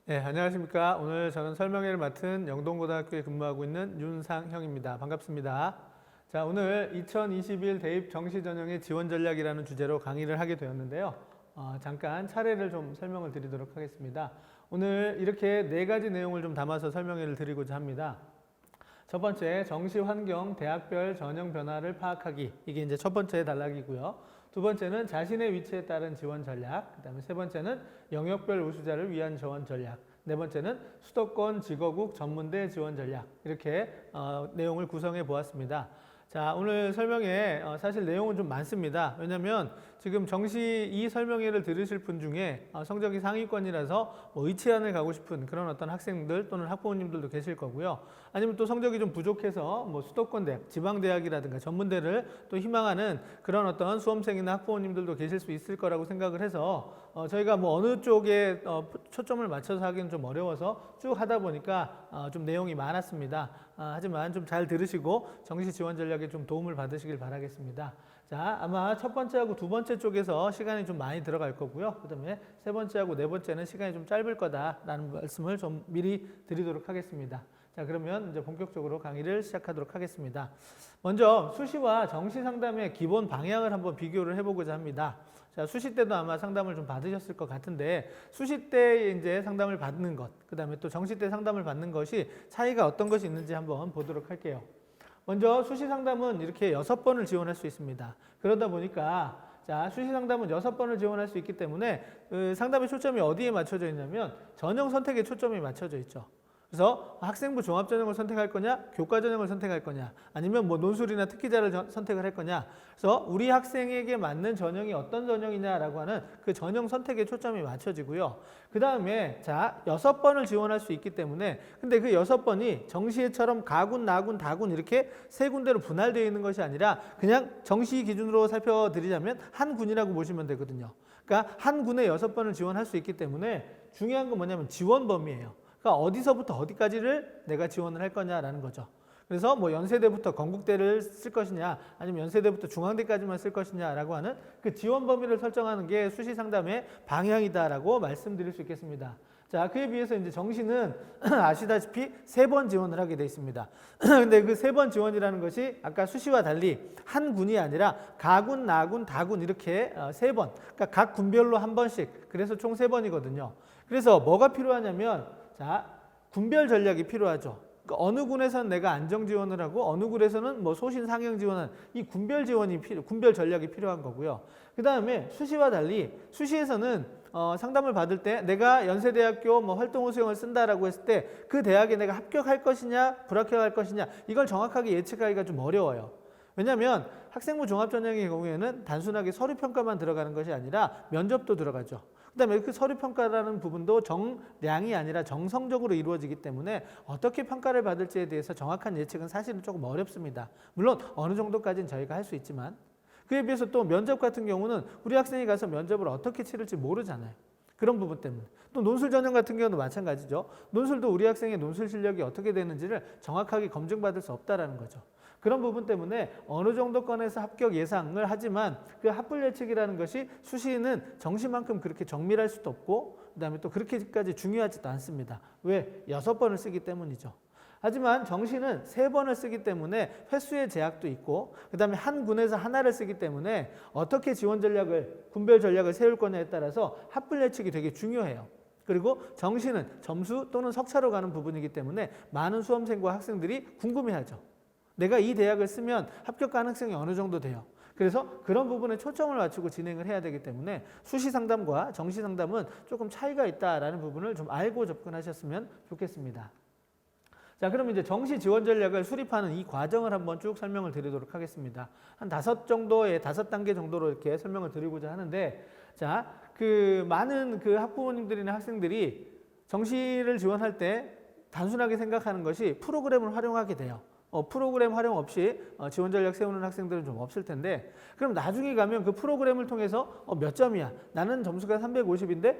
네, 안녕하십니까. 오늘 저는 설명회를 맡은 영동고등학교에 근무하고 있는 윤상형입니다. 반갑습니다. 자, 오늘 2021 대입 정시전형의 지원 전략이라는 주제로 강의를 하게 되었는데요. 잠깐 차례를 좀 설명을 드리도록 하겠습니다. 오늘 이렇게 네 가지 내용을 좀 담아서 설명회를 드리고자 합니다. 첫 번째, 정시 환경, 대학별 전형 변화를 파악하기. 이게 이제 첫 번째 단락이고요. 두 번째는 자신의 위치에 따른 지원 전략. 그다음에 세 번째는 영역별 우수자를 위한 지원 전략. 네 번째는 수도권 지거국 전문대 지원 전략. 이렇게 내용을 구성해 보았습니다. 자, 오늘 설명회 사실 내용은 좀 많습니다. 왜냐하면 지금 정시 이 설명회를 들으실 분 중에 성적이 상위권이라서 뭐 의치안을 가고 싶은 그런 어떤 학생들 또는 학부모님들도 계실 거고요. 아니면 또 성적이 좀 부족해서 뭐 수도권 대학, 지방대학이라든가 전문대를 또 희망하는 그런 어떤 수험생이나 학부모님들도 계실 수 있을 거라고 생각을 해서 저희가 뭐 어느 쪽에 초점을 맞춰서 하기는 좀 어려워서 쭉 하다 보니까 좀 내용이 많았습니다. 하지만 좀 잘 들으시고 정시 지원 전략에 좀 도움을 받으시길 바라겠습니다. 자, 아마 첫 번째하고 두 번째 쪽에서 시간이 좀 많이 들어갈 거고요. 그 다음에 세 번째하고 네 번째는 시간이 좀 짧을 거다라는 말씀을 좀 미리 드리도록 하겠습니다. 자, 그러면 이제 본격적으로 강의를 시작하도록 하겠습니다. 먼저 수시와 정시 상담의 기본 방향을 한번 비교를 해보고자 합니다. 자, 수시 때도 아마 상담을 좀 받으셨을 것 같은데 수시 때 이제 상담을 받는 것, 그 다음에 또 정시 때 상담을 받는 것이 차이가 어떤 것이 있는지 한번 보도록 할게요. 먼저 수시 상담은 이렇게 6번을 지원할 수 있습니다. 그러다 보니까 자, 수시 상담은 6번을 지원할 수 있기 때문에 그 상담의 초점이 어디에 맞춰져 있냐면 전형 선택에 초점이 맞춰져 있죠. 그래서 학생부 종합전형을 선택할 거냐, 교과전형을 선택할 거냐, 아니면 뭐 논술이나 특기자를 선택을 할 거냐. 그래서 우리 학생에게 맞는 전형이 어떤 전형이냐라고 하는 그 전형 선택에 초점이 맞춰지고요. 그 다음에 자, 6번을 지원할 수 있기 때문에 근데 그 6번이 정시처럼 가군, 나군, 다군 이렇게 세 군데로 분할되어 있는 것이 아니라 그냥 정시 기준으로 살펴드리자면 한 군이라고 보시면 되거든요. 그러니까 한 군에 6번을 지원할 수 있기 때문에 중요한 건 뭐냐면 지원 범위예요. 그러니까 어디서부터 어디까지를 내가 지원을 할 거냐라는 거죠. 그래서 뭐 연세대부터 건국대를 쓸 것이냐 아니면 연세대부터 중앙대까지만 쓸 것이냐라고 하는 그 지원 범위를 설정하는 게 수시 상담의 방향이다라고 말씀드릴 수 있겠습니다. 자, 그에 비해서 이제 정시는 아시다시피 3번 지원을 하게 돼 있습니다. 근데 그 3번 지원이라는 것이 아까 수시와 달리 한 군이 아니라 가군, 나군, 다군 이렇게 3번. 그러니까 각 군별로 한 번씩. 그래서 총 3번이거든요. 그래서 뭐가 필요하냐면 자, 군별 전략이 필요하죠. 그러니까 어느 군에서는 내가 안정 지원을 하고 어느 군에서는 뭐 소신 상향 지원은 이 군별 지원이 군별 전략이 필요한 거고요. 그 다음에 수시와 달리 수시에서는 상담을 받을 때 내가 연세대학교 뭐 활동호 수형을 쓴다라고 했을 때 그 대학에 내가 합격할 것이냐 불합격할 것이냐 이걸 정확하게 예측하기가 좀 어려워요. 왜냐하면 학생부 종합전형의 경우에는 단순하게 서류평가만 들어가는 것이 아니라 면접도 들어가죠. 그 다음에 그 서류평가라는 부분도 정량이 아니라 정성적으로 이루어지기 때문에 어떻게 평가를 받을지에 대해서 정확한 예측은 사실은 조금 어렵습니다. 물론 어느 정도까지는 저희가 할 수 있지만 그에 비해서 또 면접 같은 경우는 우리 학생이 가서 면접을 어떻게 치를지 모르잖아요. 그런 부분 때문에. 또 논술 전형 같은 경우도 마찬가지죠. 논술도 우리 학생의 논술 실력이 어떻게 되는지를 정확하게 검증받을 수 없다라는 거죠. 그런 부분 때문에 어느 정도권에서 합격 예상을 하지만 그 합불 예측이라는 것이 수시는 정시만큼 그렇게 정밀할 수도 없고 그다음에 또 그렇게까지 중요하지도 않습니다. 왜? 6번을 쓰기 때문이죠. 하지만 정시는 3번을 쓰기 때문에 횟수의 제약도 있고 그다음에 한 군에서 하나를 쓰기 때문에 어떻게 지원 전략을 군별 전략을 세울 거냐에 따라서 합불 예측이 되게 중요해요. 그리고 정시는 점수 또는 석차로 가는 부분이기 때문에 많은 수험생과 학생들이 궁금해하죠. 내가 이 대학을 쓰면 합격 가능성이 어느 정도 돼요. 그래서 그런 부분에 초점을 맞추고 진행을 해야 되기 때문에 수시 상담과 정시 상담은 조금 차이가 있다라는 부분을 좀 알고 접근하셨으면 좋겠습니다. 자, 그럼 이제 정시 지원 전략을 수립하는 이 과정을 한번 쭉 설명을 드리도록 하겠습니다. 한 5단계 정도로 이렇게 설명을 드리고자 하는데, 자, 그 많은 그 학부모님들이나 학생들이 정시를 지원할 때 단순하게 생각하는 것이 프로그램을 활용하게 돼요. 프로그램 활용 없이 지원 전략 세우는 학생들은 좀 없을 텐데 그럼 나중에 가면 그 프로그램을 통해서 몇 점이야? 나는 점수가 350인데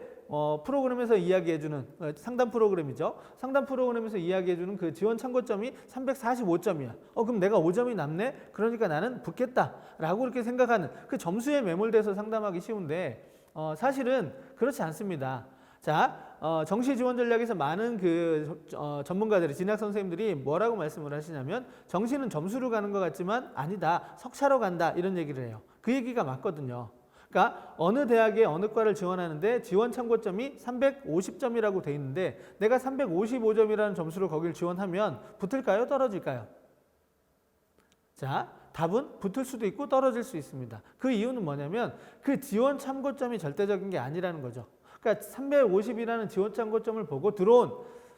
프로그램에서 이야기해주는 상담 프로그램이죠. 상담 프로그램에서 이야기해주는 그 지원 참고점이 345점이야. 그럼 내가 5점이 남네? 그러니까 나는 붙겠다 라고 그렇게 생각하는 그 점수에 매몰돼서 상담하기 쉬운데 사실은 그렇지 않습니다. 자, 정시 지원 전략에서 많은 전문가들이, 진학 선생님들이 뭐라고 말씀을 하시냐면 정시는 점수로 가는 것 같지만 아니다, 석차로 간다, 이런 얘기를 해요. 그 얘기가 맞거든요. 그러니까 어느 대학에 어느 과를 지원하는데 지원 참고점이 350점이라고 돼 있는데 내가 355점이라는 점수로 거길 지원하면 붙을까요? 떨어질까요? 자, 답은 붙을 수도 있고 떨어질 수 있습니다. 그 이유는 뭐냐면 그 지원 참고점이 절대적인 게 아니라는 거죠. 그러니까 350이라는 지원 참고점을 보고 들어온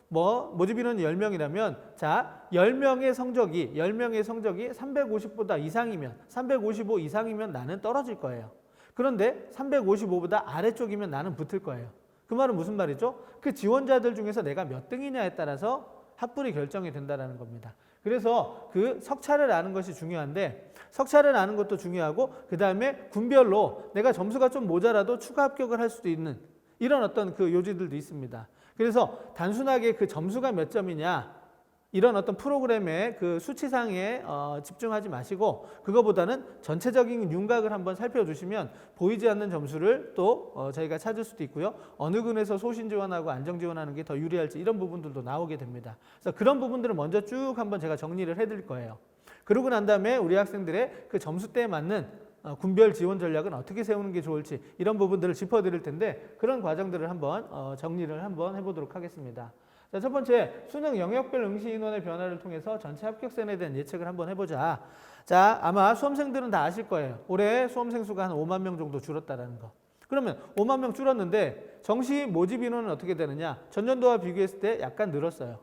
모집 인원이 10명이라면 자, 10명의 성적이 350보다 이상이면 355 이상이면 나는 떨어질 거예요. 그런데 355보다 아래쪽이면 나는 붙을 거예요. 그 말은 무슨 말이죠? 그 지원자들 중에서 내가 몇 등이냐에 따라서 학분이 결정이 된다는 겁니다. 그래서 그 석차를 아는 것이 중요한데 석차를 아는 것도 중요하고 그 다음에 군별로 내가 점수가 좀 모자라도 추가 합격을 할 수도 있는 이런 어떤 그 요지들도 있습니다. 그래서 단순하게 그 점수가 몇 점이냐 이런 어떤 프로그램의 그 수치상에 집중하지 마시고 그거보다는 전체적인 윤곽을 한번 살펴주시면 보이지 않는 점수를 또 저희가 찾을 수도 있고요. 어느 군에서 소신 지원하고 안정 지원하는 게 더 유리할지 이런 부분들도 나오게 됩니다. 그래서 그런 부분들을 먼저 쭉 한번 제가 정리를 해드릴 거예요. 그러고 난 다음에 우리 학생들의 그 점수대에 맞는 군별 지원 전략은 어떻게 세우는 게 좋을지 이런 부분들을 짚어드릴 텐데 그런 과정들을 한번 정리를 한번 해보도록 하겠습니다. 자, 첫 번째, 수능 영역별 응시 인원의 변화를 통해서 전체 합격선에 대한 예측을 한번 해보자. 자, 아마 수험생들은 다 아실 거예요. 올해 수험생 수가 한 5만 명 정도 줄었다는 거. 그러면 5만 명 줄었는데 정시 모집 인원은 어떻게 되느냐? 전년도와 비교했을 때 약간 늘었어요.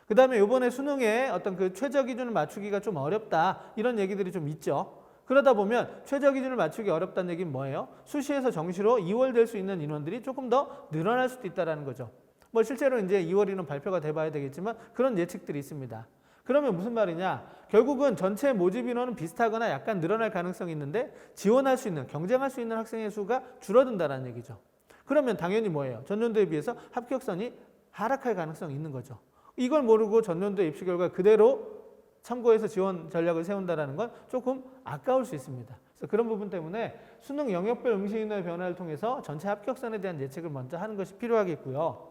그 다음에 이번에 수능에 어떤 그 최저 기준을 맞추기가 좀 어렵다. 이런 얘기들이 좀 있죠. 그러다 보면 최저 기준을 맞추기 어렵다는 얘기는 뭐예요? 수시에서 정시로 이월될 수 있는 인원들이 조금 더 늘어날 수도 있다는 거죠. 뭐 실제로 이제 2월이는 발표가 돼봐야 되겠지만 그런 예측들이 있습니다. 그러면 무슨 말이냐? 결국은 전체 모집 인원은 비슷하거나 약간 늘어날 가능성이 있는데 지원할 수 있는, 경쟁할 수 있는 학생의 수가 줄어든다는 얘기죠. 그러면 당연히 뭐예요? 전년도에 비해서 합격선이 하락할 가능성이 있는 거죠. 이걸 모르고 전년도 입시 결과 그대로 참고해서 지원 전략을 세운다는 건 조금 아까울 수 있습니다. 그래서 그런 부분 때문에 수능 영역별 응시 인원의 변화를 통해서 전체 합격선에 대한 예측을 먼저 하는 것이 필요하겠고요.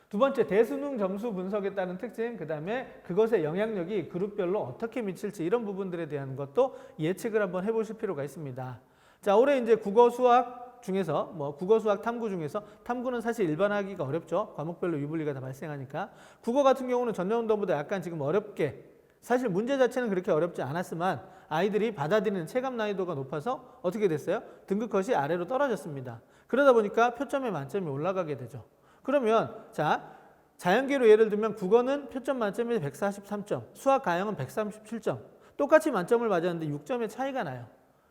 두 번째, 대수능 점수 분석에 따른 특징, 그 다음에 그것의 영향력이 그룹별로 어떻게 미칠지 이런 부분들에 대한 것도 예측을 한번 해보실 필요가 있습니다. 자, 올해 이제 국어, 수학 중에서 국어, 수학, 탐구 중에서 탐구는 사실 일반화하기가 어렵죠. 과목별로 유불리가 다 발생하니까. 국어 같은 경우는 전년도보다 약간 지금 어렵게 사실 문제 자체는 그렇게 어렵지 않았지만 아이들이 받아들이는 체감 난이도가 높아서 어떻게 됐어요? 등급컷이 아래로 떨어졌습니다. 그러다 보니까 표점의 만점이 올라가게 되죠. 그러면 자, 자연계로 예를 들면 국어는 표점 만점에 143점, 수학 가형은 137점. 똑같이 만점을 맞았는데 6점의 차이가 나요.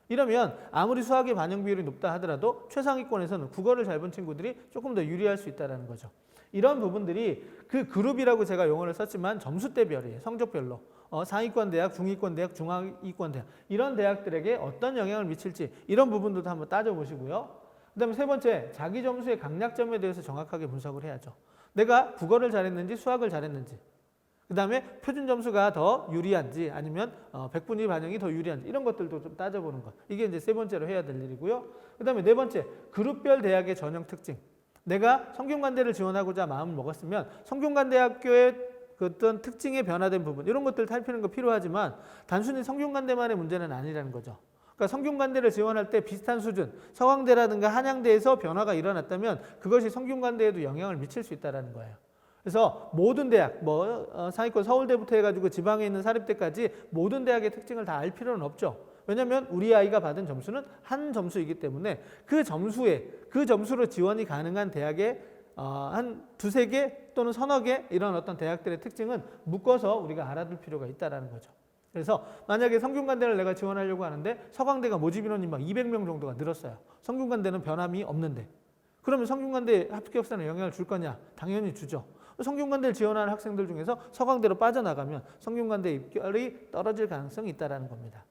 이러면 아무리 수학의 반영 비율이 높다 하더라도 최상위권에서는 국어를 잘 본 친구들이 조금 더 유리할 수 있다는 거죠. 이런 부분들이 그 그룹이라고 제가 용어를 썼지만 점수대별이에요. 성적별로. 상위권 대학, 중위권 대학, 중하위권 대학 이런 대학들에게 어떤 영향을 미칠지 이런 부분들도 한번 따져보시고요. 그 다음에 세 번째, 자기 점수의 강약점에 대해서 정확하게 분석을 해야죠. 내가 국어를 잘했는지 수학을 잘했는지 그 다음에 표준 점수가 더 유리한지 아니면 백분위 반영이 더 유리한지 이런 것들도 좀 따져보는 것. 이게 이제 세 번째로 해야 될 일이고요. 그 다음에 네 번째, 그룹별 대학의 전형 특징. 내가 성균관대를 지원하고자 마음을 먹었으면 성균관대학교의 그 어떤 특징에 변화된 부분 이런 것들 살피는 거 필요하지만 단순히 성균관대만의 문제는 아니라는 거죠. 그러니까 성균관대를 지원할 때 비슷한 수준, 서강대라든가 한양대에서 변화가 일어났다면 그것이 성균관대에도 영향을 미칠 수 있다는 거예요. 그래서 모든 대학, 상위권 서울대부터 해가지고 지방에 있는 사립대까지 모든 대학의 특징을 다 알 필요는 없죠. 왜냐하면 우리 아이가 받은 점수는 한 점수이기 때문에 그 점수로 지원이 가능한 대학의 한 두세 개 또는 서너 개 이런 어떤 대학들의 특징은 묶어서 우리가 알아둘 필요가 있다는 거죠. 그래서 만약에 성균관대를 내가 지원하려고 하는데 서강대가 모집 인원이 막 200명 정도가 늘었어요. 성균관대는 변함이 없는데 그러면 성균관대 합격선에 영향을 줄 거냐? 당연히 주죠. 성균관대를 지원하는 학생들 중에서 서강대로 빠져나가면 성균관대 입결이 떨어질 가능성이 있다는 겁니다.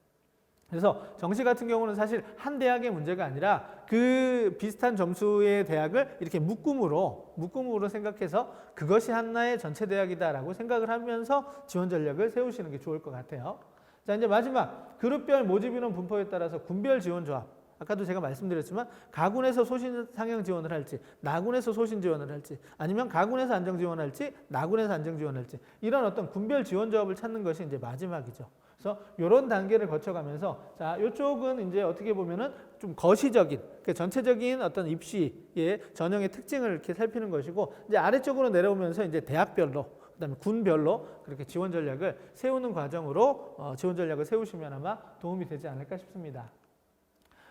그래서 정시 같은 경우는 사실 한 대학의 문제가 아니라 그 비슷한 점수의 대학을 이렇게 묶음으로 생각해서 그것이 하나의 전체 대학이다라고 생각을 하면서 지원 전략을 세우시는 게 좋을 것 같아요. 자, 이제 마지막 그룹별 모집 인원 분포에 따라서 군별 지원 조합. 아까도 제가 말씀드렸지만 가군에서 소신 상향 지원을 할지, 나군에서 소신 지원을 할지, 아니면 가군에서 안정 지원할지, 나군에서 안정 지원할지, 이런 어떤 군별 지원 조합을 찾는 것이 이제 마지막이죠. 그래서 이런 단계를 거쳐가면서, 자, 이쪽은 이제 어떻게 보면은 좀 거시적인, 그러니까 전체적인 어떤 입시의 전형의 특징을 이렇게 살피는 것이고, 이제 아래쪽으로 내려오면서 이제 대학별로, 그다음에 군별로 그렇게 지원 전략을 세우는 과정으로 지원 전략을 세우시면 아마 도움이 되지 않을까 싶습니다.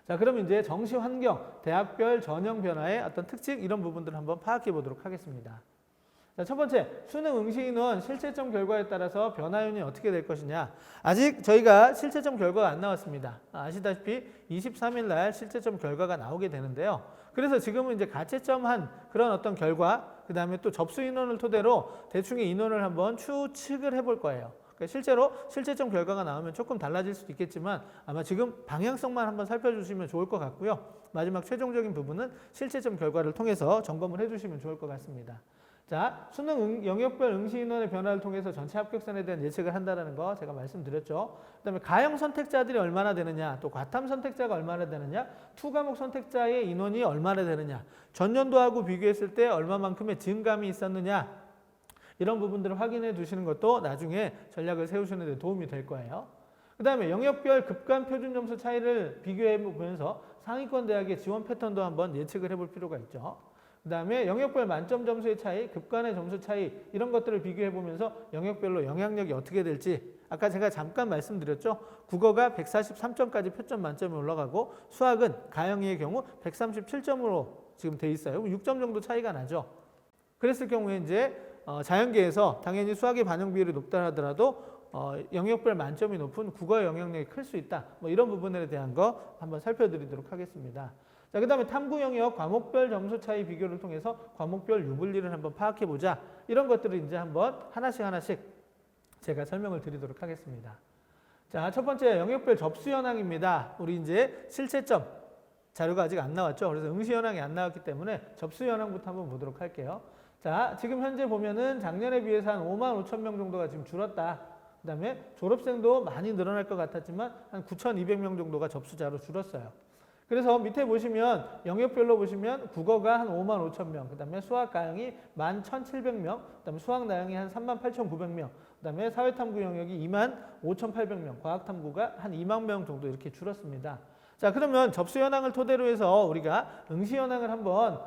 자, 그럼 이제 정시 환경, 대학별 전형 변화의 어떤 특징, 이런 부분들을 한번 파악해 보도록 하겠습니다. 자, 첫 번째, 수능 응시 인원 실채점 결과에 따라서 변화율이 어떻게 될 것이냐. 아직 저희가 실채점 결과가 안 나왔습니다. 아시다시피 23일 날 실채점 결과가 나오게 되는데요. 그래서 지금은 이제 가채점한 그런 어떤 결과, 그 다음에 또 접수 인원을 토대로 대충의 인원을 한번 추측을 해볼 거예요. 그러니까 실제로 실채점 결과가 나오면 조금 달라질 수도 있겠지만 아마 지금 방향성만 한번 살펴주시면 좋을 것 같고요. 마지막 최종적인 부분은 실채점 결과를 통해서 점검을 해주시면 좋을 것 같습니다. 자, 수능 영역별 응시 인원의 변화를 통해서 전체 합격선에 대한 예측을 한다는 거 제가 말씀드렸죠. 그다음에 가형 선택자들이 얼마나 되느냐, 또 과탐 선택자가 얼마나 되느냐, 투과목 선택자의 인원이 얼마나 되느냐, 전년도하고 비교했을 때 얼마만큼의 증감이 있었느냐, 이런 부분들을 확인해 두시는 것도 나중에 전략을 세우시는 데 도움이 될 거예요. 그 다음에 영역별 급간 표준 점수 차이를 비교해 보면서 상위권 대학의 지원 패턴도 한번 예측을 해볼 필요가 있죠. 그 다음에 영역별 만점 점수의 차이, 급간의 점수 차이, 이런 것들을 비교해 보면서 영역별로 영향력이 어떻게 될지, 아까 제가 잠깐 말씀드렸죠. 국어가 143점까지 표점 만점이 올라가고 수학은 가영이의 경우 137점으로 지금 돼 있어요. 6점 정도 차이가 나죠. 그랬을 경우에 이제 자연계에서 당연히 수학의 반영 비율이 높다 하더라도 영역별 만점이 높은 국어의 영향력이 클 수 있다. 뭐 이런 부분에 대한 거 한번 살펴드리도록 하겠습니다. 자, 그 다음에 탐구 영역 과목별 점수 차이 비교를 통해서 과목별 유불리를 한번 파악해 보자. 이런 것들을 이제 한번 하나씩 제가 설명을 드리도록 하겠습니다. 자, 첫 번째 영역별 접수 현황입니다. 우리 이제 실채점 자료가 아직 안 나왔죠. 그래서 응시 현황이 안 나왔기 때문에 접수 현황부터 한번 보도록 할게요. 자, 지금 현재 보면은 작년에 비해서 한 5만 5천 명 정도가 지금 줄었다. 그 다음에 졸업생도 많이 늘어날 것 같았지만 한 9,200명 정도가 접수자로 줄었어요. 그래서 밑에 보시면 영역별로 보시면 국어가 한 5만 5천 명, 그 다음에 수학 가형이 11,700명, 그 다음에 수학 나형이 한 38,900명, 그 다음에 사회탐구 영역이 25,800명, 과학탐구가 한 2만 명 정도 이렇게 줄었습니다. 자, 그러면 접수 현황을 토대로 해서 우리가 응시 현황을 한번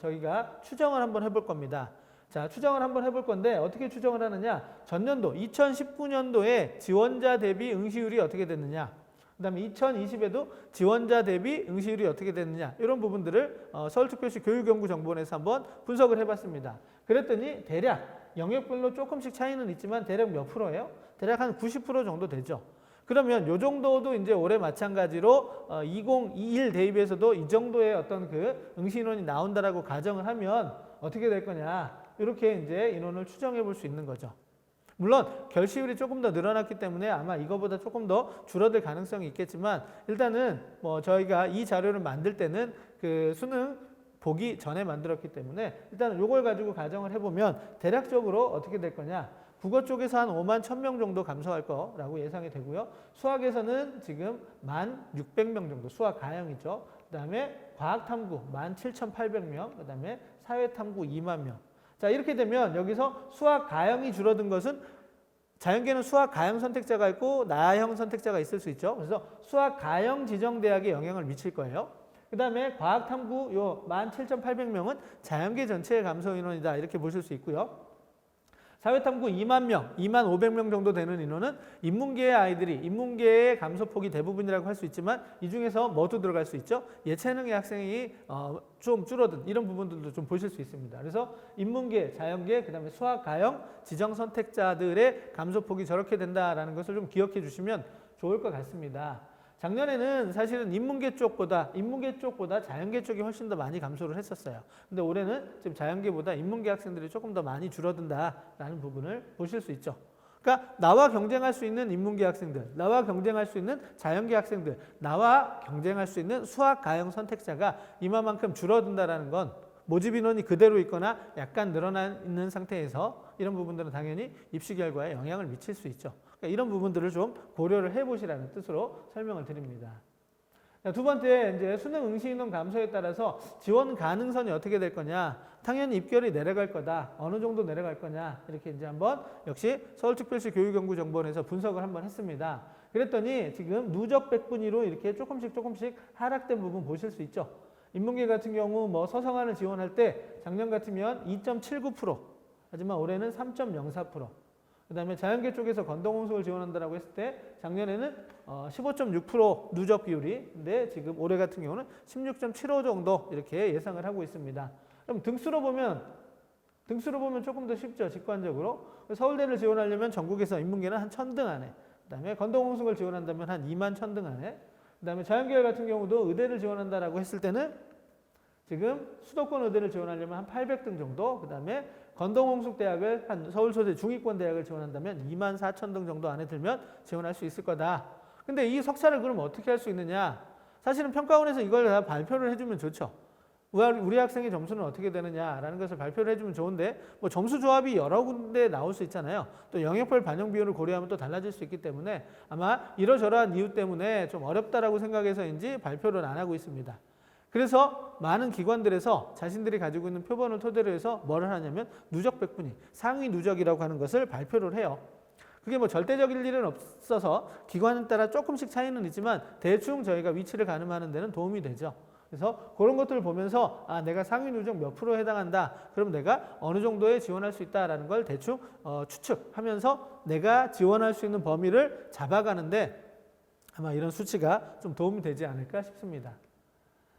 저희가 추정을 한번 해볼 겁니다. 자, 추정을 한번 해볼 건데 어떻게 추정을 하느냐? 전년도 2019년도에 지원자 대비 응시율이 어떻게 됐느냐? 그 다음에 2020에도 지원자 대비 응시율이 어떻게 됐느냐, 이런 부분들을 서울특별시 교육연구정보원에서 한번 분석을 해봤습니다. 그랬더니 대략 영역별로 조금씩 차이는 있지만 대략 몇 프로예요? 대략 한 90% 정도 되죠. 그러면 요 정도도 이제 올해 마찬가지로 2021 대입에서도 이 정도의 어떤 그 응시 인원이 나온다라고 가정을 하면 어떻게 될 거냐, 이렇게 이제 인원을 추정해 볼 수 있는 거죠. 물론 결시율이 조금 더 늘어났기 때문에 아마 이거보다 조금 더 줄어들 가능성이 있겠지만, 일단은 뭐 저희가 이 자료를 만들 때는 그 수능 보기 전에 만들었기 때문에 일단은 요걸 가지고 가정을 해보면 대략적으로 어떻게 될 거냐, 국어 쪽에서 한 5만 1,000명 정도 감소할 거라고 예상이 되고요. 수학에서는 지금 1,600명 정도, 수학 가형이죠. 그 다음에 과학탐구 17,800명, 그 다음에 사회탐구 2만 명. 자, 이렇게 되면 여기서 수학 가형이 줄어든 것은, 자연계는 수학 가형 선택자가 있고 나형 선택자가 있을 수 있죠. 그래서 수학 가형 지정대학에 영향을 미칠 거예요. 그 다음에 과학탐구 요 17,800명은 자연계 전체의 감소 인원이다, 이렇게 보실 수 있고요. 사회탐구 2만 명, 2만 500명 정도 되는 인원은 인문계의 아이들이, 인문계의 감소폭이 대부분이라고 할 수 있지만 이 중에서 뭐도 들어갈 수 있죠? 예체능의 학생이 좀 줄어든 이런 부분들도 좀 보실 수 있습니다. 그래서 인문계, 자연계, 그 다음에 수학, 가형, 지정 선택자들의 감소폭이 저렇게 된다라는 것을 좀 기억해 주시면 좋을 것 같습니다. 작년에는 사실은 인문계 쪽보다 자연계 쪽이 훨씬 더 많이 감소를 했었어요. 근데 올해는 지금 자연계보다 인문계 학생들이 조금 더 많이 줄어든다라는 부분을 보실 수 있죠. 그러니까 나와 경쟁할 수 있는 인문계 학생들, 나와 경쟁할 수 있는 자연계 학생들, 나와 경쟁할 수 있는 수학 가형 선택자가 이만큼 줄어든다라는 건 모집 인원이 그대로 있거나 약간 늘어나 있는 상태에서 이런 부분들은 당연히 입시 결과에 영향을 미칠 수 있죠. 그러니까 이런 부분들을 좀 고려를 해보시라는 뜻으로 설명을 드립니다. 자, 두 번째, 이제 수능 응시 인원 감소에 따라서 지원 가능성이 어떻게 될 거냐. 당연히 입결이 내려갈 거다. 어느 정도 내려갈 거냐. 이렇게 이제 한번 역시 서울특별시 교육연구정보원에서 분석을 한번 했습니다. 그랬더니 지금 누적 백분위로 이렇게 조금씩 하락된 부분 보실 수 있죠. 인문계 같은 경우 뭐 서성안을 지원할 때 작년 같으면 2.79%, 하지만 올해는 3.04%. 그 다음에 자연계 쪽에서 건동홍수를 지원한다라고 했을 때 작년에는 15.6% 누적 비율이, 근데 지금 올해 같은 경우는 16.75 정도 이렇게 예상을 하고 있습니다. 그럼 등수로 보면 조금 더 쉽죠. 직관적으로. 서울대를 지원하려면 전국에서 인문계는 한 1000등 안에, 그 다음에 건동홍수를 지원한다면 한 2만 1000등 안에, 그 다음에 자연계열 같은 경우도 의대를 지원한다라고 했을 때는 지금 수도권 의대를 지원하려면 한 800등 정도, 그 다음에 건동홍숙대학을 한 서울소재 중위권 대학을 지원한다면 2만 4천 등 정도 안에 들면 지원할 수 있을 거다. 근데 이 석사를 그럼 어떻게 할 수 있느냐? 사실은 평가원에서 이걸 다 발표를 해주면 좋죠. 우리 학생의 점수는 어떻게 되느냐라는 것을 발표를 해주면 좋은데, 뭐 점수 조합이 여러 군데 나올 수 있잖아요. 또 영역별 반영 비율을 고려하면 또 달라질 수 있기 때문에 아마 이러저러한 이유 때문에 좀 어렵다라고 생각해서인지 발표를 안 하고 있습니다. 그래서 많은 기관들에서 자신들이 가지고 있는 표본을 토대로 해서 뭐를 하냐면 누적 백분위, 상위 누적이라고 하는 것을 발표를 해요. 그게 뭐 절대적일 일은 없어서 기관에 따라 조금씩 차이는 있지만 대충 저희가 위치를 가늠하는 데는 도움이 되죠. 그래서 그런 것들을 보면서 내가 상위 누적 몇 프로에 해당한다. 그럼 내가 어느 정도에 지원할 수 있다라는 걸 대충 추측하면서 내가 지원할 수 있는 범위를 잡아가는데 아마 이런 수치가 좀 도움이 되지 않을까 싶습니다.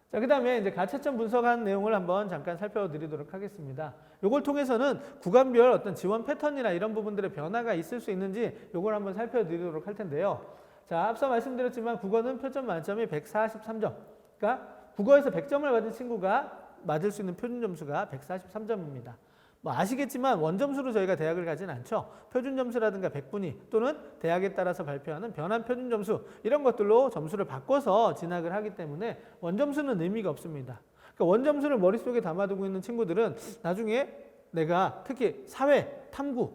자, 그 다음에 이제 가채점 분석한 내용을 한번 잠깐 살펴드리도록 하겠습니다. 요걸 통해서는 구간별 어떤 지원 패턴이나 이런 부분들의 변화가 있을 수 있는지 요걸 한번 살펴드리도록 할 텐데요. 자, 앞서 말씀드렸지만 국어는 표점 만점이 143점. 그러니까 국어에서 100점을 받은 친구가 맞을 수 있는 표준 점수가 143점입니다. 뭐 아시겠지만 원점수로 저희가 대학을 가진 않죠. 표준 점수라든가 백분위 또는 대학에 따라서 발표하는 변환 표준 점수 이런 것들로 점수를 바꿔서 진학을 하기 때문에 원점수는 의미가 없습니다. 그러니까 원점수를 머릿속에 담아두고 있는 친구들은 나중에 내가 특히 사회, 탐구,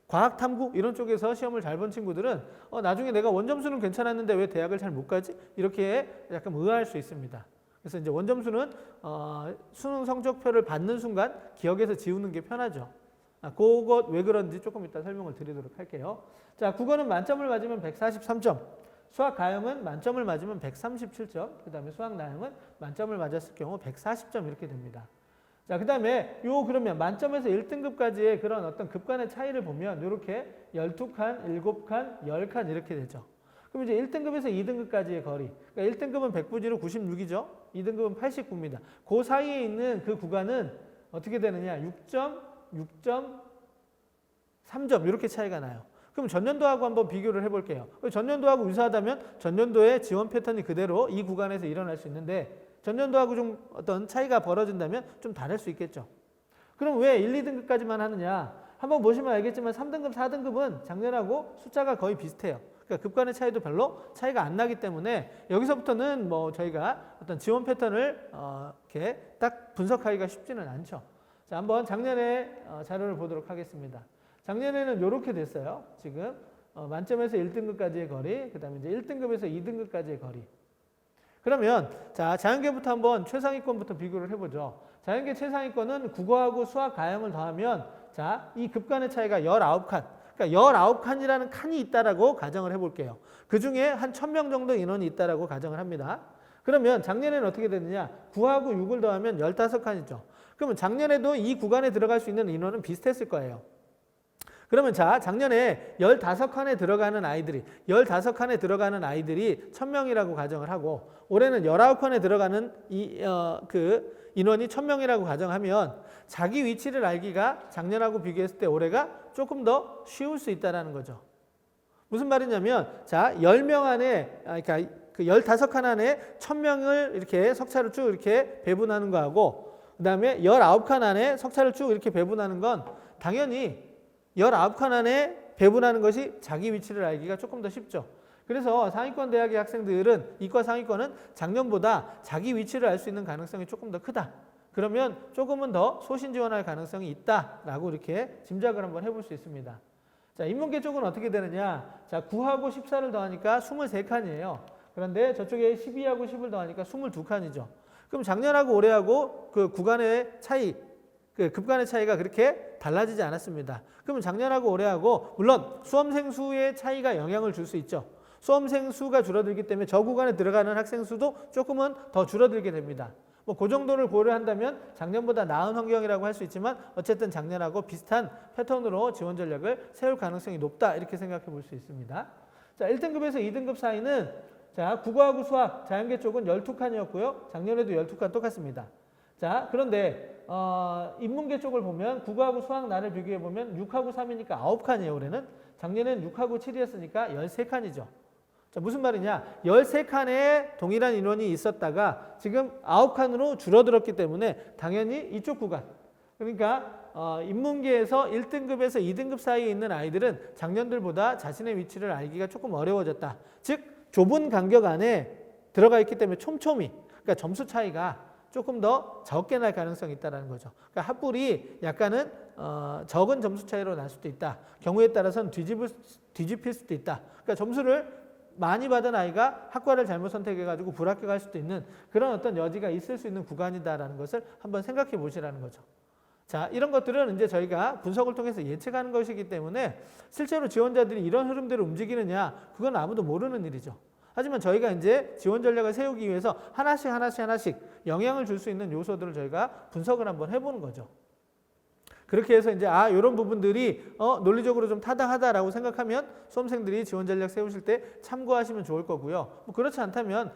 과학 탐구 이런 쪽에서 시험을 잘 본 친구들은 나중에 내가 원점수는 괜찮았는데 왜 대학을 잘 못 가지? 이렇게 약간 의아할 수 있습니다. 그래서 이제 원점수는 수능 성적표를 받는 순간 기억에서 지우는 게 편하죠. 그것 왜 그런지 조금 이따 설명을 드리도록 할게요. 자, 국어는 만점을 맞으면 143점, 수학 가형은 만점을 맞으면 137점, 그 다음에 수학 나형은 만점을 맞았을 경우 140점 이렇게 됩니다. 자, 그 다음에 그러면 만점에서 1등급까지의 그런 어떤 급간의 차이를 보면 이렇게 12칸, 7칸, 10칸 이렇게 되죠. 그럼 이제 1등급에서 2등급까지의 거리. 그러니까 1등급은 100분위로 96이죠. 2등급은 89입니다. 그 사이에 있는 그 구간은 어떻게 되느냐? 6점, 6점, 3점 이렇게 차이가 나요. 그럼 전년도하고 한번 비교를 해볼게요. 전년도하고 유사하다면 전년도의 지원 패턴이 그대로 이 구간에서 일어날 수 있는데 전년도하고 좀 어떤 차이가 벌어진다면 좀 다를 수 있겠죠. 그럼 왜 1, 2등급까지만 하느냐? 한번 보시면 알겠지만 3등급, 4등급은 작년하고 숫자가 거의 비슷해요. 그러니까 급간의 차이도 별로 차이가 안 나기 때문에 여기서부터는 뭐 저희가 어떤 지원 패턴을 이렇게 딱 분석하기가 쉽지는 않죠. 자, 한번 작년에 자료를 보도록 하겠습니다. 작년에는 이렇게 됐어요. 지금 만점에서 1등급까지의 거리, 그 다음에 이제 1등급에서 2등급까지의 거리. 그러면 자, 자연계부터 한번 최상위권부터 비교를 해보죠. 자연계 최상위권은 국어하고 수학 가형을 더하면 자, 이 급간의 차이가 19칸. 그러니까 19칸이라는 칸이 있다라고 가정을 해볼게요. 그 중에 한 1000명 정도 인원이 있다라고 가정을 합니다. 그러면 작년에는 어떻게 됐느냐? 9하고 6을 더하면 15칸이죠. 그러면 작년에도 이 구간에 들어갈 수 있는 인원은 비슷했을 거예요. 그러면 자, 작년에 15칸에 들어가는 아이들이 1000명이라고 가정을 하고 올해는 19칸에 들어가는 그 인원이 1000명이라고 가정하면 자기 위치를 알기가 작년하고 비교했을 때 올해가 조금 더 쉬울 수 있다는 거죠. 무슨 말이냐면 자, 10명 안에 그러니까 그 15칸 안에 1000명을 이렇게 석차를 쭉 이렇게 배분하는 거하고 그다음에 19칸 안에 석차를 쭉 이렇게 배분하는 건 당연히 19칸 안에 배분하는 것이 자기 위치를 알기가 조금 더 쉽죠. 그래서 상위권 대학의 학생들은 이과 상위권은 작년보다 자기 위치를 알 수 있는 가능성이 조금 더 크다. 그러면 조금은 더 소신 지원할 가능성이 있다라고 이렇게 짐작을 한번 해볼 수 있습니다. 자, 인문계 쪽은 어떻게 되느냐? 자, 9하고 14를 더하니까 23칸이에요. 그런데 저쪽에 12하고 10을 더하니까 22칸이죠. 그럼 작년하고 올해하고 그 구간의 차이, 그 급간의 차이가 그렇게 달라지지 않았습니다. 그럼 작년하고 올해하고 물론 수험생 수의 차이가 영향을 줄 수 있죠. 수험생 수가 줄어들기 때문에 저 구간에 들어가는 학생 수도 조금은 더 줄어들게 됩니다. 뭐 그 정도를 고려한다면 작년보다 나은 환경이라고 할 수 있지만 어쨌든 작년하고 비슷한 패턴으로 지원 전략을 세울 가능성이 높다 이렇게 생각해 볼 수 있습니다. 자, 1등급에서 2등급 사이는 자, 국어하고 수학, 자연계 쪽은 12칸이었고요. 작년에도 12칸 똑같습니다. 자, 그런데 인문계 쪽을 보면 국어하고 수학 나를 비교해 보면 6하고 3이니까 9칸이에요. 올해는. 작년에는 6하고 7이었으니까 13칸이죠. 자, 무슨 말이냐? 13칸에 동일한 인원이 있었다가 지금 9칸으로 줄어들었기 때문에 당연히 이쪽 구간. 그러니까 인문계에서 1등급에서 2등급 사이에 있는 아이들은 작년들보다 자신의 위치를 알기가 조금 어려워졌다. 즉 좁은 간격 안에 들어가 있기 때문에 촘촘히, 그러니까 점수 차이가 조금 더 적게 날 가능성이 있다는 거죠. 그러니까 합불이 약간은 적은 점수 차이로 날 수도 있다. 경우에 따라서는 뒤집힐 수도 있다. 그러니까 점수를 많이 받은 아이가 학과를 잘못 선택해가지고 불합격할 수도 있는 그런 어떤 여지가 있을 수 있는 구간이다라는 것을 한번 생각해 보시라는 거죠. 자, 이런 것들은 이제 저희가 분석을 통해서 예측하는 것이기 때문에 실제로 지원자들이 이런 흐름대로 움직이느냐, 그건 아무도 모르는 일이죠. 하지만 저희가 이제 지원 전략을 세우기 위해서 하나씩 영향을 줄 수 있는 요소들을 저희가 분석을 한번 해보는 거죠. 그렇게 해서 이제 이런 부분들이 논리적으로 좀 타당하다라고 생각하면 수험생들이 지원 전략 세우실 때 참고하시면 좋을 거고요. 뭐 그렇지 않다면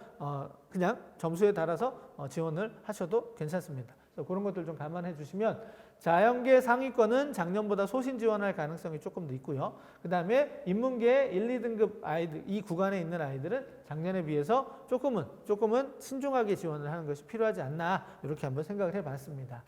그냥 점수에 따라서 지원을 하셔도 괜찮습니다. 그래서 그런 것들 좀 감안해 주시면 자연계 상위권은 작년보다 소신 지원할 가능성이 조금 더 있고요. 그 다음에 인문계 1, 2등급 아이들, 이 구간에 있는 아이들은 작년에 비해서 조금은 신중하게 지원을 하는 것이 필요하지 않나 이렇게 한번 생각을 해봤습니다.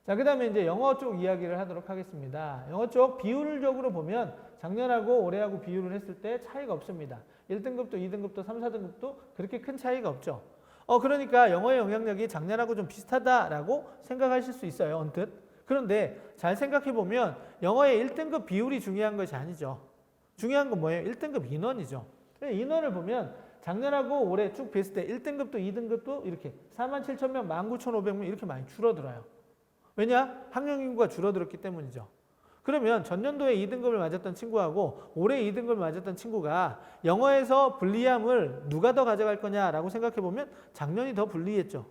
자, 그 다음에 이제 영어 쪽 이야기를 하도록 하겠습니다. 영어 쪽 비율적으로 보면 작년하고 올해하고 비율을 했을 때 차이가 없습니다. 1등급도 2등급도 3, 4등급도 그렇게 큰 차이가 없죠. 그러니까 영어의 영향력이 작년하고 좀 비슷하다라고 생각하실 수 있어요. 언뜻. 그런데 잘 생각해 보면 영어의 1등급 비율이 중요한 것이 아니죠. 중요한 건 뭐예요? 1등급 인원이죠. 인원을 보면 작년하고 올해 쭉 뵀을 때 1등급도 2등급도 이렇게 47,000명, 19,500명 이렇게 많이 줄어들어요. 왜냐? 학령 인구가 줄어들었기 때문이죠. 그러면 전년도에 2등급을 맞았던 친구하고 올해 2등급을 맞았던 친구가 영어에서 불리함을 누가 더 가져갈 거냐라고 생각해 보면 작년이 더 불리했죠.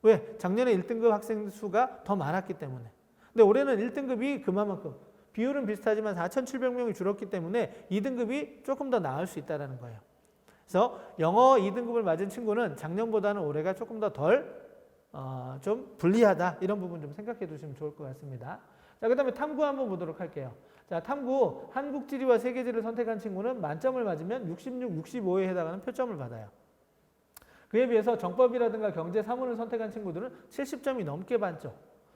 왜? 작년에 1등급 학생 수가 더 많았기 때문에. 근데 올해는 1등급이 그만큼 비율은 비슷하지만 4,700명이 줄었기 때문에 2등급이 조금 더 나을 수 있다는 거예요. 그래서 영어 2등급을 맞은 친구는 작년보다는 올해가 조금 더 좀 불리하다 이런 부분 좀 생각해 두시면 좋을 것 같습니다. 자, 그 다음에 탐구 한번 보도록 할게요. 자, 탐구 한국지리와 세계지를 선택한 친구는 만점을 맞으면 66, 65에 해당하는 표점을 받아요. 그에 비해서 정법이라든가 경제, 사문을 선택한 친구들은 70점이 넘게 받죠.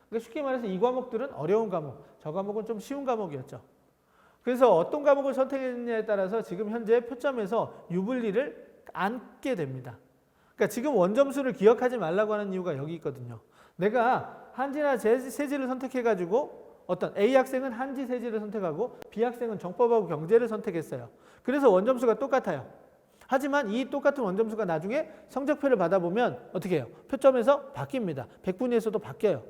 그러니까 쉽게 말해서 이 과목들은 어려운 과목, 저 과목은 좀 쉬운 과목이었죠. 그래서 어떤 과목을 선택했느냐에 따라서 지금 현재 표점에서 유불리를 안게 됩니다. 그러니까 지금 원점수를 기억하지 말라고 하는 이유가 여기 있거든요. 내가 한지나 세지를 선택해가지고 어떤 A 학생은 한지 세지를 선택하고 B 학생은 정법하고 경제를 선택했어요. 그래서 원점수가 똑같아요. 하지만 이 똑같은 원점수가 나중에 성적표를 받아보면 어떻게 해요? 표점에서 바뀝니다. 100분위에서도 바뀌어요.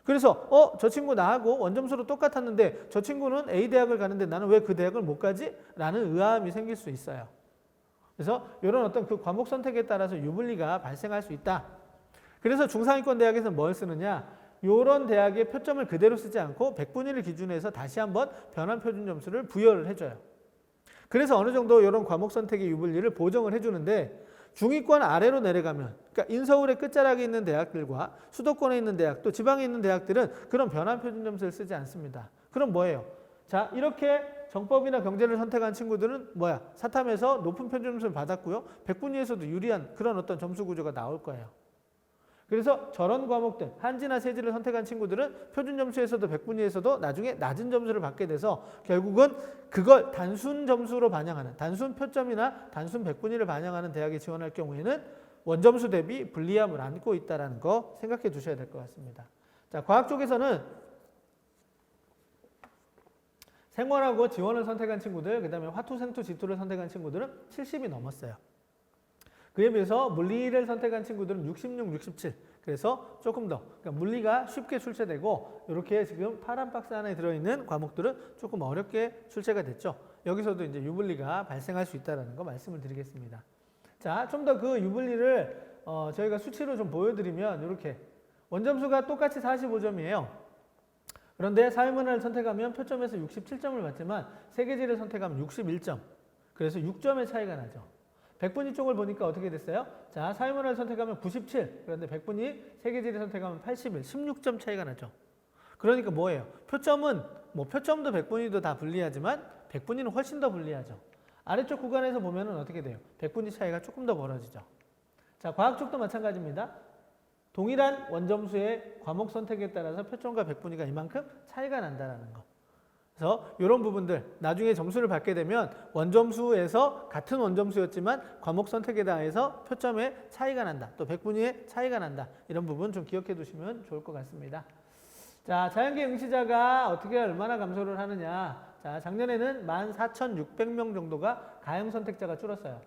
그래서 저 친구 나하고 원점수로 똑같았는데 저 친구는 A 대학을 가는데 나는 왜 그 대학을 못 가지? 라는 의아함이 생길 수 있어요. 그래서 이런 어떤 그 과목 선택에 따라서 유불리가 발생할 수 있다. 그래서 중상위권 대학에서는 뭘 쓰느냐? 이런 대학의 표점을 그대로 쓰지 않고 100분위를 기준으로 해서 다시 한번 변환 표준 점수를 부여를 해줘요. 그래서 어느 정도 이런 과목 선택의 유불리를 보정을 해주는데 중위권 아래로 내려가면 그러니까 인서울의 끝자락에 있는 대학들과 수도권에 있는 대학 또 지방에 있는 대학들은 그런 변환 표준 점수를 쓰지 않습니다. 그럼 뭐예요? 자, 이렇게 정법이나 경제를 선택한 친구들은 사탐에서 높은 표준 점수를 받았고요. 100분위에서도 유리한 그런 어떤 점수 구조가 나올 거예요. 그래서 저런 과목들, 한지나 세지를 선택한 친구들은 표준 점수에서도 100분위에서도 나중에 낮은 점수를 받게 돼서 결국은 그걸 단순 점수로 반영하는, 단순 표점이나 단순 100분위를 반영하는 대학에 지원할 경우에는 원점수 대비 불리함을 안고 있다는 거 생각해 두셔야 될 것 같습니다. 자, 과학 쪽에서는 생원하고 지원을 선택한 친구들, 그 다음에 화투, 생투, 지투를 선택한 친구들은 70이 넘었어요. 그에 비해서 물리를 선택한 친구들은 66, 67. 그래서 조금 더 그러니까 물리가 쉽게 출제되고 이렇게 지금 파란 박스 안에 들어있는 과목들은 조금 어렵게 출제가 됐죠. 여기서도 이제 유불리가 발생할 수 있다는 거 말씀을 드리겠습니다. 자, 좀 더 그 유불리를 저희가 수치로 좀 보여드리면 이렇게 원점수가 똑같이 45점이에요. 그런데 사회문화를 선택하면 표점에서 67점을 받지만 세계지를 선택하면 61점. 그래서 6점의 차이가 나죠. 백분위 쪽을 보니까 어떻게 됐어요? 자, 사회문화를 선택하면 97. 그런데 백분위 세계지를 선택하면 81. 16점 차이가 나죠. 그러니까 뭐예요? 표점은 표점도 백분위도 다 불리하지만 백분위는 훨씬 더 불리하죠. 아래쪽 구간에서 보면은 어떻게 돼요? 백분위 차이가 조금 더 벌어지죠. 자, 과학 쪽도 마찬가지입니다. 동일한 원점수의 과목 선택에 따라서 표점과 백분위가 이만큼 차이가 난다는 거. 그래서 이런 부분들 나중에 점수를 받게 되면 원점수에서 같은 원점수였지만 과목 선택에 대해서 표점에 차이가 난다. 또 백분위에 차이가 난다. 이런 부분 좀 기억해 두시면 좋을 것 같습니다. 자, 자연계 응시자가 어떻게 얼마나 감소를 하느냐. 자, 작년에는 14,600명 정도가 가형 선택자가 줄었어요.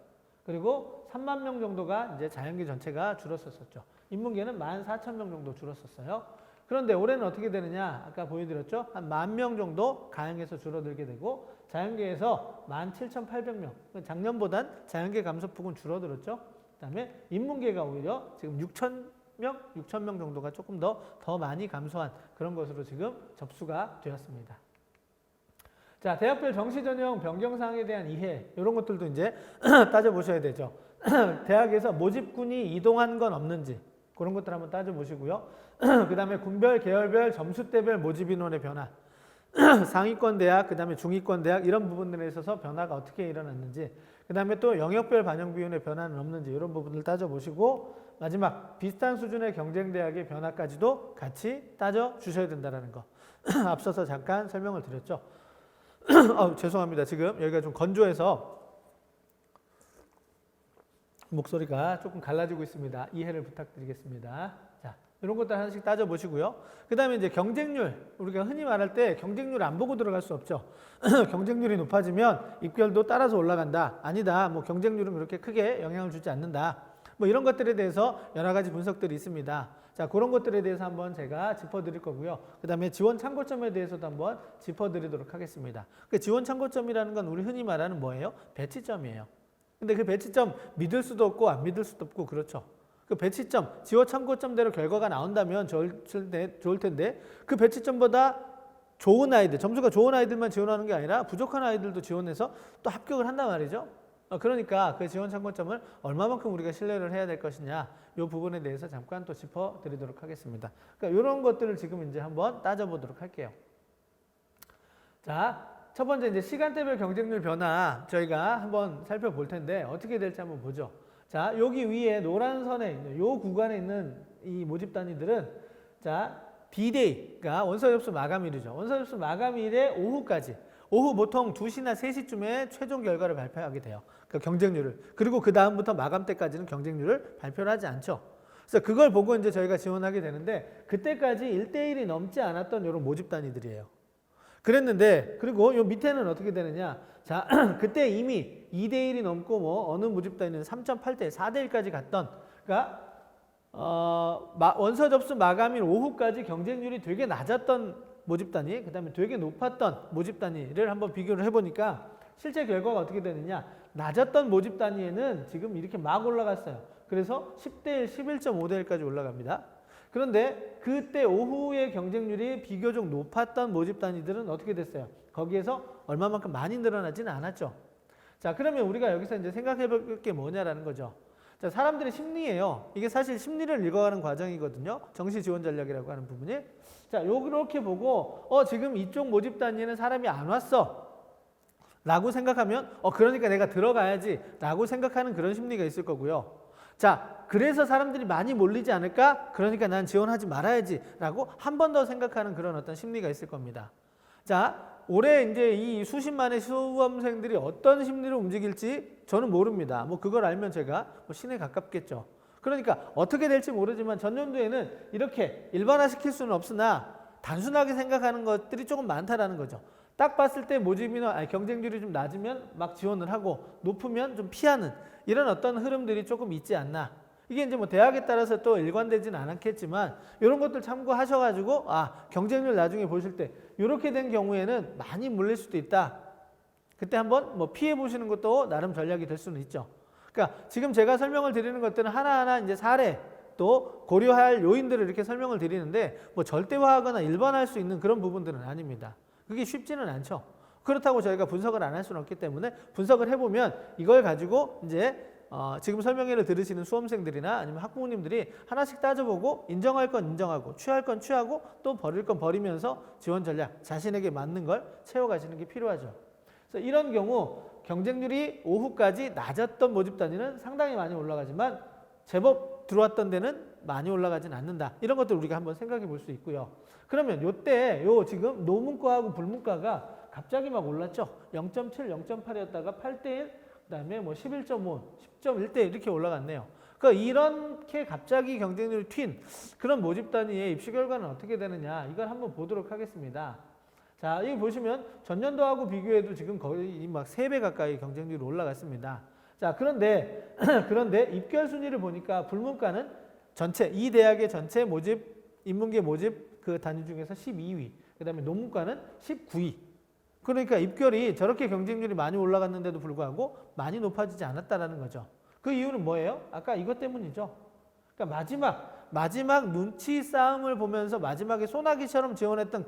그리고 3만 명 정도가 이제 자연계 전체가 줄었었죠. 인문계는 14,000명 정도 줄었었어요. 그런데 올해는 어떻게 되느냐? 아까 보여드렸죠? 한 10,000명 정도 가형에서 줄어들게 되고 자연계에서 17,800명. 작년보단 자연계 감소폭은 줄어들었죠. 그 다음에 인문계가 오히려 지금 6,000명 정도가 조금 더 많이 감소한 그런 것으로 지금 접수가 되었습니다. 자, 대학별 정시 전형 변경사항에 대한 이해 이런 것들도 이제 따져보셔야 되죠. 대학에서 모집군이 이동한 건 없는지 그런 것들 한번 따져보시고요. 그 다음에 군별, 계열별, 점수대별 모집 인원의 변화 상위권 대학, 그 다음에 중위권 대학 이런 부분들에 있어서 변화가 어떻게 일어났는지 그 다음에 또 영역별 반영 비율의 변화는 없는지 이런 부분을 따져보시고 마지막 비슷한 수준의 경쟁대학의 변화까지도 같이 따져주셔야 된다는 거 앞서서 잠깐 설명을 드렸죠. 죄송합니다. 지금 여기가 좀 건조해서 목소리가 조금 갈라지고 있습니다. 이해를 부탁드리겠습니다. 자, 이런 것들 하나씩 따져보시고요. 그 다음에 이제 경쟁률, 우리가 흔히 말할 때 경쟁률 안 보고 들어갈 수 없죠. 경쟁률이 높아지면 입결도 따라서 올라간다. 아니다. 경쟁률은 그렇게 크게 영향을 주지 않는다. 이런 것들에 대해서 여러 가지 분석들이 있습니다. 자, 그런 것들에 대해서 한번 제가 짚어드릴 거고요. 그 다음에 지원 참고점에 대해서도 한번 짚어드리도록 하겠습니다. 그 지원 참고점이라는 건 우리 흔히 말하는 뭐예요? 배치점이에요. 근데 그 배치점 믿을 수도 없고 안 믿을 수도 없고 그렇죠. 그 배치점, 지원 참고점대로 결과가 나온다면 좋을 텐데 그 배치점보다 좋은 아이들, 점수가 좋은 아이들만 지원하는 게 아니라 부족한 아이들도 지원해서 또 합격을 한단 말이죠. 그러니까 그 지원 참고점을 얼마만큼 우리가 신뢰를 해야 될 것이냐 이 부분에 대해서 잠깐 또 짚어드리도록 하겠습니다. 그러니까 이런 것들을 지금 이제 한번 따져보도록 할게요. 자, 첫 번째 이제 시간대별 경쟁률 변화 저희가 한번 살펴볼 텐데 어떻게 될지 한번 보죠. 자, 여기 위에 노란 선에 있는 이 구간에 있는 이 모집 단위들은 자, D-Day가 원서 접수 마감일이죠. 원서 접수 마감일에 오후까지 오후 보통 2시나 3시쯤에 최종 결과를 발표하게 돼요. 그 경쟁률을. 그리고 그 다음부터 마감 때까지는 경쟁률을 발표를 하지 않죠. 그래서 그걸 보고 이제 저희가 지원하게 되는데 그때까지 1대1이 넘지 않았던 이런 모집 단위들이에요. 그랬는데 그리고 요 밑에는 어떻게 되느냐. 자, 그때 이미 2대1이 넘고 어느 모집 단위는 3.8대 4대1까지 갔던 그러니까 원서 접수 마감일 오후까지 경쟁률이 되게 낮았던 모집 단위, 그 다음에 되게 높았던 모집 단위를 한번 비교를 해보니까 실제 결과가 어떻게 되느냐. 낮았던 모집 단위에는 지금 이렇게 막 올라갔어요. 그래서 10대1, 11.5대1까지 올라갑니다. 그런데 그때 오후의 경쟁률이 비교적 높았던 모집 단위들은 어떻게 됐어요? 거기에서 얼마만큼 많이 늘어나지는 않았죠. 자, 그러면 우리가 여기서 이제 생각해 볼 게 뭐냐라는 거죠. 자, 사람들의 심리예요. 이게 사실 심리를 읽어가는 과정이거든요. 정시 지원 전략이라고 하는 부분이. 자, 요렇게 보고 지금 이쪽 모집 단위에는 사람이 안 왔어 라고 생각하면 그러니까 내가 들어가야지 라고 생각하는 그런 심리가 있을 거고요. 자, 그래서 사람들이 많이 몰리지 않을까? 그러니까 난 지원하지 말아야지 라고 한 번 더 생각하는 그런 어떤 심리가 있을 겁니다. 자, 올해 이제 이 수십만의 수험생들이 어떤 심리를 움직일지 저는 모릅니다. 그걸 알면 제가 신에 가깝겠죠. 그러니까 어떻게 될지 모르지만 전년도에는 이렇게 일반화시킬 수는 없으나 단순하게 생각하는 것들이 조금 많다라는 거죠. 딱 봤을 때 모집이나 경쟁률이 좀 낮으면 막 지원을 하고 높으면 좀 피하는 이런 어떤 흐름들이 조금 있지 않나. 이게 이제 뭐 대학에 따라서 또 일관되지는 않았겠지만 이런 것들 참고하셔가지고 경쟁률 나중에 보실 때 이렇게 된 경우에는 많이 몰릴 수도 있다. 그때 한번 뭐 피해 보시는 것도 나름 전략이 될 수는 있죠. 그러니까 지금 제가 설명을 드리는 것들은 하나하나 이제 사례 또 고려할 요인들을 이렇게 설명을 드리는데 뭐 절대화하거나 일반화할 수 있는 그런 부분들은 아닙니다. 그게 쉽지는 않죠. 그렇다고 저희가 분석을 안 할 수는 없기 때문에 분석을 해보면 이걸 가지고 이제 지금 설명회를 들으시는 수험생들이나 아니면 학부모님들이 하나씩 따져보고 인정할 건 인정하고 취할 건 취하고 또 버릴 건 버리면서 지원 전략 자신에게 맞는 걸 채워가시는 게 필요하죠. 그래서 이런 경우 경쟁률이 오후까지 낮았던 모집 단위는 상당히 많이 올라가지만 제법 들어왔던 데는 많이 올라가진 않는다. 이런 것들 우리가 한번 생각해 볼 수 있고요. 그러면 요때 지금 노문과하고 불문과가 갑자기 막 올랐죠. 0.7, 0.8이었다가 8대1, 그다음에 뭐 11.5, 10.1대 이렇게 올라갔네요. 그러니까 이렇게 갑자기 경쟁률이 튄 그런 모집 단위의 입시 결과는 어떻게 되느냐 이걸 한번 보도록 하겠습니다. 자, 여기 보시면 전년도하고 비교해도 지금 거의 막 3배 가까이 경쟁률이 올라갔습니다. 자, 그런데 입결 순위를 보니까 불문과는 전체 이 대학의 전체 모집 인문계 모집 그 단위 중에서 12위, 그다음에 논문과는 19위. 그러니까 입결이 저렇게 경쟁률이 많이 올라갔는데도 불구하고 많이 높아지지 않았다라는 거죠. 그 이유는 뭐예요? 아까 이것 때문이죠. 그러니까 마지막 눈치 싸움을 보면서 마지막에 소나기처럼 지원했던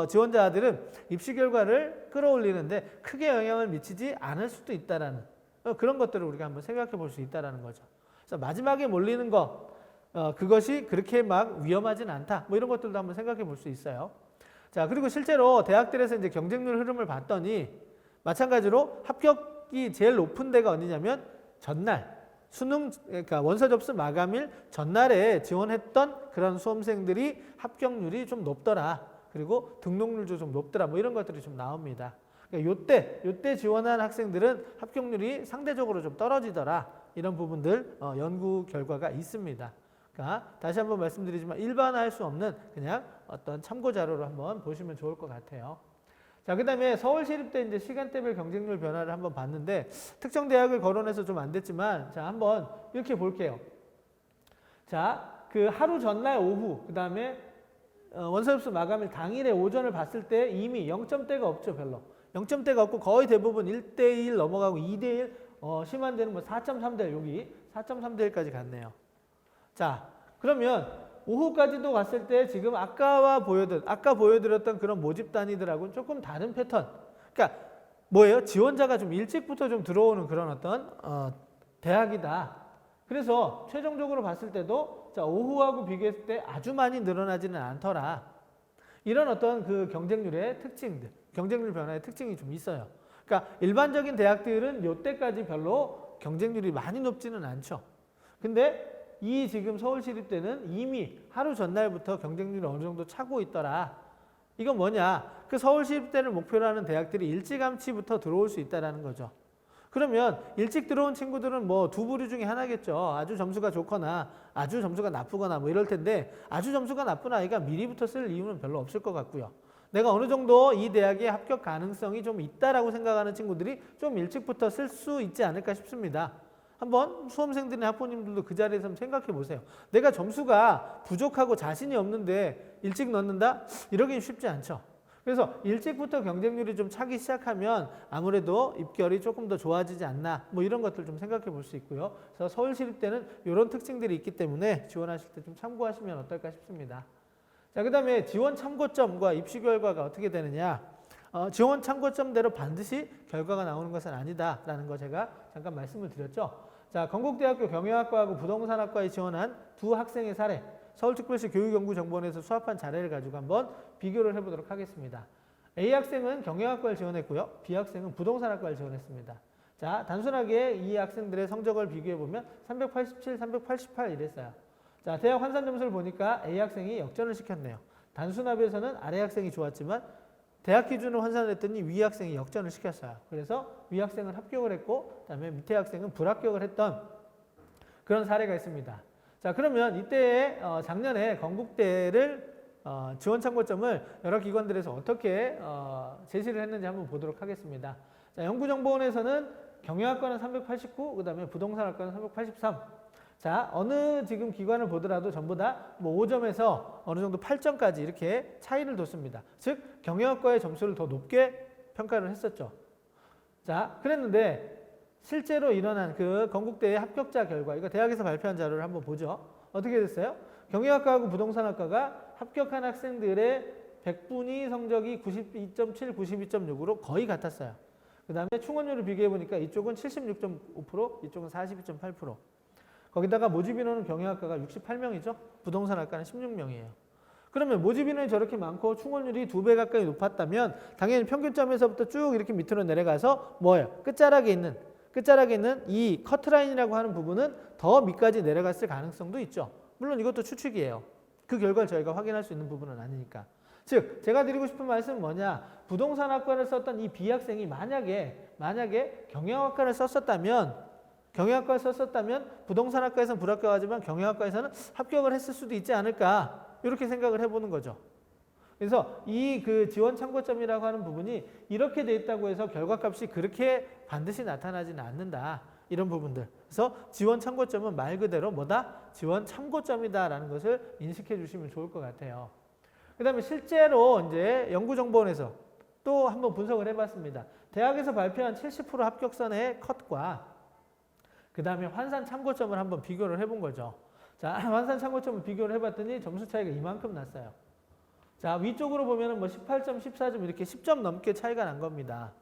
지원자들은 입시 결과를 끌어올리는데 크게 영향을 미치지 않을 수도 있다라는 그런 것들을 우리가 한번 생각해 볼 수 있다라는 거죠. 그래서 마지막에 몰리는 거 그것이 그렇게 막 위험하진 않다. 뭐 이런 것들도 한번 생각해 볼 수 있어요. 자, 그리고 실제로 대학들에서 이제 경쟁률 흐름을 봤더니 마찬가지로 합격이 제일 높은 데가 어디냐면 전날 수능 그러니까 원서 접수 마감일 전날에 지원했던 그런 수험생들이 합격률이 좀 높더라. 그리고 등록률도 좀 높더라. 뭐 이런 것들이 좀 나옵니다. 그러니까 요때 지원한 학생들은 합격률이 상대적으로 좀 떨어지더라. 이런 부분들 연구 결과가 있습니다. 그러니까 다시 한번 말씀드리지만 일반화할 수 없는 그냥 어떤 참고 자료로 한번 보시면 좋을 것 같아요. 자, 그다음에 서울시립대 이제 시간대별 경쟁률 변화를 한번 봤는데 특정 대학을 거론해서 좀 안 됐지만 자, 한번 이렇게 볼게요. 자, 그 하루 전날 오후 그다음에 원서 접수 마감일 당일에 오전을 봤을 때 이미 0점대가 없죠, 별로. 0점대가 없고 거의 대부분 1대1 넘어가고 2대1 심한 데는 뭐 4.3대1 여기 4.3대1까지 갔네요. 자, 그러면 오후까지도 갔을 때 지금 아까 보여드렸던 그런 모집 단위들하고는 조금 다른 패턴. 그러니까 뭐예요? 지원자가 좀 일찍부터 좀 들어오는 그런 어떤 대학이다. 그래서 최종적으로 봤을 때도 자, 오후하고 비교했을 때 아주 많이 늘어나지는 않더라. 이런 어떤 그 경쟁률의 특징들, 경쟁률 변화의 특징이 좀 있어요. 그러니까 일반적인 대학들은 이때까지 별로 경쟁률이 많이 높지는 않죠. 근데 이 지금 서울시립대는 이미 하루 전날부터 경쟁률이 어느 정도 차고 있더라. 이건 뭐냐? 그 서울시립대를 목표로 하는 대학들이 일찌감치부터 들어올 수 있다는 거죠. 그러면 일찍 들어온 친구들은 뭐 두 부류 중에 하나겠죠. 아주 점수가 좋거나 아주 점수가 나쁘거나 뭐 이럴 텐데 아주 점수가 나쁜 아이가 미리부터 쓸 이유는 별로 없을 것 같고요. 내가 어느 정도 이 대학에 합격 가능성이 좀 있다라고 생각하는 친구들이 좀 일찍부터 쓸 수 있지 않을까 싶습니다. 한번 수험생들이나 학부모님들도 그 자리에서 한번 생각해 보세요. 내가 점수가 부족하고 자신이 없는데 일찍 넣는다? 이러긴 쉽지 않죠. 그래서 일찍부터 경쟁률이 좀 차기 시작하면 아무래도 입결이 조금 더 좋아지지 않나 뭐 이런 것들 좀 생각해 볼 수 있고요. 그래서 서울시립대는 이런 특징들이 있기 때문에 지원하실 때 좀 참고하시면 어떨까 싶습니다. 자, 그 다음에 지원 참고점과 입시 결과가 어떻게 되느냐. 지원 참고점대로 반드시 결과가 나오는 것은 아니다라는 거 제가 잠깐 말씀을 드렸죠. 자, 건국대학교 경영학과하고 부동산학과에 지원한 두 학생의 사례, 서울특별시 교육연구정보원에서 수합한 자료를 가지고 한번 비교를 해보도록 하겠습니다. A 학생은 경영학과를 지원했고요. B 학생은 부동산학과를 지원했습니다. 자, 단순하게 이 학생들의 성적을 비교해보면 387, 388 이랬어요. 자, 대학 환산 점수를 보니까 A 학생이 역전을 시켰네요. 단순합에서는 아래 학생이 좋았지만 대학 기준으로 환산을 했더니 위 학생이 역전을 시켰어요. 그래서 위 학생은 합격을 했고 그다음에 밑에 학생은 불합격을 했던 그런 사례가 있습니다. 자, 그러면 이때 작년에 건국대를 지원 참고점을 여러 기관들에서 어떻게 제시를 했는지 한번 보도록 하겠습니다. 자, 연구정보원에서는 경영학과는 389, 그 다음에 부동산학과는 383. 자, 어느 지금 기관을 보더라도 전부 다 뭐 5점에서 어느 정도 8점까지 이렇게 차이를 뒀습니다. 즉, 경영학과의 점수를 더 높게 평가를 했었죠. 자, 그랬는데 실제로 일어난 그 건국대의 합격자 결과, 이거 대학에서 발표한 자료를 한번 보죠. 어떻게 됐어요? 경영학과하고 부동산학과가 합격한 학생들의 100분위 성적이 92.7, 92.6으로 거의 같았어요. 그 다음에 충원율을 비교해보니까 이쪽은 76.5%, 이쪽은 42.8%. 거기다가 모집인원은 경영학과가 68명이죠. 부동산학과는 16명이에요. 그러면 모집인원이 저렇게 많고 충원율이 2배 가까이 높았다면 당연히 평균점에서부터 쭉 이렇게 밑으로 내려가서 뭐예요? 끝자락에 있는 이 커트라인이라고 하는 부분은 더 밑까지 내려갔을 가능성도 있죠. 물론 이것도 추측이에요. 그 결과를 저희가 확인할 수 있는 부분은 아니니까. 즉, 제가 드리고 싶은 말씀은 뭐냐? 부동산학과를 썼던 이 B학생이 만약에 경영학과를 썼었다면 부동산학과에서는 불합격하지만 경영학과에서는 합격을 했을 수도 있지 않을까, 이렇게 생각을 해보는 거죠. 그래서 이 그 지원 참고점이라고 하는 부분이 이렇게 돼 있다고 해서 결과값이 그렇게 반드시 나타나지는 않는다, 이런 부분들. 그래서 지원 참고점은 말 그대로 뭐다? 지원 참고점이다라는 것을 인식해 주시면 좋을 것 같아요. 그 다음에 실제로 이제 연구정보원에서 또 한번 분석을 해봤습니다. 대학에서 발표한 70% 합격선의 컷과 그 다음에 환산 참고점을 한번 비교를 해본 거죠. 자, 환산 참고점을 비교를 해봤더니 점수 차이가 이만큼 났어요. 자, 위쪽으로 보면은 뭐 18점, 14점 이렇게 10점 넘게 차이가 난 겁니다.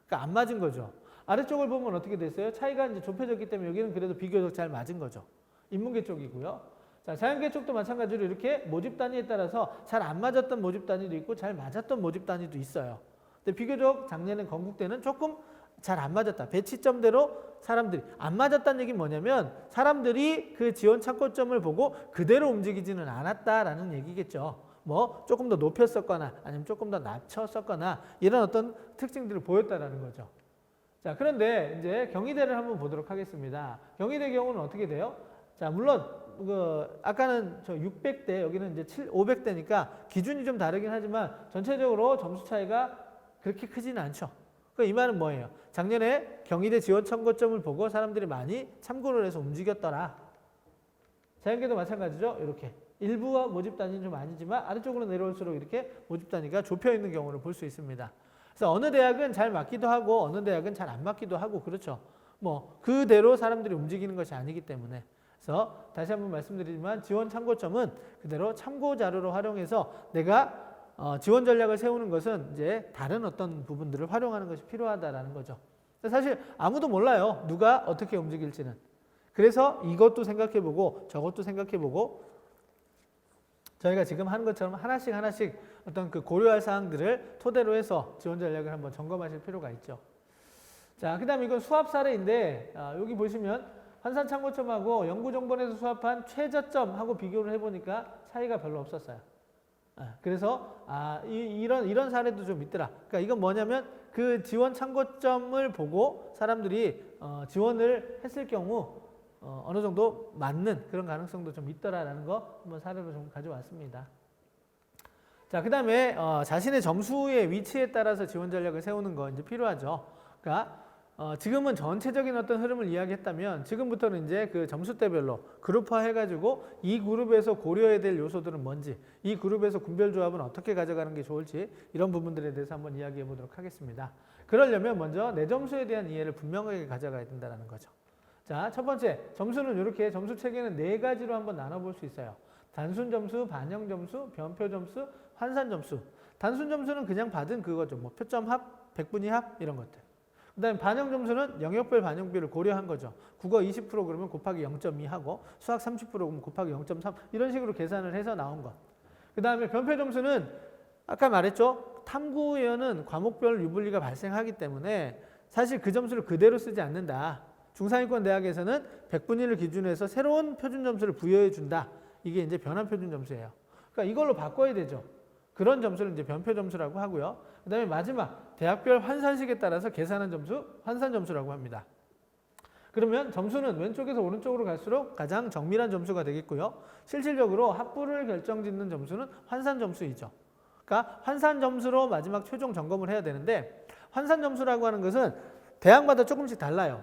그러니까 안 맞은 거죠. 아래쪽을 보면 어떻게 됐어요? 차이가 이제 좁혀졌기 때문에 여기는 그래도 비교적 잘 맞은 거죠. 인문계 쪽이고요. 자, 자연계 쪽도 마찬가지로 이렇게 모집 단위에 따라서 잘 안 맞았던 모집 단위도 있고 잘 맞았던 모집 단위도 있어요. 근데 비교적 작년에 건국대는 조금 잘 안 맞았다. 배치점대로 사람들이 안 맞았다는 얘기는 뭐냐면 사람들이 그 지원 참고점을 보고 그대로 움직이지는 않았다라는 얘기겠죠. 뭐 조금 더 높였었거나 아니면 조금 더 낮췄었거나 이런 어떤 특징들을 보였다라는 거죠. 자, 그런데 이제 경희대를 한번 보도록 하겠습니다. 경희대 경우는 어떻게 돼요? 자, 물론 아까는 저 600대, 여기는 이제 500대니까 기준이 좀 다르긴 하지만 전체적으로 점수 차이가 그렇게 크지는 않죠. 이 말은 뭐예요? 작년에 경희대 지원 참고점을 보고 사람들이 많이 참고를 해서 움직였더라. 자연계도 마찬가지죠. 이렇게 일부와 모집 단위는 좀 아니지만 아래쪽으로 내려올수록 이렇게 모집 단위가 좁혀 있는 경우를 볼 수 있습니다. 그래서 어느 대학은 잘 맞기도 하고 어느 대학은 잘 안 맞기도 하고 그렇죠. 뭐 그대로 사람들이 움직이는 것이 아니기 때문에. 그래서 다시 한번 말씀드리지만 지원 참고점은 그대로 참고 자료로 활용해서 내가 지원 전략을 세우는 것은 이제 다른 어떤 부분들을 활용하는 것이 필요하다라는 거죠. 사실 아무도 몰라요. 누가 어떻게 움직일지는. 그래서 이것도 생각해보고 저것도 생각해보고 저희가 지금 하는 것처럼 하나씩 어떤 그 고려할 사항들을 토대로 해서 지원 전략을 한번 점검하실 필요가 있죠. 자, 그 다음에 이건 수합 사례인데 여기 보시면 환산 참고점하고 연구정보원에서 수합한 최저점하고 비교를 해보니까 차이가 별로 없었어요. 그래서 이런 사례도 좀 있더라. 그러니까 이건 뭐냐면 그 지원 참고점을 보고 사람들이 지원을 했을 경우 어느 정도 맞는 그런 가능성도 좀 있더라라는 거 한번 사례로 좀 가져왔습니다. 자, 그 다음에 자신의 점수의 위치에 따라서 지원 전략을 세우는 거 이제 필요하죠. 그러니까 지금은 전체적인 어떤 흐름을 이야기했다면 지금부터는 이제 그 점수대별로 그룹화 해가지고 이 그룹에서 고려해야 될 요소들은 뭔지, 이 그룹에서 군별 조합은 어떻게 가져가는 게 좋을지 이런 부분들에 대해서 한번 이야기해 보도록 하겠습니다. 그러려면 먼저 내 점수에 대한 이해를 분명하게 가져가야 된다는 거죠. 자, 첫 번째 점수는 이렇게 점수 체계는 4가지로 한번 나눠볼 수 있어요. 단순 점수, 반영 점수, 변표 점수, 환산 점수. 단순 점수는 그냥 받은 그거죠. 뭐 표점 합, 백분위 합 이런 것들. 그 다음에 반영 점수는 영역별 반영비를 고려한 거죠. 국어 20% 그러면 곱하기 0.2 하고 수학 30% 그러면 곱하기 0.3 이런 식으로 계산을 해서 나온 것. 그 다음에 변표 점수는 아까 말했죠. 탐구위원은 과목별 유불리가 발생하기 때문에 사실 그 점수를 그대로 쓰지 않는다. 중상위권 대학에서는 100분위를 기준으로 해서 새로운 표준 점수를 부여해 준다. 이게 이제 변환 표준 점수예요. 그러니까 이걸로 바꿔야 되죠. 그런 점수를 이제 변표 점수라고 하고요. 그 다음에 마지막 대학별 환산식에 따라서 계산한 점수, 환산 점수라고 합니다. 그러면 점수는 왼쪽에서 오른쪽으로 갈수록 가장 정밀한 점수가 되겠고요. 실질적으로 학부를 결정짓는 점수는 환산 점수이죠. 그러니까 환산 점수로 마지막 최종 점검을 해야 되는데 환산 점수라고 하는 것은 대학마다 조금씩 달라요.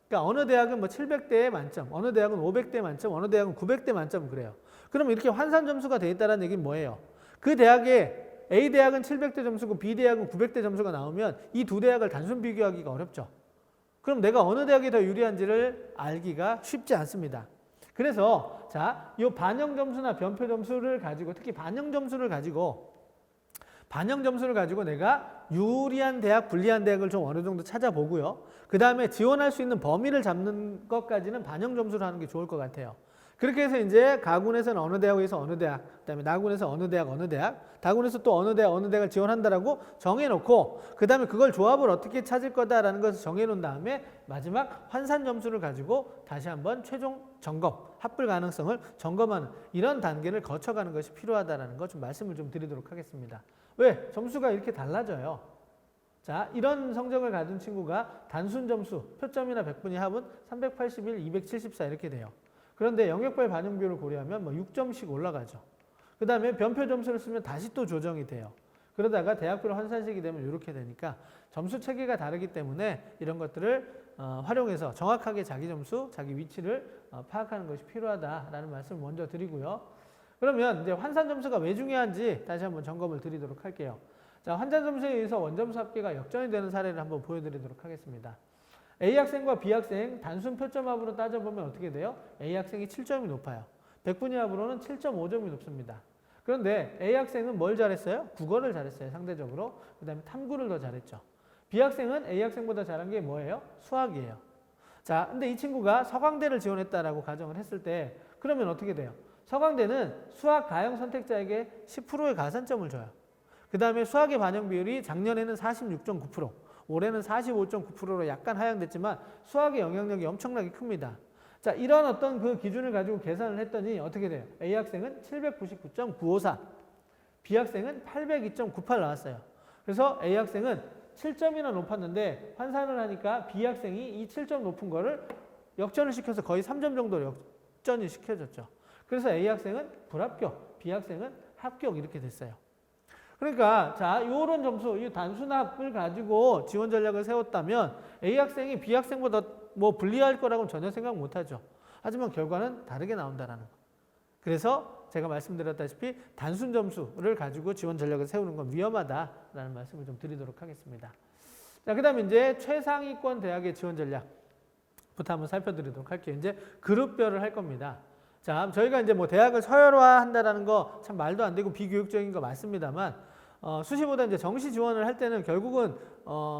그러니까 어느 대학은 뭐 700대에 만점, 어느 대학은 500대 만점, 어느 대학은 900대 만점 그래요. 그럼 이렇게 환산 점수가 돼 있다는 얘기는 뭐예요? 그 대학에 A 대학은 700대 점수고 B 대학은 900대 점수가 나오면 이 두 대학을 단순 비교하기가 어렵죠. 그럼 내가 어느 대학이 더 유리한지를 알기가 쉽지 않습니다. 그래서 자, 이 반영 점수나 변표 점수를 가지고 특히 반영 점수를 가지고 내가 유리한 대학, 불리한 대학을 좀 어느 정도 찾아보고요. 그 다음에 지원할 수 있는 범위를 잡는 것까지는 반영 점수를 하는 게 좋을 것 같아요. 그렇게 해서 이제 가군에서는 어느 대학에서 어느 대학, 그 다음에 나군에서 어느 대학, 다군에서 또 어느 대학을 지원한다라고 정해놓고 그 다음에 그걸 조합을 어떻게 찾을 거다라는 것을 정해놓은 다음에 마지막 환산 점수를 가지고 다시 한번 최종 점검, 합불 가능성을 점검하는 이런 단계를 거쳐가는 것이 필요하다라는 거 좀 말씀을 좀 드리도록 하겠습니다. 왜? 점수가 이렇게 달라져요. 자, 이런 성적을 가진 친구가 단순 점수, 표점이나 백분위 합은 381, 274 이렇게 돼요. 그런데 영역별 반영 비율을 고려하면 뭐 6점씩 올라가죠. 그 다음에 변표 점수를 쓰면 다시 또 조정이 돼요. 그러다가 대학별 환산식이 되면 이렇게 되니까 점수 체계가 다르기 때문에 이런 것들을 활용해서 정확하게 자기 점수, 자기 위치를 파악하는 것이 필요하다라는 말씀을 먼저 드리고요. 그러면 이제 환산 점수가 왜 중요한지 다시 한번 점검을 드리도록 할게요. 자, 환산 점수에 의해서 원점수 합계가 역전이 되는 사례를 한번 보여드리도록 하겠습니다. A학생과 B학생 단순 표점합으로 따져보면 어떻게 돼요? A학생이 7점이 높아요. 백분위 합으로는 7.5점이 높습니다. 그런데 A학생은 뭘 잘했어요? 국어를 잘했어요. 상대적으로. 그 다음에 탐구를 더 잘했죠. B학생은 A학생보다 잘한 게 뭐예요? 수학이에요. 자, 근데 이 친구가 서강대를 지원했다라고 가정을 했을 때 그러면 어떻게 돼요? 서강대는 수학 가형 선택자에게 10%의 가산점을 줘요. 그 다음에 수학의 반영 비율이 작년에는 46.9%, 올해는 45.9%로 약간 하향됐지만 수학의 영향력이 엄청나게 큽니다. 자, 이런 어떤 그 기준을 가지고 계산을 했더니 어떻게 돼요? A학생은 799.954, B학생은 802.98 나왔어요. 그래서 A학생은 7점이나 높았는데 환산을 하니까 B학생이 이 7점 높은 거를 역전을 시켜서 거의 3점 정도로 역전이 시켜졌죠. 그래서 A학생은 불합격, B학생은 합격 이렇게 됐어요. 그러니까 자, 이런 점수, 이 단순합을 가지고 지원 전략을 세웠다면 A학생이 B학생보다 뭐 불리할 거라고는 전혀 생각 못 하죠. 하지만 결과는 다르게 나온다라는 거. 그래서 제가 말씀드렸다시피 단순 점수를 가지고 지원 전략을 세우는 건 위험하다라는 말씀을 좀 드리도록 하겠습니다. 자, 그다음에 이제 최상위권 대학의 지원 전략부터 한번 살펴드리도록 할게요. 이제 그룹별을 할 겁니다. 자, 저희가 이제 뭐 대학을 서열화한다라는 거 참 말도 안 되고 비교육적인 거 맞습니다만 수시보다 이제 정시 지원을 할 때는 결국은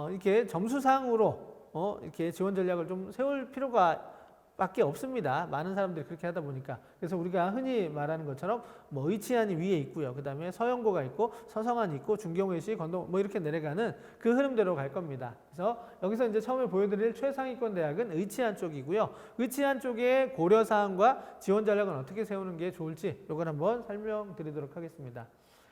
이렇게 점수상으로 이렇게 지원 전략을 좀 세울 필요가 밖에 없습니다. 많은 사람들이 그렇게 하다 보니까. 그래서 우리가 흔히 말하는 것처럼 뭐 의치안이 위에 있고요. 그 다음에 서영고가 있고 서성안이 있고 중경외시, 건동 뭐 이렇게 내려가는 그 흐름대로 갈 겁니다. 그래서 여기서 이제 처음에 보여드릴 최상위권 대학은 의치안 쪽이고요. 의치안 쪽의 고려사항과 지원 전략은 어떻게 세우는 게 좋을지 이걸 한번 설명드리도록 하겠습니다.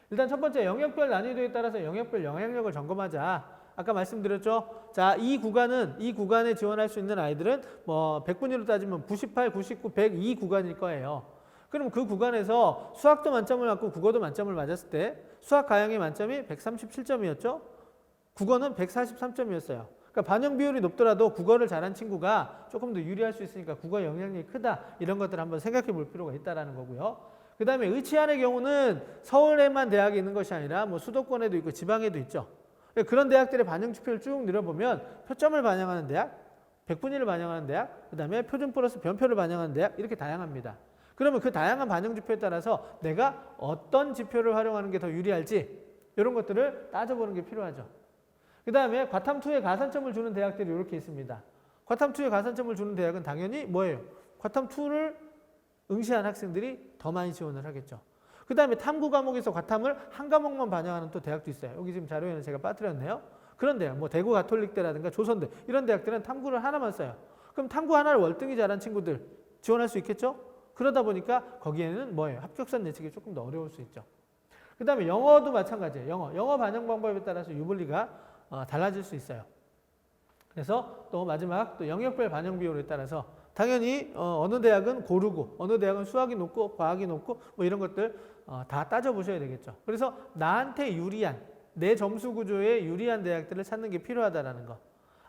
일단 첫 번째 영역별 난이도에 따라서 영역별 영향력을 점검하자. 아까 말씀드렸죠. 자, 이 구간에 지원할 수 있는 아이들은 뭐 100분위로 따지면 98, 99, 100 이 구간일 거예요. 그럼 그 구간에서 수학도 만점을 맞고 국어도 만점을 맞았을 때 수학 가형의 만점이 137점이었죠. 국어는 143점이었어요. 그러니까 반영 비율이 높더라도 국어를 잘한 친구가 조금 더 유리할 수 있으니까 국어 영향력이 크다. 이런 것들을 한번 생각해 볼 필요가 있다는 거고요. 그 다음에 의치안의 경우는 서울에만 대학이 있는 것이 아니라 뭐 수도권에도 있고 지방에도 있죠. 그런 대학들의 반영 지표를 쭉 늘어보면 표점을 반영하는 대학, 백분위를 반영하는 대학, 그 다음에 표준 플러스 변표를 반영하는 대학 이렇게 다양합니다. 그러면 그 다양한 반영 지표에 따라서 내가 어떤 지표를 활용하는 게 더 유리할지 이런 것들을 따져보는 게 필요하죠. 그 다음에 과탐2에 가산점을 주는 대학들이 이렇게 있습니다. 과탐2에 가산점을 주는 대학은 당연히 뭐예요? 과탐2를 응시한 학생들이 더 많이 지원을 하겠죠. 그 다음에 탐구 과목에서 과탐을 한 과목만 반영하는 또 대학도 있어요. 여기 지금 자료에는 제가 빠뜨렸네요. 그런 대학, 뭐 대구 가톨릭대라든가 조선대 이런 대학들은 탐구를 하나만 써요. 그럼 탐구 하나를 월등히 잘한 친구들 지원할 수 있겠죠? 그러다 보니까 거기에는 뭐예요? 합격선 예측이 조금 더 어려울 수 있죠. 그 다음에 영어도 마찬가지예요. 영어 반영 방법에 따라서 유불리가 달라질 수 있어요. 그래서 또 마지막 또 영역별 반영 비율에 따라서 당연히 어느 대학은 고르고 어느 대학은 수학이 높고 과학이 높고 뭐 이런 것들 다 따져보셔야 되겠죠. 그래서 나한테 유리한 내 점수 구조에 유리한 대학들을 찾는 게 필요하다라는 거.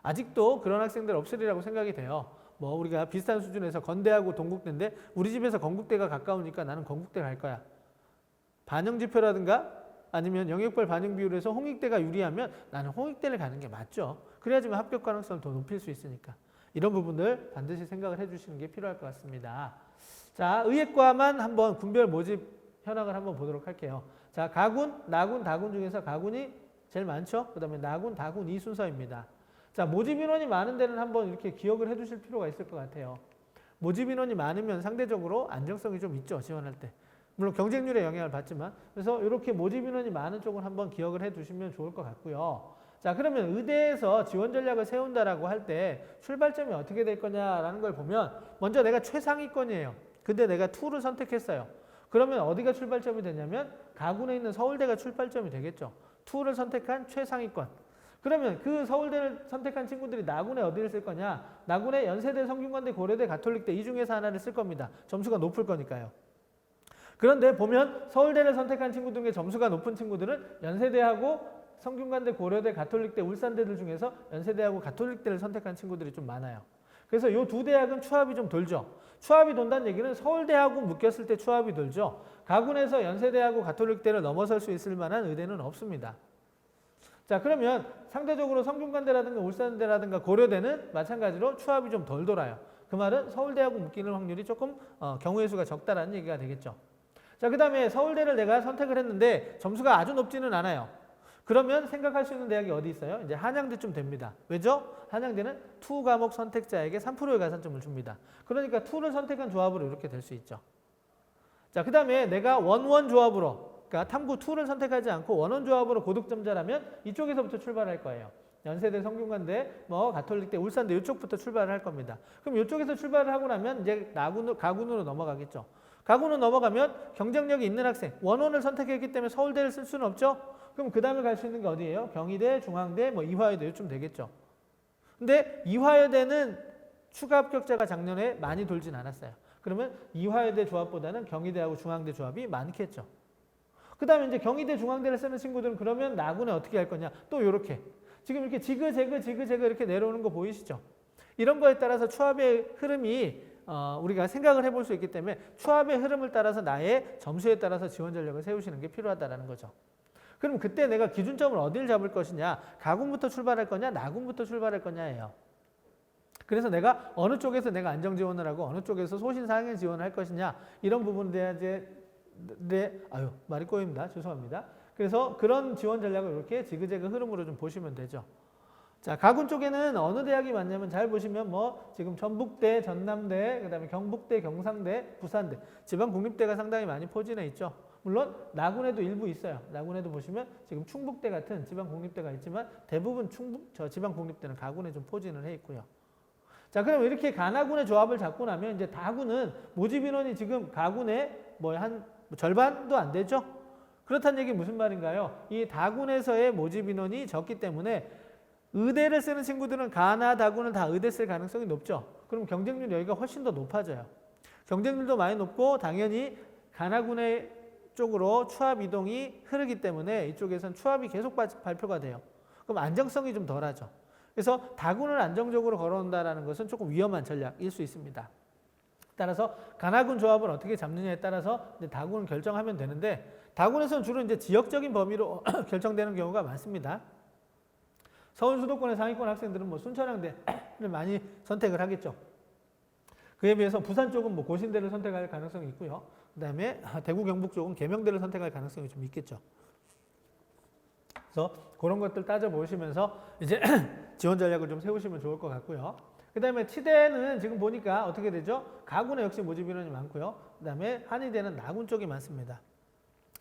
아직도 그런 학생들 없으리라고 생각이 돼요. 뭐 우리가 비슷한 수준에서 건대하고 동국대인데 우리 집에서 건국대가 가까우니까 나는 건국대 갈 거야. 반영 지표라든가 아니면 영역별 반영 비율에서 홍익대가 유리하면 나는 홍익대를 가는 게 맞죠. 그래야지만 합격 가능성을 더 높일 수 있으니까. 이런 부분들 반드시 생각을 해주시는 게 필요할 것 같습니다. 자, 의예과만 한번 군별 모집 현황을 한번 보도록 할게요. 자, 가군, 나군, 다군 중에서 가군이 제일 많죠. 그 다음에 나군, 다군 이 순서입니다. 자, 모집 인원이 많은 데는 한번 이렇게 기억을 해두실 필요가 있을 것 같아요. 모집 인원이 많으면 상대적으로 안정성이 좀 있죠. 지원할 때. 물론 경쟁률에 영향을 받지만. 그래서 이렇게 모집 인원이 많은 쪽을 한번 기억을 해두시면 좋을 것 같고요. 자, 그러면 의대에서 지원 전략을 세운다라고 할 때 출발점이 어떻게 될 거냐라는 걸 보면 먼저 내가 최상위권이에요. 근데 내가 2를 선택했어요. 그러면 어디가 출발점이 되냐면 가군에 있는 서울대가 출발점이 되겠죠. 2를 선택한 최상위권. 그러면 그 서울대를 선택한 친구들이 나군에 어디를 쓸 거냐? 나군에 연세대, 성균관대, 고려대, 가톨릭대 이 중에서 하나를 쓸 겁니다. 점수가 높을 거니까요. 그런데 보면 서울대를 선택한 친구들 중에 점수가 높은 친구들은 연세대하고 성균관대, 고려대, 가톨릭대, 울산대들 중에서 연세대하고 가톨릭대를 선택한 친구들이 좀 많아요. 그래서 이 두 대학은 추합이 좀 돌죠. 추합이 돈다는 얘기는 서울대하고 묶였을 때 추합이 돌죠. 가군에서 연세대하고 가톨릭대를 넘어설 수 있을 만한 의대는 없습니다. 자, 그러면 상대적으로 성균관대라든가 울산대라든가 고려대는 마찬가지로 추합이 좀 덜 돌아요. 그 말은 서울대하고 묶이는 확률이 조금 경우의 수가 적다라는 얘기가 되겠죠. 자, 그 다음에 서울대를 내가 선택을 했는데 점수가 아주 높지는 않아요. 그러면 생각할 수 있는 대학이 어디 있어요? 이제 한양대쯤 됩니다. 왜죠? 한양대는 2 과목 선택자에게 3%의 가산점을 줍니다. 그러니까 2를 선택한 조합으로 이렇게 될 수 있죠. 자, 그 다음에 내가 원원 조합으로, 그러니까 탐구 2를 선택하지 않고 원원 조합으로 고득점자라면 이쪽에서부터 출발할 거예요. 연세대, 성균관대, 뭐 가톨릭대, 울산대 이쪽부터 출발을 할 겁니다. 그럼 이쪽에서 출발을 하고 나면 이제 가군으로 넘어가겠죠. 가군으로 넘어가면 경쟁력이 있는 학생, 원원을 선택했기 때문에 서울대를 쓸 수는 없죠. 그럼 그 다음에 갈 수 있는 게 어디예요? 경희대, 중앙대, 뭐 이화여대 이쯤 되겠죠. 근데 이화여대는 추가 합격자가 작년에 많이 돌진 않았어요. 그러면 이화여대 조합보다는 경희대하고 중앙대 조합이 많겠죠. 그 다음에 이제 경희대, 중앙대를 쓰는 친구들은 그러면 나군에 어떻게 할 거냐? 또 이렇게. 지금 이렇게 지그재그 이렇게 내려오는 거 보이시죠? 이런 거에 따라서 추합의 흐름이 우리가 생각을 해볼 수 있기 때문에 추합의 흐름을 따라서 나의 점수에 따라서 지원 전략을 세우시는 게 필요하다는 거죠. 그럼 그때 내가 기준점을 어디를 잡을 것이냐? 가군부터 출발할 거냐? 나군부터 출발할 거냐예요. 그래서 내가 어느 쪽에서 내가 안정 지원을 하고 어느 쪽에서 소신 상향 지원을 할 것이냐? 이런 부분에 말이 꼬입니다. 죄송합니다. 그래서 그런 지원 전략을 이렇게 지그재그 흐름으로 좀 보시면 되죠. 자, 가군 쪽에는 어느 대학이 많냐면 잘 보시면 뭐 지금 전북대, 전남대, 그다음에 경북대, 경상대, 부산대, 지방 국립대가 상당히 많이 포진해 있죠. 물론 나군에도 일부 있어요. 나군에도 보시면 지금 충북대 같은 지방 국립대가 있지만 대부분 지방 국립대는 가군에 좀 포진을 해 있고요. 자, 그럼 이렇게 가나군의 조합을 잡고 나면 이제 다군은 모집 인원이 지금 가군의 한 절반도 안 되죠. 그렇다는 얘기 무슨 말인가요? 이 다군에서의 모집 인원이 적기 때문에 의대를 쓰는 친구들은 가나 다군을 다 의대 쓸 가능성이 높죠. 그럼 경쟁률 여기가 훨씬 더 높아져요. 경쟁률도 많이 높고 당연히 가나군의 쪽으로 추합 이동이 흐르기 때문에 이쪽에선 추합이 계속 발표가 돼요. 그럼 안정성이 좀 덜하죠. 그래서 다군을 안정적으로 걸어온다는 것은 조금 위험한 전략일 수 있습니다. 따라서 가나군 조합을 어떻게 잡느냐에 따라서 이제 다군을 결정하면 되는데 다군에서는 주로 이제 지역적인 범위로 결정되는 경우가 많습니다. 서울 수도권의 상위권 학생들은 뭐 순천향대를 많이 선택을 하겠죠. 그에 비해서 부산 쪽은 뭐 고신대를 선택할 가능성이 있고요. 그 다음에 대구 경북 쪽은 계명대를 선택할 가능성이 좀 있겠죠. 그래서 그런 것들 따져보시면서 이제 지원 전략을 좀 세우시면 좋을 것 같고요. 그 다음에 치대는 지금 보니까 어떻게 되죠? 가군에 역시 모집 인원이 많고요. 그 다음에 한의대는 나군 쪽이 많습니다.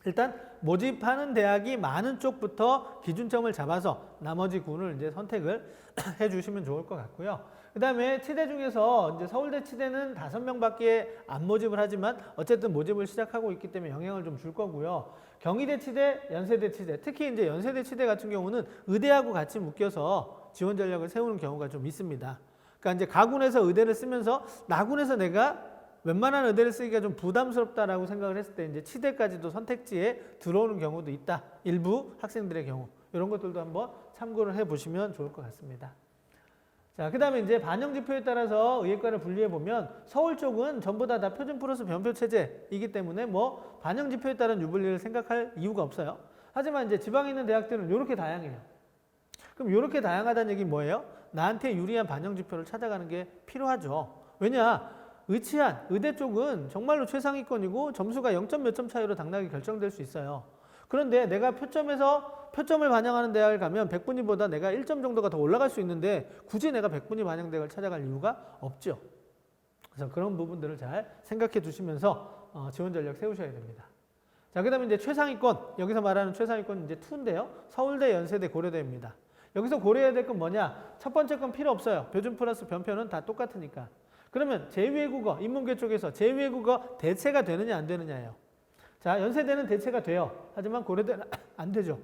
일단 모집하는 대학이 많은 쪽부터 기준점을 잡아서 나머지 군을 이제 선택을 해주시면 좋을 것 같고요. 그다음에 치대 중에서 이제 서울대 치대는 5명밖에 안 모집을 하지만 어쨌든 모집을 시작하고 있기 때문에 영향을 좀 줄 거고요. 경희대 치대, 연세대 치대, 특히 이제 연세대 치대 같은 경우는 의대하고 같이 묶여서 지원 전략을 세우는 경우가 좀 있습니다. 그러니까 이제 가군에서 의대를 쓰면서 나군에서 내가 웬만한 의대를 쓰기가 좀 부담스럽다라고 생각을 했을 때 이제 치대까지도 선택지에 들어오는 경우도 있다. 일부 학생들의 경우. 이런 것들도 한번 참고를 해 보시면 좋을 것 같습니다. 자, 그 다음에 이제 반영지표에 따라서 의예과를 분리해 보면 서울 쪽은 전부 다 표준 플러스 변표 체제이기 때문에 뭐 반영지표에 따른 유불리를 생각할 이유가 없어요. 하지만 이제 지방에 있는 대학들은 이렇게 다양해요. 그럼 이렇게 다양하다는 얘기는 뭐예요? 나한테 유리한 반영지표를 찾아가는 게 필요하죠. 왜냐? 의치한 의대 쪽은 정말로 최상위권이고 점수가 0점 몇 점 차이로 당락이 결정될 수 있어요. 그런데 내가 표점을 반영하는 대학을 가면 100분위보다 내가 1점 정도가 더 올라갈 수 있는데 굳이 내가 100분위 반영 대학을 찾아갈 이유가 없죠. 그래서 그런 부분들을 잘 생각해 두시면서 지원 전략 세우셔야 됩니다. 자, 그 다음에 이제 최상위권, 여기서 말하는 최상위권 이제 2인데요. 서울대, 연세대, 고려대입니다. 여기서 고려해야 될 건 뭐냐? 첫 번째 건 필요 없어요. 표준 플러스 변표는 다 똑같으니까. 그러면 제2외국어, 인문계 쪽에서 제2외국어 대체가 되느냐 안 되느냐예요. 자, 연세대는 대체가 돼요. 하지만 고려대는 안 되죠.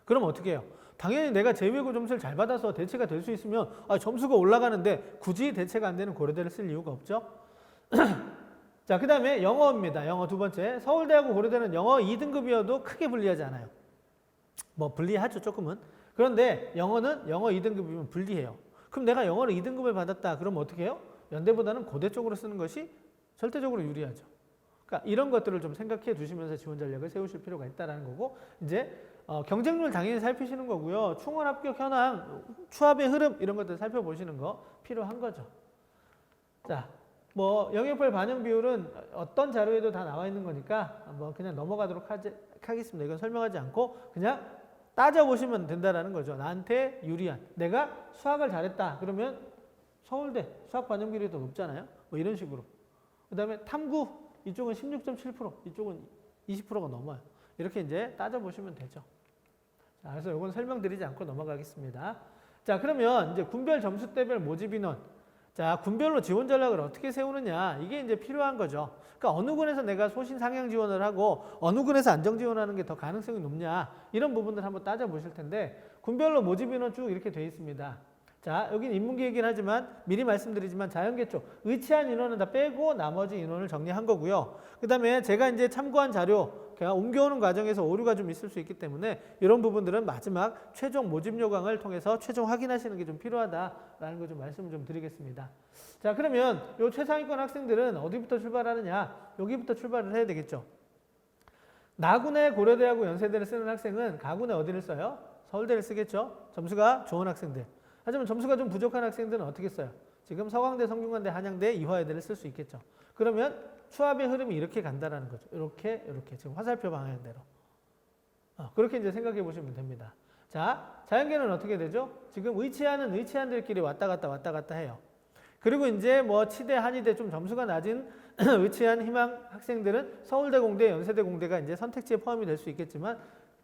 그럼 어떻게 해요? 당연히 내가 제2외국어 점수를 잘 받아서 대체가 될 수 있으면 점수가 올라가는데 굳이 대체가 안 되는 고려대를 쓸 이유가 없죠. 자, 그 다음에 영어입니다. 영어 두 번째. 서울대하고 고려대는 영어 2등급이어도 크게 불리하지 않아요. 뭐 불리하죠, 조금은. 그런데 영어는 영어 2등급이면 불리해요. 그럼 내가 영어를 2등급을 받았다. 그럼 어떻게 해요? 연대보다는 고대 쪽으로 쓰는 것이 절대적으로 유리하죠. 그러니까 이런 것들을 좀 생각해 두시면서 지원 전략을 세우실 필요가 있다는 거고, 이제 경쟁률 당연히 살피시는 거고요. 충원 합격 현황, 추합의 흐름 이런 것들 살펴보시는 거 필요한 거죠. 자, 뭐 영역별 반영 비율은 어떤 자료에도 다 나와 있는 거니까 뭐 그냥 넘어가도록 하겠습니다. 이건 설명하지 않고 그냥 따져보시면 된다는 거죠. 나한테 유리한. 내가 수학을 잘했다. 그러면 서울대 수학 반영 비율이 더 높잖아요. 뭐 이런 식으로. 그 다음에 탐구 이쪽은 16.7%, 이쪽은 20%가 넘어요. 이렇게 이제 따져보시면 되죠. 자, 그래서 이건 설명드리지 않고 넘어가겠습니다. 자, 그러면 이제 군별 점수대별 모집 인원. 자, 군별로 지원 전략을 어떻게 세우느냐. 이게 이제 필요한 거죠. 그러니까 어느 군에서 내가 소신 상향 지원을 하고 어느 군에서 안정 지원하는 게 더 가능성이 높냐. 이런 부분들 한번 따져보실 텐데 군별로 모집 인원 쭉 이렇게 되어 있습니다. 자, 여기는 인문계이긴 하지만 미리 말씀드리지만 자연계 쪽 의치한 인원은 다 빼고 나머지 인원을 정리한 거고요. 그 다음에 제가 이제 참고한 자료 제가 옮겨오는 과정에서 오류가 좀 있을 수 있기 때문에 이런 부분들은 마지막 최종 모집 요강을 통해서 최종 확인하시는 게 좀 필요하다라는 거 좀 말씀을 좀 드리겠습니다. 자, 그러면 요 최상위권 학생들은 어디부터 출발하느냐? 여기부터 출발을 해야 되겠죠. 나군에 고려대하고 연세대를 쓰는 학생은 가군에 어디를 써요? 서울대를 쓰겠죠. 점수가 좋은 학생들. 하지만 점수가 좀 부족한 학생들은 어떻게 써요? 지금 서강대, 성균관대, 한양대, 이화여대를 쓸 수 있겠죠. 그러면 추합의 흐름이 이렇게 간다라는 거죠. 이렇게 지금 화살표 방향대로. 그렇게 이제 생각해 보시면 됩니다. 자, 자연계는 어떻게 되죠? 지금 의치한들끼리 왔다 갔다 해요. 그리고 이제 뭐 치대, 한의대 좀 점수가 낮은 의치한 희망 학생들은 서울대 공대, 연세대 공대가 이제 선택지에 포함이 될 수 있겠지만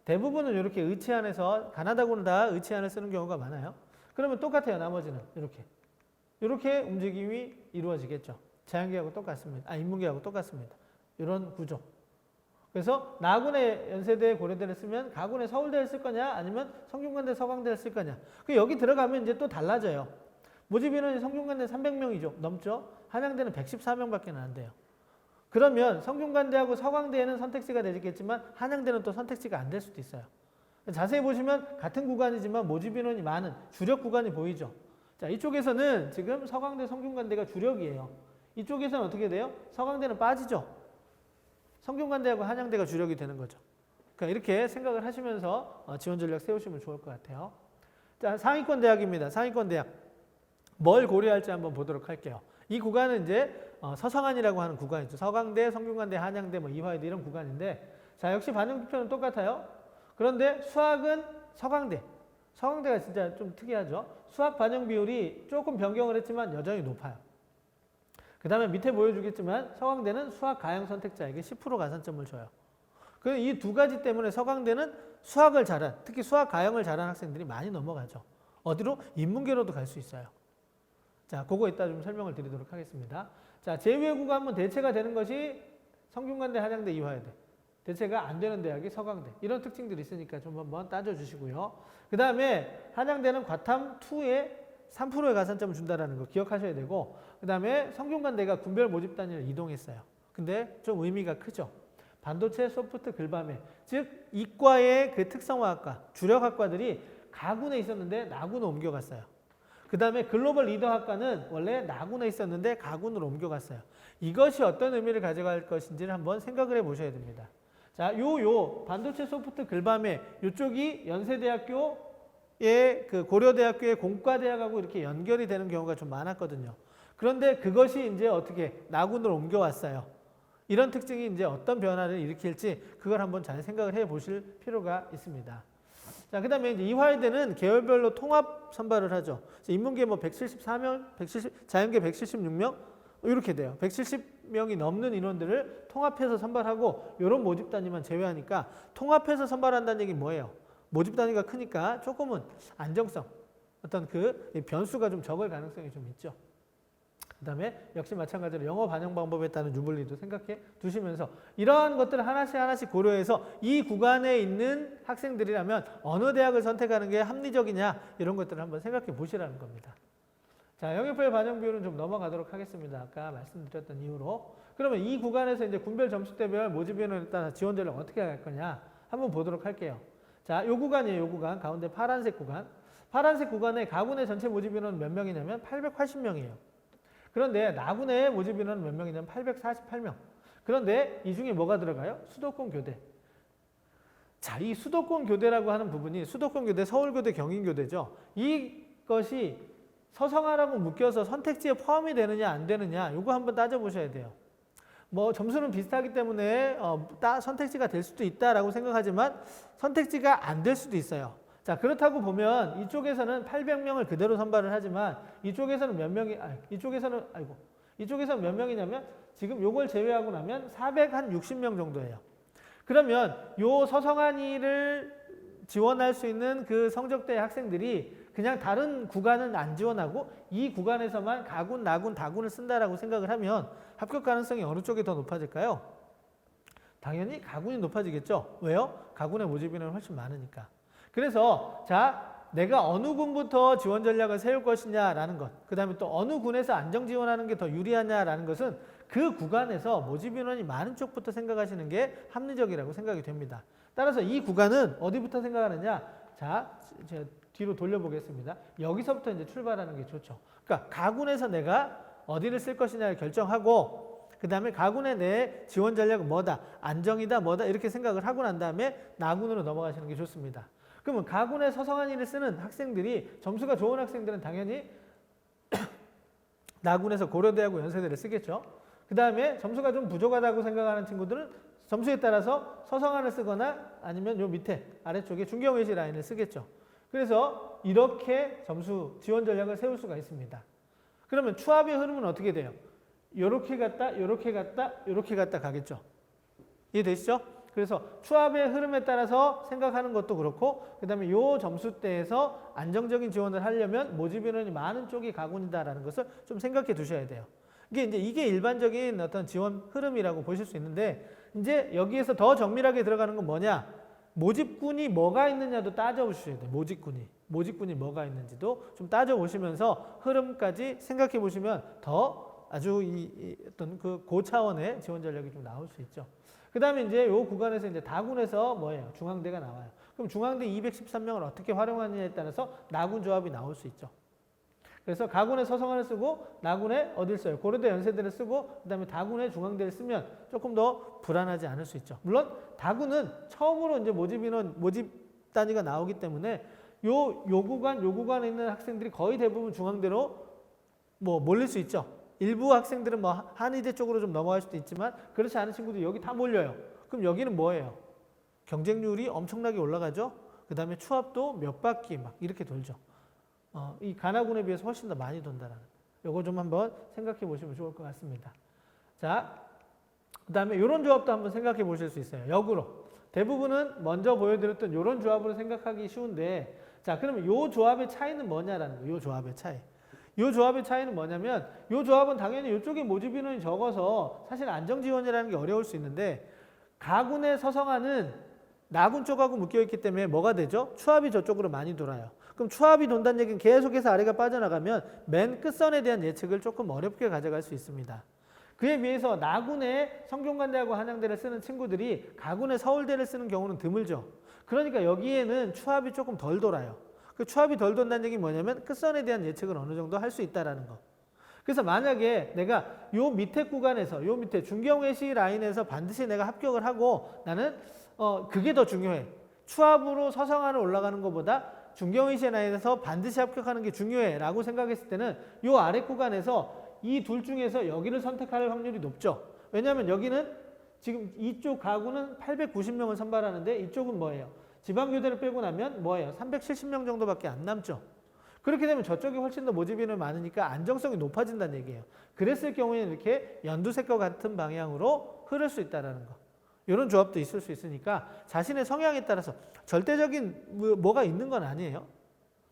대부분은 이렇게 의치안에서 가나다고는 다 의치안을 쓰는 경우가 많아요. 그러면 똑같아요. 나머지는 이렇게 움직임이 이루어지겠죠. 자연계하고 똑같습니다. 인문계하고 똑같습니다. 이런 구조. 그래서 나군에 연세대, 고려대를 쓰면 가군에 서울대를 쓸 거냐 아니면 성균관대, 서강대를 쓸 거냐. 여기 들어가면 이제 또 달라져요. 모집 인원이 성균관대 300명이죠. 넘죠. 한양대는 114명밖에 안 돼요. 그러면 성균관대하고 서강대에는 선택지가 되겠지만 한양대는 또 선택지가 안 될 수도 있어요. 자세히 보시면 같은 구간이지만 모집 인원이 많은 주력 구간이 보이죠. 자, 이쪽에서는 지금 서강대, 성균관대가 주력이에요. 이쪽에서는 어떻게 돼요? 서강대는 빠지죠. 성균관대하고 한양대가 주력이 되는 거죠. 그러니까 이렇게 생각을 하시면서 지원 전략 세우시면 좋을 것 같아요. 자, 상위권 대학입니다. 상위권 대학. 뭘 고려할지 한번 보도록 할게요. 이 구간은 이제 서성안이라고 하는 구간이죠. 서강대, 성균관대, 한양대, 이화여대 이런 구간인데, 자, 역시 반영지표는 똑같아요. 그런데 수학은 서강대가 진짜 좀 특이하죠. 수학 반영 비율이 조금 변경을 했지만 여전히 높아요. 그 다음에 밑에 보여주겠지만 서강대는 수학 가형 선택자에게 10% 가산점을 줘요. 이 두 가지 때문에 서강대는 수학을 특히 수학 가형을 잘한 학생들이 많이 넘어가죠. 어디로? 인문계로도 갈 수 있어요. 자, 그거 이따 좀 설명을 드리도록 하겠습니다. 자, 제2외국어 하면 대체가 되는 것이 성균관대, 한양대, 이화여대. 대체가 안 되는 대학이 서강대. 이런 특징들이 있으니까 좀 한번 따져주시고요. 그 다음에 한양대는 과탐 2에 3%의 가산점을 준다라는 거 기억하셔야 되고, 그 다음에 성균관대가 군별 모집 단위를 이동했어요. 근데 좀 의미가 크죠. 반도체, 소프트, 글밤에, 즉 이과의 그 특성화학과, 주력학과들이 가군에 있었는데 나군으로 옮겨갔어요. 그 다음에 글로벌 리더학과는 원래 나군에 있었는데 가군으로 옮겨갔어요. 이것이 어떤 의미를 가져갈 것인지를 한번 생각을 해보셔야 됩니다. 자, 반도체, 소프트, 글밤에 이쪽이 연세대학교의 그 고려대학교의 공과대학하고 이렇게 연결이 되는 경우가 좀 많았거든요. 그런데 그것이 이제 어떻게 나군으로 옮겨왔어요. 이런 특징이 이제 어떤 변화를 일으킬지 그걸 한번 잘 생각을 해 보실 필요가 있습니다. 자, 그 다음에 이제 이화여대는 계열별로 통합 선발을 하죠. 인문계 뭐 174명, 자연계 176명, 이렇게 돼요. 170명이 넘는 인원들을 통합해서 선발하고 이런 모집 단위만 제외하니까 통합해서 선발한다는 얘기는 뭐예요? 모집 단위가 크니까 조금은 안정성, 어떤 그 변수가 좀 적을 가능성이 좀 있죠. 그 다음에 역시 마찬가지로 영어 반영 방법에 따른 유불리도 생각해 두시면서 이러한 것들을 하나씩 고려해서 이 구간에 있는 학생들이라면 어느 대학을 선택하는 게 합리적이냐 이런 것들을 한번 생각해 보시라는 겁니다. 자, 영역별 반영 비율은 좀 넘어가도록 하겠습니다. 아까 말씀드렸던 이유로. 그러면 이 구간에서 이제 군별 점수대별 모집 인원에 따라 지원 전략 어떻게 할 거냐 한번 보도록 할게요. 자, 요 구간이에요. 요 구간. 가운데 파란색 구간. 파란색 구간에 가군의 전체 모집 인원은 몇 명이냐면 880명이에요. 그런데 나군의 모집 인원은 몇 명이냐면 848명. 그런데 이 중에 뭐가 들어가요? 수도권 교대. 자, 이 수도권 교대라고 하는 부분이 수도권 교대, 서울교대, 경인교대죠. 이것이 서성하라고 묶여서 선택지에 포함이 되느냐 안 되느냐 이거 한번 따져보셔야 돼요. 뭐 점수는 비슷하기 때문에 선택지가 될 수도 있다라고 생각하지만 선택지가 안 될 수도 있어요. 자, 그렇다고 보면 이쪽에서는 800명을 그대로 선발을 하지만 이쪽에서는 몇 명이 이쪽에서는 몇 명이냐면 지금 요걸 제외하고 나면 460명 정도예요. 그러면 요 서성한이를 지원할 수 있는 그 성적대 학생들이 그냥 다른 구간은 안 지원하고 이 구간에서만 가군, 나군, 다군을 쓴다라고 생각을 하면 합격 가능성이 어느 쪽이 더 높아질까요? 당연히 가군이 높아지겠죠. 왜요? 가군의 모집 인원이 훨씬 많으니까. 그래서 자, 내가 어느 군부터 지원 전략을 세울 것이냐라는 것, 그 다음에 또 어느 군에서 안정 지원하는 게 더 유리하냐라는 것은 그 구간에서 모집 인원이 많은 쪽부터 생각하시는 게 합리적이라고 생각이 됩니다. 따라서 이 구간은 어디부터 생각하느냐? 자, 제가 뒤로 돌려보겠습니다. 여기서부터 이제 출발하는 게 좋죠. 그러니까 가군에서 내가 어디를 쓸 것이냐를 결정하고 그 다음에 가군의 내 지원 전략은 뭐다, 안정이다, 뭐다 이렇게 생각을 하고 난 다음에 나군으로 넘어가시는 게 좋습니다. 그러면 가군의 서성한이를 쓰는 학생들이 점수가 좋은 학생들은 당연히 나군에서 고려대하고 연세대를 쓰겠죠. 그 다음에 점수가 좀 부족하다고 생각하는 친구들은 점수에 따라서 서성한을 쓰거나 아니면 요 밑에 아래쪽에 중경외시 라인을 쓰겠죠. 그래서 이렇게 점수 지원 전략을 세울 수가 있습니다. 그러면 추합의 흐름은 어떻게 돼요? 요렇게 갔다 요렇게 갔다 요렇게 갔다 가겠죠. 이해되시죠? 그래서 추합의 흐름에 따라서 생각하는 것도 그렇고 그 다음에 요 점수대에서 안정적인 지원을 하려면 모집 인원이 많은 쪽이 가군이다라는 것을 좀 생각해 두셔야 돼요. 이게 일반적인 어떤 지원 흐름이라고 보실 수 있는데 이제 여기에서 더 정밀하게 들어가는 건 뭐냐? 모집군이 뭐가 있느냐도 따져보셔야 돼요. 모집군이 뭐가 있는지도 좀 따져보시면서 흐름까지 생각해 보시면 더 아주 어떤 그 고차원의 지원 전략이 좀 나올 수 있죠. 그 다음에 이제 요 구간에서 이제 다군에서 뭐예요? 중앙대가 나와요. 그럼 중앙대 213명을 어떻게 활용하느냐에 따라서 나군 조합이 나올 수 있죠. 그래서 가군에 서성한을 쓰고 나군에 어딜 써요? 고려대 연세대를 쓰고 그 다음에 다군에 중앙대를 쓰면 조금 더 불안하지 않을 수 있죠. 물론 다군은 처음으로 이제 모집 단위가 나오기 때문에 요 구간에 있는 학생들이 거의 대부분 중앙대로 뭐 몰릴 수 있죠. 일부 학생들은 뭐 한의대 쪽으로 좀 넘어갈 수도 있지만 그렇지 않은 친구들이 여기 다 몰려요. 그럼 여기는 뭐예요? 경쟁률이 엄청나게 올라가죠. 그 다음에 추합도 몇 바퀴 막 이렇게 돌죠. 이 가나군에 비해서 훨씬 더 많이 돈다라는 요거 좀 한번 생각해 보시면 좋을 것 같습니다. 자, 그 다음에 이런 조합도 한번 생각해 보실 수 있어요. 역으로 대부분은 먼저 보여드렸던 이런 조합으로 생각하기 쉬운데 자, 그러면 요 조합의 차이는 뭐냐라는 거예요. 요 조합의 차이. 이 조합의 차이는 뭐냐면 이 조합은 당연히 이쪽에 모집 인원이 적어서 사실 안정 지원이라는 게 어려울 수 있는데 가군의 서성안은 나군 쪽하고 묶여있기 때문에 뭐가 되죠? 추합이 저쪽으로 많이 돌아요. 그럼 추합이 돈다는 얘기는 계속해서 아래가 빠져나가면 맨 끝선에 대한 예측을 조금 어렵게 가져갈 수 있습니다. 그에 비해서 나군의 성균관대하고 한양대를 쓰는 친구들이 가군의 서울대를 쓰는 경우는 드물죠. 그러니까 여기에는 추합이 조금 덜 돌아요. 그 추합이 덜 돈다는 얘기는 뭐냐면 끝선에 대한 예측을 어느 정도 할 수 있다는 거. 그래서 만약에 내가 요 밑에 구간에서 요 밑에 중경외시 라인에서 반드시 내가 합격을 하고 나는 그게 더 중요해. 추합으로 서성안을 올라가는 것보다 중경외시 라인에서 반드시 합격하는 게 중요해 라고 생각했을 때는 요 아래 구간에서 이 둘 중에서 여기를 선택할 확률이 높죠. 왜냐하면 여기는 지금 이쪽 가구는 890명을 선발하는데 이쪽은 뭐예요? 지방교대를 빼고 나면 뭐예요? 370명 정도밖에 안 남죠. 그렇게 되면 저쪽이 훨씬 더 모집 인원이 많으니까 안정성이 높아진다는 얘기예요. 그랬을 경우에는 이렇게 연두색과 같은 방향으로 흐를 수 있다는 거. 이런 조합도 있을 수 있으니까 자신의 성향에 따라서 절대적인 뭐가 있는 건 아니에요.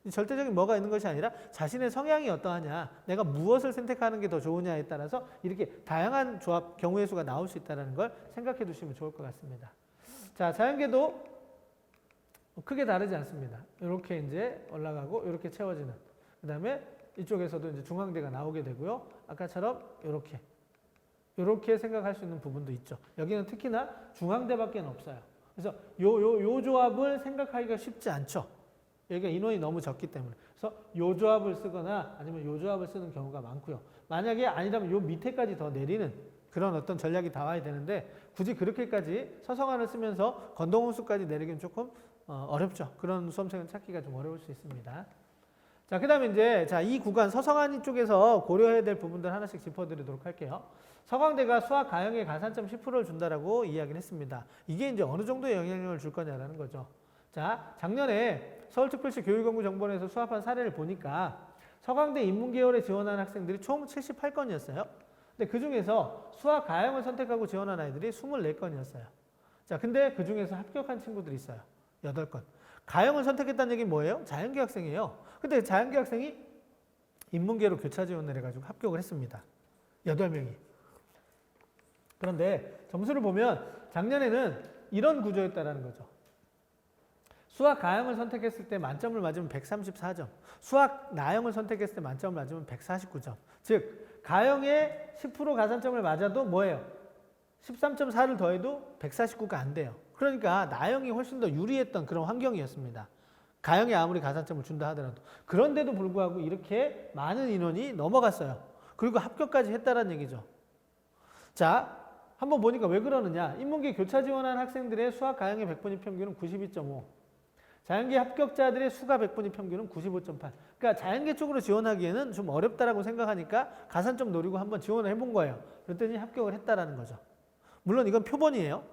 절대적인 뭐가 있는 것이 아니라 자신의 성향이 어떠하냐, 내가 무엇을 선택하는 게 더 좋으냐에 따라서 이렇게 다양한 조합, 경우의 수가 나올 수 있다는 걸 생각해 두시면 좋을 것 같습니다. 자, 자연계도 크게 다르지 않습니다. 이렇게 이제 올라가고 이렇게 채워지는. 그 다음에 이쪽에서도 이제 중앙대가 나오게 되고요. 아까처럼 이렇게 생각할 수 있는 부분도 있죠. 여기는 특히나 중앙대밖에 없어요. 그래서 요 조합을 생각하기가 쉽지 않죠. 여기가 인원이 너무 적기 때문에. 그래서 요 조합을 쓰거나 아니면 요 조합을 쓰는 경우가 많고요. 만약에 아니라면 요 밑에까지 더 내리는 그런 어떤 전략이 나와야 되는데 굳이 그렇게까지 서성안을 쓰면서 건동홍수까지 내리기는 조금 어렵죠. 그런 수험생은 찾기가 좀 어려울 수 있습니다. 자, 그 다음에 이제 이 구간 서성안 쪽에서 고려해야 될 부분들 하나씩 짚어드리도록 할게요. 서강대가 수학 가형에 가산점 10%를 준다라고 이야기를 했습니다. 이게 이제 어느 정도의 영향력을 줄 거냐라는 거죠. 자, 작년에 서울특별시 교육연구정보원에서 수합한 사례를 보니까 서강대 인문계열에 지원한 학생들이 총 78건이었어요. 근데 그 중에서 수학 가형을 선택하고 지원한 아이들이 24건이었어요. 자, 근데 그 중에서 합격한 친구들이 있어요. 8건. 가형을 선택했다는 얘기는 뭐예요? 자연계 학생이에요. 근데 자연계 학생이 인문계로 교차 지원을 해가지고 합격을 했습니다. 8명이. 그런데 점수를 보면 작년에는 이런 구조였다라는 거죠. 수학 가형을 선택했을 때 만점을 맞으면 134점, 수학 나형을 선택했을 때 만점을 맞으면 149점. 즉 가형에 10% 가산점을 맞아도 뭐예요? 13.4를 더해도 149가 안 돼요. 그러니까 나형이 훨씬 더 유리했던 그런 환경이었습니다. 가형에 아무리 가산점을 준다 하더라도. 그런데도 불구하고 이렇게 많은 인원이 넘어갔어요. 그리고 합격까지 했다는 얘기죠. 자, 한번 보니까 왜 그러느냐. 인문계 교차 지원한 학생들의 수학 가형의 100분위 평균은 92.5. 자연계 합격자들의 수가 100분위 평균은 95.8. 그러니까 자연계 쪽으로 지원하기에는 좀 어렵다라고 생각하니까 가산점 노리고 한번 지원을 해본 거예요. 그랬더니 합격을 했다라는 거죠. 물론 이건 표본이에요.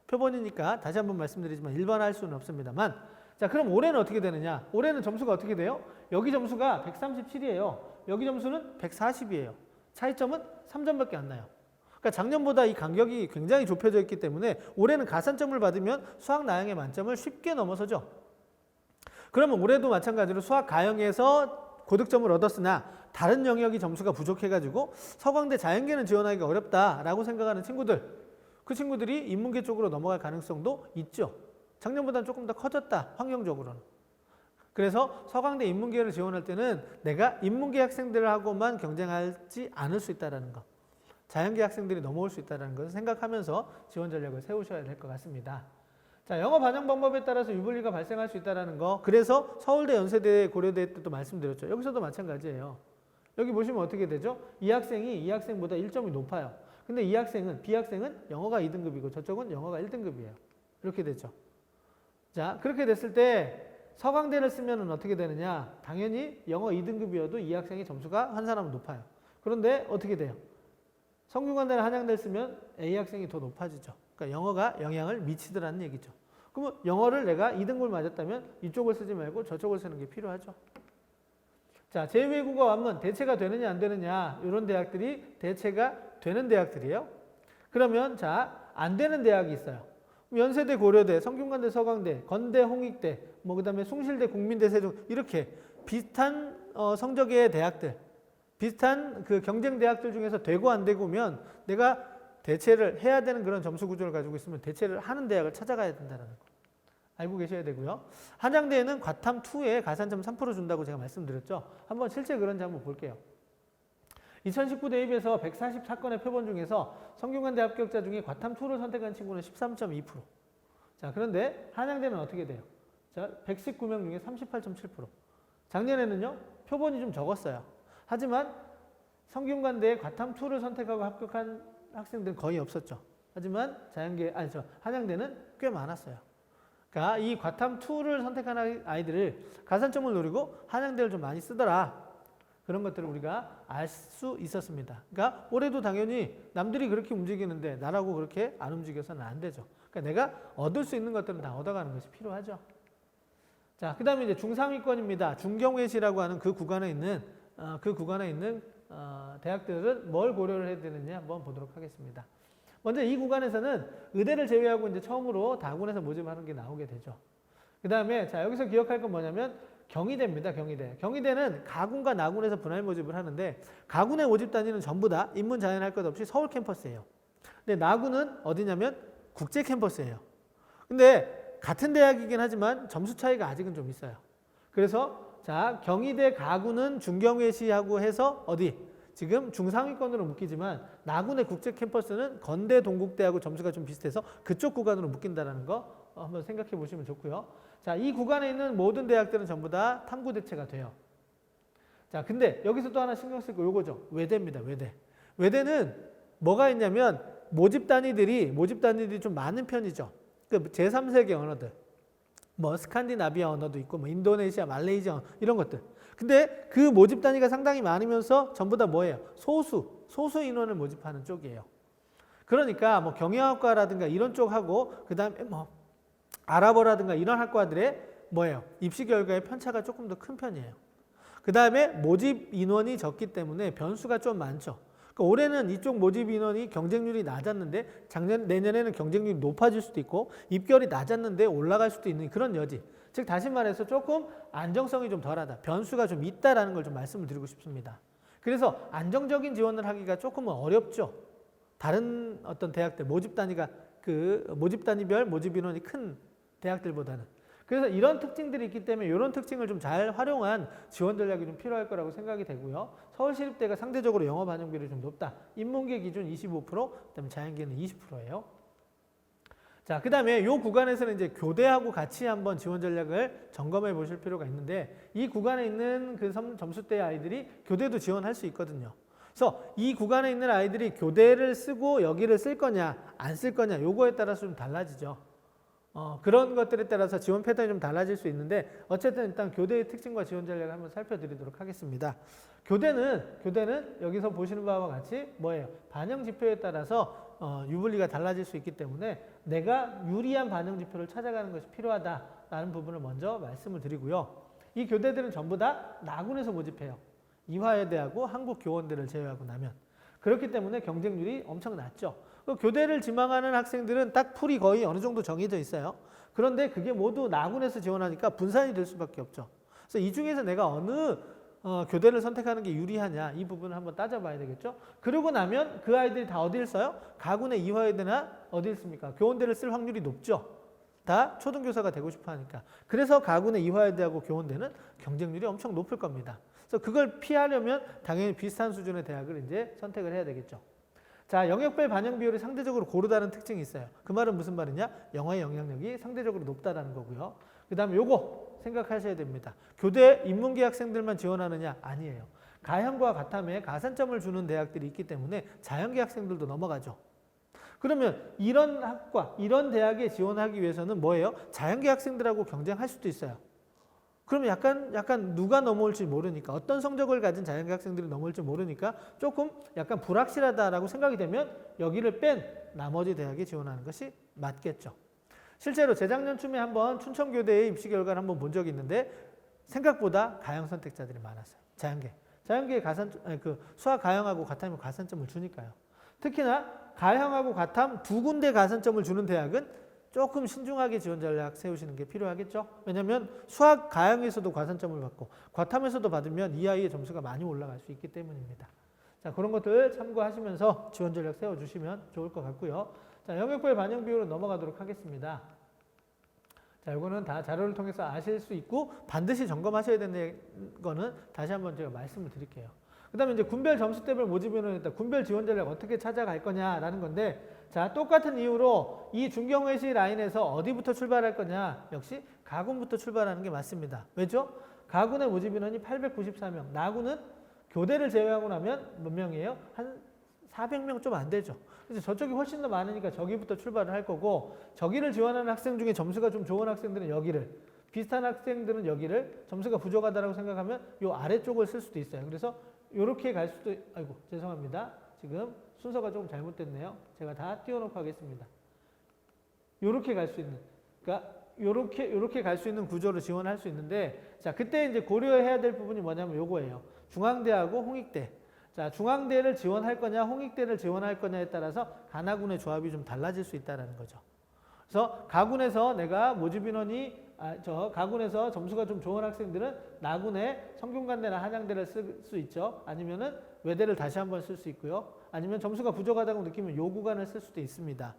표본이니까 다시 한번 말씀드리지만 일반화할 수는 없습니다만. 자, 그럼 올해는 어떻게 되느냐? 올해는 점수가 어떻게 돼요? 여기 점수가 137이에요. 여기 점수는 140이에요. 차이점은 3점밖에 안 나요. 그러니까 작년보다 이 간격이 굉장히 좁혀져 있기 때문에 올해는 가산점을 받으면 수학 나형의 만점을 쉽게 넘어서죠. 그러면 올해도 마찬가지로 수학 가형에서 고득점을 얻었으나 다른 영역이 점수가 부족해가지고 서강대 자연계는 지원하기가 어렵다라고 생각하는 친구들, 그 친구들이 인문계 쪽으로 넘어갈 가능성도 있죠. 작년보다는 조금 더 커졌다, 환경적으로는. 그래서 서강대 인문계를 지원할 때는 내가 인문계 학생들하고만 경쟁하지 않을 수 있다는 거, 자연계 학생들이 넘어올 수 있다는 것을 생각하면서 지원 전략을 세우셔야 될 것 같습니다. 자, 영어 반영 방법에 따라서 유불리가 발생할 수 있다는 거. 그래서 서울대, 연세대, 고려대 때도 말씀드렸죠. 여기서도 마찬가지예요. 여기 보시면 어떻게 되죠? 이 학생이 이 학생보다 1점이 높아요. 근데 이 학생은, B 학생은 영어가 2등급이고 저쪽은 영어가 1등급이에요. 이렇게 되죠. 자, 그렇게 됐을 때 서강대를 쓰면 어떻게 되느냐? 당연히 영어 2등급이어도 이 학생의 점수가 한 사람은 높아요. 그런데 어떻게 돼요? 성균관대나 한양대를 쓰면 A 학생이 더 높아지죠. 그러니까 영어가 영향을 미치더라는 얘기죠. 그러면 영어를 내가 2등급을 맞았다면 이쪽을 쓰지 말고 저쪽을 쓰는 게 필요하죠. 자, 제2외국어 완문 대체가 되느냐 안 되느냐, 이런 대학들이 대체가 되는 대학들이에요. 그러면 자, 안 되는 대학이 있어요. 연세대, 고려대, 성균관대, 서강대, 건대, 홍익대, 그 다음에 숭실대, 국민대, 세종, 이렇게 비슷한 성적의 대학들, 비슷한 그 경쟁 대학들 중에서 되고 안 되고면 내가 대체를 해야 되는 그런 점수 구조를 가지고 있으면 대체를 하는 대학을 찾아가야 된다는 거. 알고 계셔야 되고요. 한양대에는 과탐 2에 가산점 3% 준다고 제가 말씀드렸죠. 한번 실제 그런지 한번 볼게요. 2019 대입에서 144건의 표본 중에서 성균관대 합격자 중에 과탐 2를 선택한 친구는 13.2%. 자, 그런데 한양대는 어떻게 돼요? 자, 119명 중에 38.7%. 작년에는요, 표본이 좀 적었어요. 하지만 성균관대에 과탐 2를 선택하고 합격한 학생들은 거의 없었죠. 하지만 한양대는 꽤 많았어요. 그러니까 이 과탐 2를 선택한 아이들을 가산점을 노리고 한양대를 좀 많이 쓰더라. 그런 것들을 우리가 알 수 있었습니다. 그러니까 올해도 당연히 남들이 그렇게 움직이는데 나라고 그렇게 안 움직여서는 안 되죠. 그러니까 내가 얻을 수 있는 것들은 다 얻어가는 것이 필요하죠. 자, 그 다음에 이제 중상위권입니다. 중경외시라고 하는 그 구간에 있는 대학들은 뭘 고려를 해야 되느냐 한번 보도록 하겠습니다. 먼저 이 구간에서는 의대를 제외하고 이제 처음으로 다군에서 모집하는 게 나오게 되죠. 그 다음에 자, 여기서 기억할 건 뭐냐면 경희대입니다. 경희대. 경희대는 가군과 나군에서 분할 모집을 하는데 가군의 모집 단위는 전부 다 인문 자연 할 것 없이 서울 캠퍼스예요. 근데 나군은 어디냐면 국제 캠퍼스예요. 근데 같은 대학이긴 하지만 점수 차이가 아직은 좀 있어요. 그래서 자, 경희대 가군은 중경외시하고 해서 어디? 지금 중상위권으로 묶이지만 나군의 국제 캠퍼스는 건대 동국대하고 점수가 좀 비슷해서 그쪽 구간으로 묶인다는 거 한번 생각해 보시면 좋고요. 자, 이 구간에 있는 모든 대학들은 전부 다 탐구 대체가 돼요. 자, 근데 여기서 또 하나 신경 쓸 거 요거죠. 외대입니다. 외대. 외대는 뭐가 있냐면 모집 단위들이 좀 많은 편이죠. 그 제3세계 언어들. 뭐 스칸디나비아 언어도 있고 뭐 인도네시아, 말레이시아 언어, 이런 것들. 근데 그 모집 단위가 상당히 많으면서 전부 다 뭐예요? 소수 인원을 모집하는 쪽이에요. 그러니까 뭐 경영학과라든가 이런 쪽하고 그다음에 뭐 아랍어라든가 이런 학과들의 뭐예요? 입시 결과의 편차가 조금 더 큰 편이에요. 그다음에 모집 인원이 적기 때문에 변수가 좀 많죠. 그러니까 올해는 이쪽 모집 인원이 경쟁률이 낮았는데 내년에는 경쟁률이 높아질 수도 있고 입결이 낮았는데 올라갈 수도 있는 그런 여지. 즉 다시 말해서 조금 안정성이 좀 덜하다. 변수가 좀 있다라는 걸 좀 말씀을 드리고 싶습니다. 그래서 안정적인 지원을 하기가 조금은 어렵죠. 다른 어떤 대학들 모집 단위가 모집 단위별 모집 인원이 큰 대학들보다는. 그래서 이런 특징들이 있기 때문에 이런 특징을 좀 잘 활용한 지원 전략이 좀 필요할 거라고 생각이 되고요. 서울시립대가 상대적으로 영어 반영비율이 좀 높다. 인문계 기준 25%, 그다음에 자연계는 20%예요. 자, 그 다음에 이 구간에서는 이제 교대하고 같이 한번 지원 전략을 점검해 보실 필요가 있는데 이 구간에 있는 그 점수대의 아이들이 교대도 지원할 수 있거든요. 그래서 이 구간에 있는 아이들이 교대를 쓰고 여기를 쓸 거냐 안 쓸 거냐 요거에 따라서 좀 달라지죠. 그런 것들에 따라서 지원 패턴이 좀 달라질 수 있는데 어쨌든 일단 교대의 특징과 지원 전략을 한번 살펴드리도록 하겠습니다. 교대는 여기서 보시는 바와 같이 뭐예요? 반영 지표에 따라서 유불리가 달라질 수 있기 때문에 내가 유리한 반영 지표를 찾아가는 것이 필요하다라는 부분을 먼저 말씀을 드리고요. 이 교대들은 전부 다 나군에서 모집해요. 이화여대하고 한국교원대를 제외하고 나면. 그렇기 때문에 경쟁률이 엄청 낮죠. 교대를 지망하는 학생들은 딱 풀이 거의 어느 정도 정해져 있어요. 그런데 그게 모두 나군에서 지원하니까 분산이 될 수밖에 없죠. 그래서 이 중에서 내가 어느 교대를 선택하는 게 유리하냐 이 부분을 한번 따져봐야 되겠죠. 그러고 나면 그 아이들이 다 어디를 써요? 가군의 이화여대나 어디를 씁니까? 교원대를 쓸 확률이 높죠. 다 초등교사가 되고 싶어 하니까. 그래서 가군의 이화여대하고 교원대는 경쟁률이 엄청 높을 겁니다. 그래서 그걸 피하려면 당연히 비슷한 수준의 대학을 이제 선택을 해야 되겠죠. 자, 영역별 반영 비율이 상대적으로 고르다는 특징이 있어요. 그 말은 무슨 말이냐? 영어의 영향력이 상대적으로 높다라는 거고요. 그 다음에 요거 생각하셔야 됩니다. 교대 인문계 학생들만 지원하느냐? 아니에요. 가형과 가탐에 가산점을 주는 대학들이 있기 때문에 자연계 학생들도 넘어가죠. 그러면 이런 학과, 이런 대학에 지원하기 위해서는 뭐예요? 자연계 학생들하고 경쟁할 수도 있어요. 그러면 약간 누가 넘어올지 모르니까 어떤 성적을 가진 자연계 학생들이 넘어올지 모르니까 조금 약간 불확실하다라고 생각이 되면 여기를 뺀 나머지 대학에 지원하는 것이 맞겠죠. 실제로 재작년쯤에 한번 춘천교대의 입시 결과를 한번 본 적이 있는데 생각보다 가형 선택자들이 많았어요. 자연계에 수학 가형하고 가탐에 가산점을 주니까요. 특히나 가형하고 가탐 두 군데 가산점을 주는 대학은 조금 신중하게 지원 전략 세우시는 게 필요하겠죠. 왜냐하면 수학 가형에서도 과산점을 받고 과탐에서도 받으면 이 아이의 점수가 많이 올라갈 수 있기 때문입니다. 자, 그런 것들 참고하시면서 지원 전략 세워주시면 좋을 것 같고요. 자, 영역별 반영 비율로 넘어가도록 하겠습니다. 자, 이거는 다 자료를 통해서 아실 수 있고 반드시 점검하셔야 되는 거는 다시 한번 제가 말씀을 드릴게요. 그 다음에 이제 군별 점수대별 모집위원회에다 군별 지원 전략 어떻게 찾아갈 거냐라는 건데, 자, 똑같은 이유로 이 중경외시 라인에서 어디부터 출발할 거냐, 역시 가군부터 출발하는 게 맞습니다. 왜죠? 가군의 모집인원이 894명, 나군은 교대를 제외하고 나면 몇 명이에요? 한 400명 좀 안 되죠. 그래서 저쪽이 훨씬 더 많으니까 저기부터 출발을 할 거고, 저기를 지원하는 학생 중에 점수가 좀 좋은 학생들은 여기를, 비슷한 학생들은 여기를, 점수가 부족하다고 생각하면 요 아래쪽을 쓸 수도 있어요. 그래서 요렇게 갈 수도, 아이고 죄송합니다. 지금 순서가 조금 잘못됐네요. 제가 다 띄워놓고 하겠습니다. 요렇게 갈 수 있는, 그러니까 요렇게 갈 수 있는 구조로 지원할 수 있는데, 자, 그때 이제 고려해야 될 부분이 뭐냐면 요거예요. 중앙대하고 홍익대. 자, 중앙대를 지원할 거냐, 홍익대를 지원할 거냐에 따라서 가나군의 조합이 좀 달라질 수 있다는 거죠. 그래서 가군에서 내가 모집인원이 가군에서 점수가 좀 좋은 학생들은 나군에 성균관대나 한양대를 쓸 수 있죠. 아니면은 외대를 다시 한번 쓸 수 있고요. 아니면 점수가 부족하다고 느끼면 요 구간을 쓸 수도 있습니다.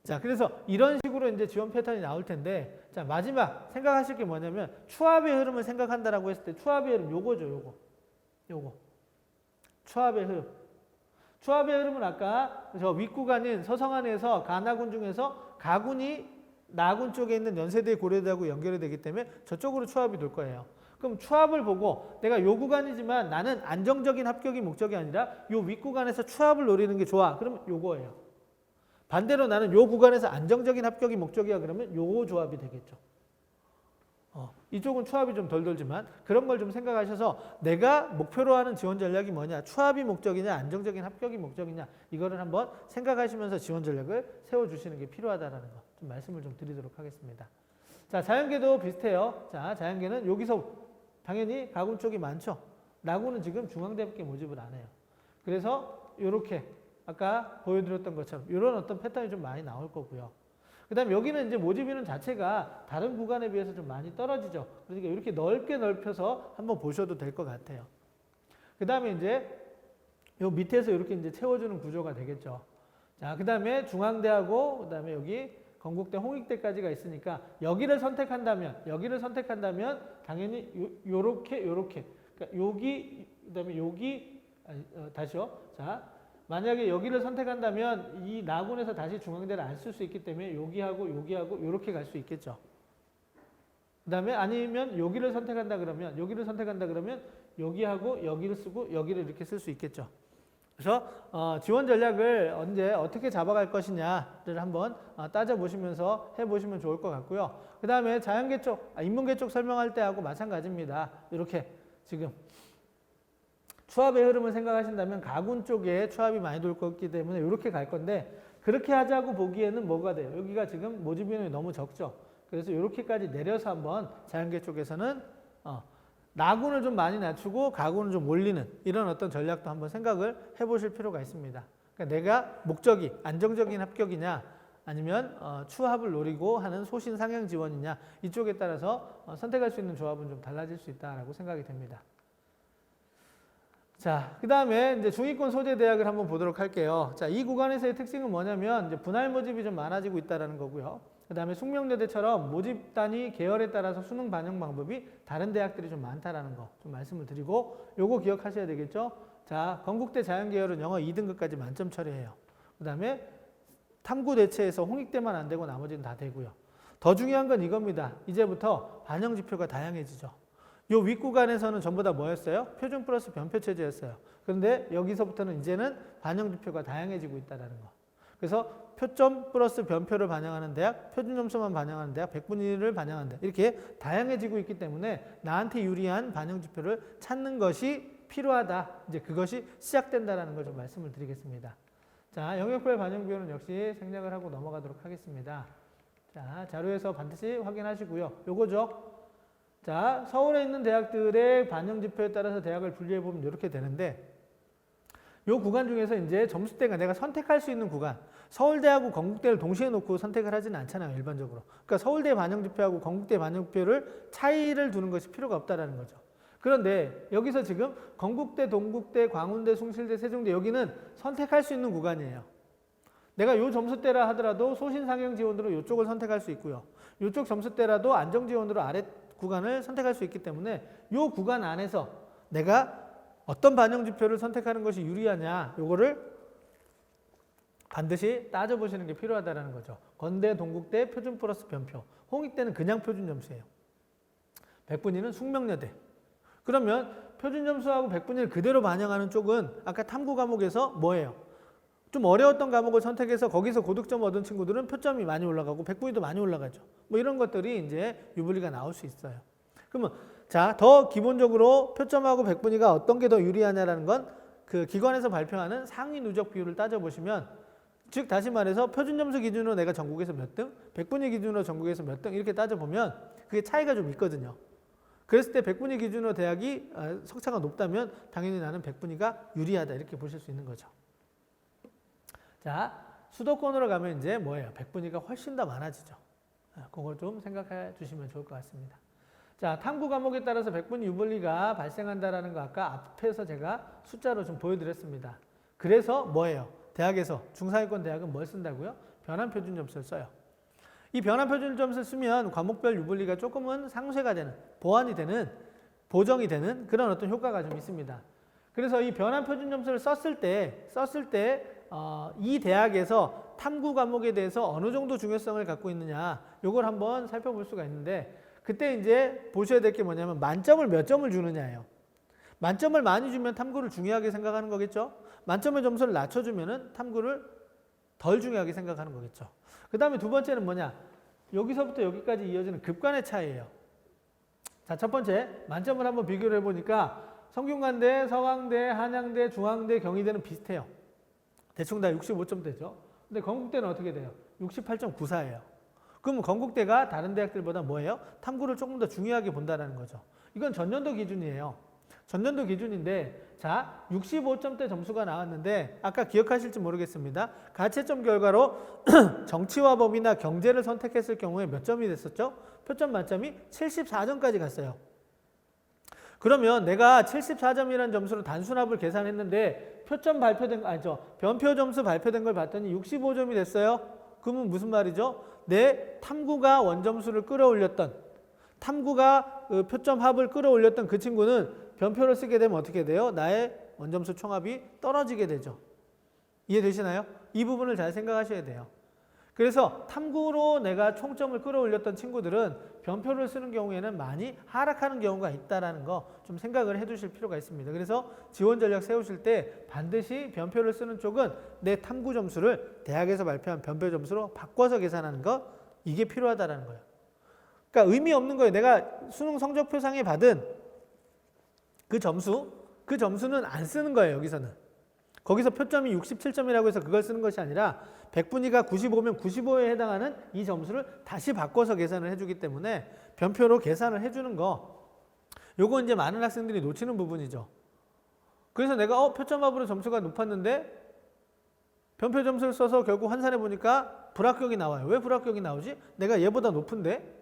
자, 그래서 이런 식으로 이제 지원 패턴이 나올 텐데, 자, 마지막 생각하실 게 뭐냐면 추합의 흐름을 생각한다라고 했을 때 추합의 흐름 요거죠, 요거. 추합의 흐름. 추합의 흐름은 아까 저 윗구간인 서성안에서 가나군 중에서 가군이 나군 쪽에 있는 연세대 고려대하고 연결이 되기 때문에 저쪽으로 추합이 돌 거예요. 그럼 추합을 보고 내가 요 구간이지만 나는 안정적인 합격이 목적이 아니라 요 윗구간에서 추합을 노리는 게 좋아. 그러면 요거예요. 반대로 나는 요 구간에서 안정적인 합격이 목적이야. 그러면 요 조합이 되겠죠. 이쪽은 추합이 좀 덜 돌지만 그런 걸 좀 생각하셔서 내가 목표로 하는 지원 전략이 뭐냐, 추합이 목적이냐 안정적인 합격이 목적이냐, 이거를 한번 생각하시면서 지원 전략을 세워주시는 게 필요하다는 거 좀 말씀을 좀 드리도록 하겠습니다. 자, 자연계도 비슷해요. 자, 자연계는 여기서 당연히 가군 쪽이 많죠. 나군은 지금 중앙대밖에 모집을 안 해요. 그래서 이렇게 아까 보여드렸던 것처럼 이런 어떤 패턴이 좀 많이 나올 거고요. 그 다음에 여기는 이제 모집인원 자체가 다른 구간에 비해서 좀 많이 떨어지죠. 그러니까 이렇게 넓게 넓혀서 한번 보셔도 될 것 같아요. 그 다음에 이제 요 밑에서 이렇게 이제 채워주는 구조가 되겠죠. 자, 그 다음에 중앙대하고 그 다음에 여기 건국대, 홍익대까지가 있으니까 여기를 선택한다면 당연히 요렇게 그러니까 여기 그 다음에 여기 다시요. 자, 만약에 여기를 선택한다면 이 나군에서 다시 중앙대를 안 쓸 수 있기 때문에 여기하고 이렇게 갈 수 있겠죠. 그 다음에 아니면 여기를 선택한다 그러면 여기하고 여기를 쓰고 여기를 이렇게 쓸 수 있겠죠. 그래서 지원 전략을 언제 어떻게 잡아갈 것이냐를 한번 따져보시면서 해보시면 좋을 것 같고요. 그 다음에 자연계 쪽, 인문계 쪽 설명할 때하고 마찬가지입니다. 이렇게 지금 추합의 흐름을 생각하신다면 가군 쪽에 추합이 많이 돌 거기 때문에 이렇게 갈 건데, 그렇게 하자고 보기에는 뭐가 돼요? 여기가 지금 모집인원이 너무 적죠. 그래서 이렇게까지 내려서 한번 자연계 쪽에서는 나군을 좀 많이 낮추고 가군을 좀 올리는 이런 어떤 전략도 한번 생각을 해보실 필요가 있습니다. 그러니까 내가 목적이 안정적인 합격이냐 아니면 추합을 노리고 하는 소신 상향 지원이냐, 이쪽에 따라서 선택할 수 있는 조합은 좀 달라질 수 있다라고 생각이 됩니다. 자, 그 다음에 이제 중위권 소재 대학을 한번 보도록 할게요. 자, 이 구간에서의 특징은 뭐냐면 이제 분할 모집이 좀 많아지고 있다는 거고요. 그 다음에 숙명여대처럼 모집 단위 계열에 따라서 수능 반영 방법이 다른 대학들이 좀 많다라는 거 좀 말씀을 드리고, 요거 기억하셔야 되겠죠. 자, 건국대 자연계열은 영어 2등급까지 만점 처리해요. 그 다음에 탐구 대체에서 홍익대만 안 되고 나머지는 다 되고요. 더 중요한 건 이겁니다. 이제부터 반영 지표가 다양해지죠. 요 윗구간에서는 전부 다 뭐였어요? 표준 플러스 변표 체제였어요. 그런데 여기서부터는 이제는 반영 지표가 다양해지고 있다는 거. 그래서 표점 플러스 변표를 반영하는 대학, 표준 점수만 반영하는 대학, 100분의 1을 반영하는 대학, 이렇게 다양해지고 있기 때문에 나한테 유리한 반영 지표를 찾는 것이 필요하다. 이제 그것이 시작된다라는 걸 좀 말씀을 드리겠습니다. 자, 영역별 반영 비율은 역시 생략을 하고 넘어가도록 하겠습니다. 자, 자료에서 반드시 확인하시고요. 요거죠. 자, 서울에 있는 대학들의 반영 지표에 따라서 대학을 분류해 보면 이렇게 되는데, 요 구간 중에서 이제 점수대가 내가 선택할 수 있는 구간, 서울대하고 건국대를 동시에 놓고 선택을 하지는 않잖아요, 일반적으로. 그러니까 서울대 반영지표하고 건국대 반영지표를 차이를 두는 것이 필요가 없다라는 거죠. 그런데 여기서 지금 건국대, 동국대, 광운대, 숭실대, 세종대 여기는 선택할 수 있는 구간이에요. 내가 요 점수대라 하더라도 소신상향 지원으로 이쪽을 선택할 수 있고요. 이쪽 점수대라도 안정 지원으로 아래 구간을 선택할 수 있기 때문에 요 구간 안에서 내가 어떤 반영 지표를 선택하는 것이 유리하냐, 요거를 반드시 따져보시는 게 필요하다는 거죠. 건대, 동국대, 표준 플러스 변표. 홍익대는 그냥 표준 점수예요. 백분위는 숙명여대. 그러면 표준 점수하고 백분위를 그대로 반영하는 쪽은 아까 탐구 과목에서 뭐예요? 좀 어려웠던 과목을 선택해서 거기서 고득점 얻은 친구들은 표점이 많이 올라가고 백분위도 많이 올라가죠. 뭐 이런 것들이 이제 유불리가 나올 수 있어요. 그러면 자, 더 기본적으로 표점하고 백분위가 어떤 게 더 유리하냐라는 건 그 기관에서 발표하는 상위 누적 비율을 따져보시면, 즉 다시 말해서 표준 점수 기준으로 내가 전국에서 몇 등, 백분위 기준으로 전국에서 몇 등 이렇게 따져보면 그게 차이가 좀 있거든요. 그랬을 때 백분위 기준으로 대학이 석차가 높다면 당연히 나는 백분위가 유리하다 이렇게 보실 수 있는 거죠. 자, 수도권으로 가면 이제 뭐예요? 백분위가 훨씬 더 많아지죠. 그걸 좀 생각해 주시면 좋을 것 같습니다. 자, 탐구 과목에 따라서 백분위 유불리가 발생한다라는 거 아까 앞에서 제가 숫자로 좀 보여드렸습니다. 그래서 뭐예요? 대학에서, 중상위권 대학은 뭘 쓴다고요? 변환 표준 점수를 써요. 이 변환 표준 점수를 쓰면 과목별 유불리가 조금은 상쇄가 되는, 보완이 되는, 보정이 되는 그런 어떤 효과가 좀 있습니다. 그래서 이 변환 표준 점수를 썼을 때 이 대학에서 탐구 과목에 대해서 어느 정도 중요성을 갖고 있느냐, 요걸 한번 살펴볼 수가 있는데, 그때 이제 보셔야 될 게 뭐냐면 만점을 몇 점을 주느냐예요. 만점을 많이 주면 탐구를 중요하게 생각하는 거겠죠. 만점의 점수를 낮춰주면은 탐구를 덜 중요하게 생각하는 거겠죠. 그 다음에 두 번째는 뭐냐? 여기서부터 여기까지 이어지는 급간의 차이예요. 자, 첫 번째 만점을 한번 비교를 해보니까 성균관대, 서강대, 한양대, 중앙대, 경희대는 비슷해요. 대충 다 65점대죠. 근데 건국대는 어떻게 돼요? 68.94예요. 그럼 건국대가 다른 대학들보다 뭐예요? 탐구를 조금 더 중요하게 본다는 거죠. 이건 전년도 기준이에요. 전년도 기준인데, 자, 65점대 점수가 나왔는데 아까 기억하실지 모르겠습니다. 가채점 결과로 정치와 법이나 경제를 선택했을 경우에 몇 점이 됐었죠? 표점 만점이 74점까지 갔어요. 그러면 내가 74점이라는 점수로 단순합을 계산했는데 표점 발표된 거 아니죠? 변표 점수 발표된 걸 봤더니 65점이 됐어요. 그러면 무슨 말이죠? 내 탐구가 원점수를 끌어올렸던, 탐구가 표점 합을 끌어올렸던 그 친구는 변표를 쓰게 되면 어떻게 돼요? 나의 원점수 총합이 떨어지게 되죠. 이해되시나요? 이 부분을 잘 생각하셔야 돼요. 그래서 탐구로 내가 총점을 끌어올렸던 친구들은 변표를 쓰는 경우에는 많이 하락하는 경우가 있다는 거 좀 생각을 해 두실 필요가 있습니다. 그래서 지원 전략 세우실 때 반드시 변표를 쓰는 쪽은 내 탐구 점수를 대학에서 발표한 변표 점수로 바꿔서 계산하는 거, 이게 필요하다는 거예요. 그러니까 의미 없는 거예요. 내가 수능 성적표상에 받은 그 점수는 안 쓰는 거예요. 여기서는. 거기서 표점이 67점이라고 해서 그걸 쓰는 것이 아니라 백분위가 95면 95에 해당하는 이 점수를 다시 바꿔서 계산을 해주기 때문에 변표로 계산을 해주는 거, 요거 이제 많은 학생들이 놓치는 부분이죠. 그래서 내가 표점합으로 점수가 높았는데 변표 점수를 써서 결국 환산해 보니까 불합격이 나와요. 왜 불합격이 나오지? 내가 얘보다 높은데?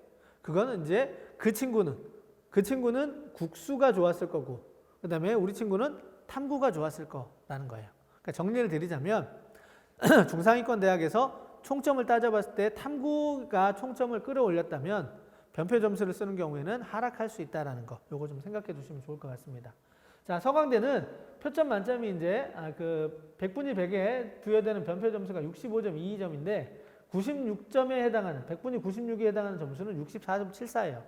그거는 이제 그 친구는 국수가 좋았을 거고, 그 다음에 우리 친구는 탐구가 좋았을 거라는 거예요. 그러니까 정리를 드리자면 중상위권 대학에서 총점을 따져봤을 때 탐구가 총점을 끌어올렸다면 변표 점수를 쓰는 경우에는 하락할 수 있다는 거, 요거 좀 생각해 두시면 좋을 것 같습니다. 자, 서강대는 표점 만점이 이제 백분위 100에 부여되는 변표 점수가 65.22점인데 96점에 해당하는, 백분위 96에 해당하는 점수는 64.74예요.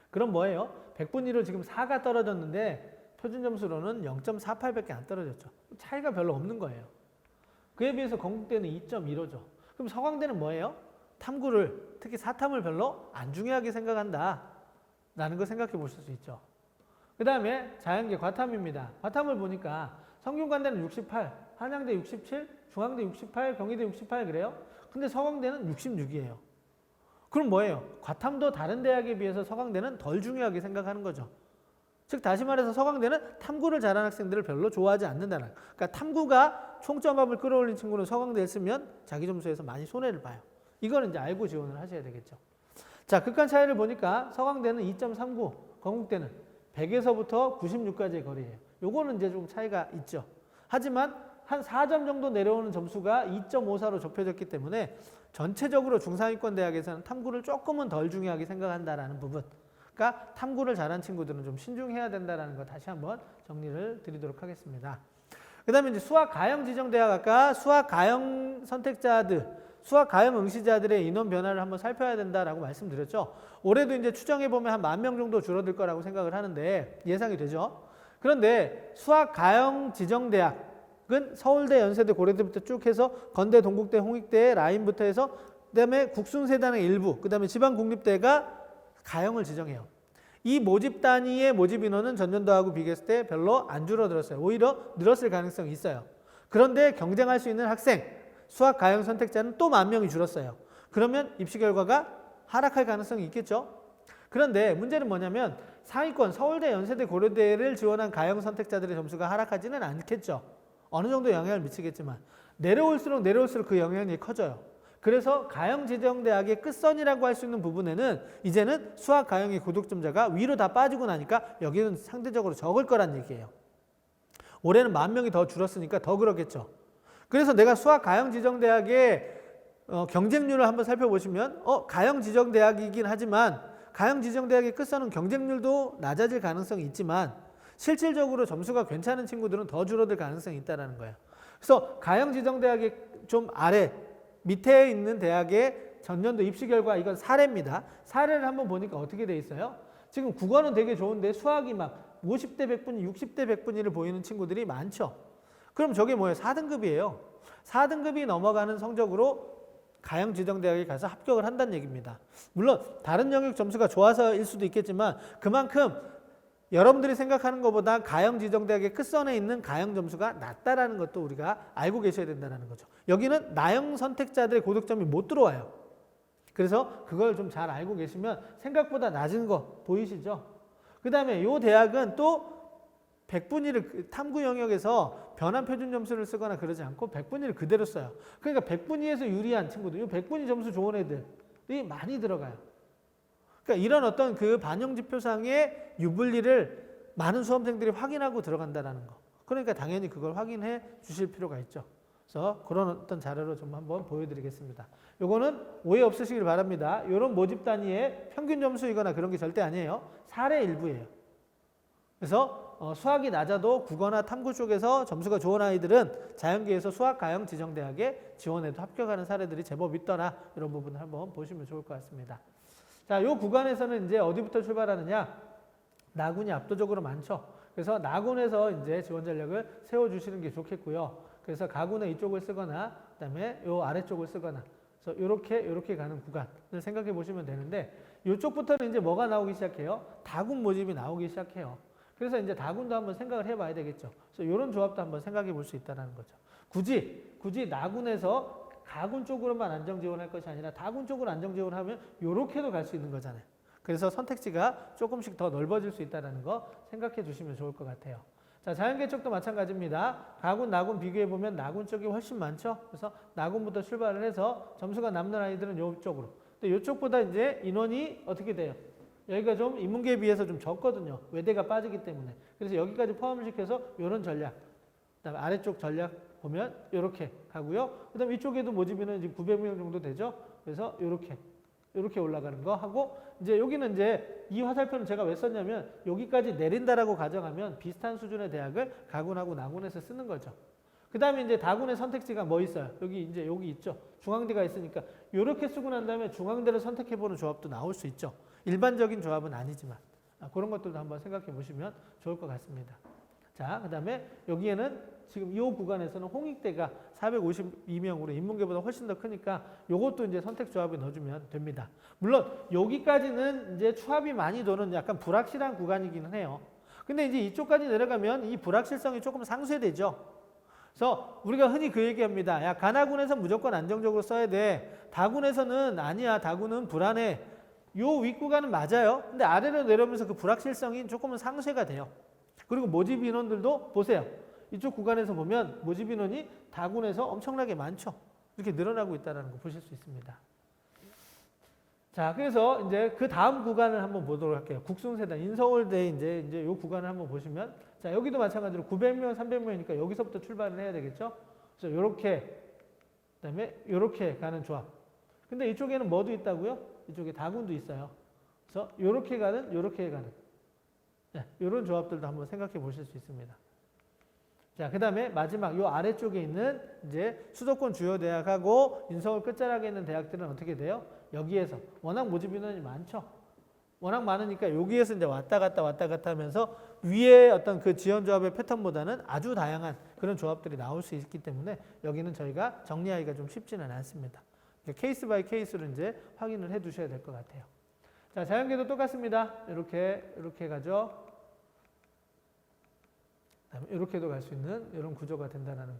그럼 뭐예요? 백분위로 지금 4가 떨어졌는데 표준 점수로는 0.48밖에 안 떨어졌죠. 차이가 별로 없는 거예요. 그에 비해서 건국대는 2.15죠. 그럼 서강대는 뭐예요? 탐구를, 특히 사탐을 별로 안 중요하게 생각한다 라는 걸 생각해 보실 수 있죠. 그 다음에 자연계 과탐입니다. 과탐을 보니까 성균관대는 68, 한양대 67, 중앙대 68, 경희대 68 그래요. 근데 서강대는 66이에요. 그럼 뭐예요? 과탐도 다른 대학에 비해서 서강대는 덜 중요하게 생각하는 거죠. 즉 다시 말해서 서강대는 탐구를 잘하는 학생들을 별로 좋아하지 않는다는 거예요. 그러니까 탐구가 총점합을 끌어올린 친구는 서강대에 쓰면 자기 점수에서 많이 손해를 봐요. 이거는 이제 알고 지원을 하셔야 되겠죠. 자, 극한 차이를 보니까 서강대는 2.39, 건국대는 100에서부터 96까지의 거리예요. 요거는 이제 좀 차이가 있죠. 하지만 한 4점 정도 내려오는 점수가 2.54로 좁혀졌기 때문에 전체적으로 중상위권 대학에서는 탐구를 조금은 덜 중요하게 생각한다라는 부분. 그러니까 탐구를 잘한 친구들은 좀 신중해야 된다는 거 다시 한번 정리를 드리도록 하겠습니다. 그 다음에 이제 수학 가형 지정대학 아까 수학 가형 선택자들, 수학 가형 응시자들의 인원 변화를 한번 살펴야 된다라고 말씀드렸죠. 올해도 이제 추정해보면 한 10,000명 정도 줄어들 거라고 생각을 하는데 예상이 되죠. 그런데 수학 가형 지정대학은 서울대, 연세대, 고려대부터 쭉 해서 건대, 동국대, 홍익대 라인부터 해서 그다음에 국순세단의 일부, 그다음에 지방국립대가 가형을 지정해요. 이 모집 단위의 모집 인원은 전년도하고 비교했을 때 별로 안 줄어들었어요. 오히려 늘었을 가능성이 있어요. 그런데 경쟁할 수 있는 학생, 수학 가형 선택자는 또 10,000명이 줄었어요. 그러면 입시 결과가 하락할 가능성이 있겠죠. 그런데 문제는 뭐냐면 상위권 서울대, 연세대, 고려대를 지원한 가형 선택자들의 점수가 하락하지는 않겠죠. 어느 정도 영향을 미치겠지만 내려올수록 그 영향이 커져요. 그래서 가형 지정대학의 끝선이라고 할 수 있는 부분에는 이제는 수학 가형의 고득점자가 위로 다 빠지고 나니까 여기는 상대적으로 적을 거란 얘기예요. 올해는 10,000명이 더 줄었으니까 더 그렇겠죠. 그래서 내가 수학 가형 지정대학의 경쟁률을 한번 살펴보시면 가형 지정대학이긴 하지만 가형 지정대학의 끝선은 경쟁률도 낮아질 가능성이 있지만 실질적으로 점수가 괜찮은 친구들은 더 줄어들 가능성이 있다는 거예요. 그래서 가형 지정대학의 좀 아래 밑에 있는 대학의 전년도 입시 결과 이건 사례입니다. 사례를 한번 보니까 어떻게 돼 있어요? 지금 국어는 되게 좋은데 수학이 막 50대 100분위, 60대 100분위를 보이는 친구들이 많죠. 그럼 저게 뭐예요? 4등급이에요. 4등급이 넘어가는 성적으로 가형 지정대학에 가서 합격을 한다는 얘기입니다. 물론 다른 영역 점수가 좋아서일 수도 있겠지만 그만큼 여러분들이 생각하는 것보다 가형 지정대학의 끝선에 있는 가형 점수가 낮다라는 것도 우리가 알고 계셔야 된다는 거죠. 여기는 나형 선택자들의 고득점이 못 들어와요. 그래서 그걸 좀 잘 알고 계시면 생각보다 낮은 거 보이시죠? 그 다음에 이 대학은 또 100분위를 탐구 영역에서 변환 표준 점수를 쓰거나 그러지 않고 100분위를 그대로 써요. 그러니까 100분위에서 유리한 친구들, 이 100분위 점수 좋은 애들이 많이 들어가요. 그러니까 이런 어떤 그 반영 지표상의 유불리를 많은 수험생들이 확인하고 들어간다는 거. 그러니까 당연히 그걸 확인해 주실 필요가 있죠. 그래서 그런 어떤 자료로 좀 한번 보여드리겠습니다. 요거는 오해 없으시길 바랍니다. 이런 모집 단위의 평균 점수이거나 그런 게 절대 아니에요. 사례 일부예요. 그래서 수학이 낮아도 국어나 탐구 쪽에서 점수가 좋은 아이들은 자연계에서 수학 가형 지정대학에 지원해도 합격하는 사례들이 제법 있더라. 이런 부분을 한번 보시면 좋을 것 같습니다. 자, 이 구간에서는 이제 어디부터 출발하느냐? 나군이 압도적으로 많죠. 그래서 나군에서 이제 지원 전략을 세워주시는 게 좋겠고요. 그래서 가군은 이쪽을 쓰거나, 그다음에 이 아래쪽을 쓰거나, 그래서 이렇게 가는 구간을 생각해 보시면 되는데, 이쪽부터는 이제 뭐가 나오기 시작해요? 다군 모집이 나오기 시작해요. 그래서 이제 다군도 한번 생각을 해봐야 되겠죠. 그래서 이런 조합도 한번 생각해 볼 수 있다는 거죠. 굳이 나군에서 가군 쪽으로만 안정 지원할 것이 아니라 다군 쪽으로 안정 지원하면 이렇게도 갈 수 있는 거잖아요. 그래서 선택지가 조금씩 더 넓어질 수 있다는 거 생각해 주시면 좋을 것 같아요. 자, 자연계 쪽도 마찬가지입니다. 가군, 나군 비교해 보면 나군 쪽이 훨씬 많죠. 그래서 나군부터 출발을 해서 점수가 남는 아이들은 이쪽으로. 근데 이쪽보다 이제 인원이 어떻게 돼요? 여기가 좀 인문계에 비해서 좀 적거든요. 외대가 빠지기 때문에. 그래서 여기까지 포함을 시켜서 이런 전략. 그다음에 아래쪽 전략 보면 이렇게 가고요. 그다음에 이쪽에도 모집인은 지금 900명 정도 되죠. 그래서 이렇게 올라가는 거 하고 이제 여기는 이제 이 화살표는 제가 왜 썼냐면 여기까지 내린다라고 가정하면 비슷한 수준의 대학을 가군하고 나군에서 쓰는 거죠. 그다음에 이제 다군의 선택지가 뭐 있어요? 여기 있죠. 중앙대가 있으니까 이렇게 쓰고 난 다음에 중앙대를 선택해 보는 조합도 나올 수 있죠. 일반적인 조합은 아니지만 그런 것들도 한번 생각해 보시면 좋을 것 같습니다. 자, 그 다음에 여기에는 지금 이 구간에서는 홍익대가 452명으로 인문계보다 훨씬 더 크니까 요것도 이제 선택 조합에 넣어주면 됩니다. 물론 여기까지는 이제 추합이 많이 도는 약간 불확실한 구간이기는 해요. 근데 이제 이쪽까지 내려가면 이 불확실성이 조금 상쇄되죠. 그래서 우리가 흔히 그 얘기합니다. 야, 가나군에서 무조건 안정적으로 써야 돼. 다군에서는 아니야. 다군은 불안해. 요 윗구간은 맞아요. 근데 아래로 내려오면서 그 불확실성이 조금은 상쇄가 돼요. 그리고 모집 인원들도 보세요. 이쪽 구간에서 보면 모집 인원이 다군에서 엄청나게 많죠. 이렇게 늘어나고 있다는 거 보실 수 있습니다. 자, 그래서 이제 그 다음 구간을 한번 보도록 할게요. 국sun세단, 인서울대 이제 요 구간을 한번 보시면, 자, 여기도 마찬가지로 900명, 300명이니까 여기서부터 출발을 해야 되겠죠? 그래서 요렇게, 그다음에 요렇게 가는 조합. 근데 이쪽에는 뭐도 있다고요? 이쪽에 다군도 있어요. 그래서 요렇게 가는, 요렇게 가는. 네, 요런 조합들도 한번 생각해 보실 수 있습니다. 자, 그 다음에 마지막 요 아래쪽에 있는 이제 수도권 주요 대학하고 인서울 끝자락에 있는 대학들은 어떻게 돼요? 여기에서 워낙 모집 인원이 많죠. 워낙 많으니까 여기에서 이제 왔다 갔다 하면서 위에 어떤 그 지원 조합의 패턴보다는 아주 다양한 그런 조합들이 나올 수 있기 때문에 여기는 저희가 정리하기가 좀 쉽지는 않습니다. 케이스 바이 케이스로 이제 확인을 해 두셔야 될 것 같아요. 자, 자연계도 똑같습니다. 이렇게 가죠. 이렇게도 갈 수 있는 이런 구조가 된다는 거.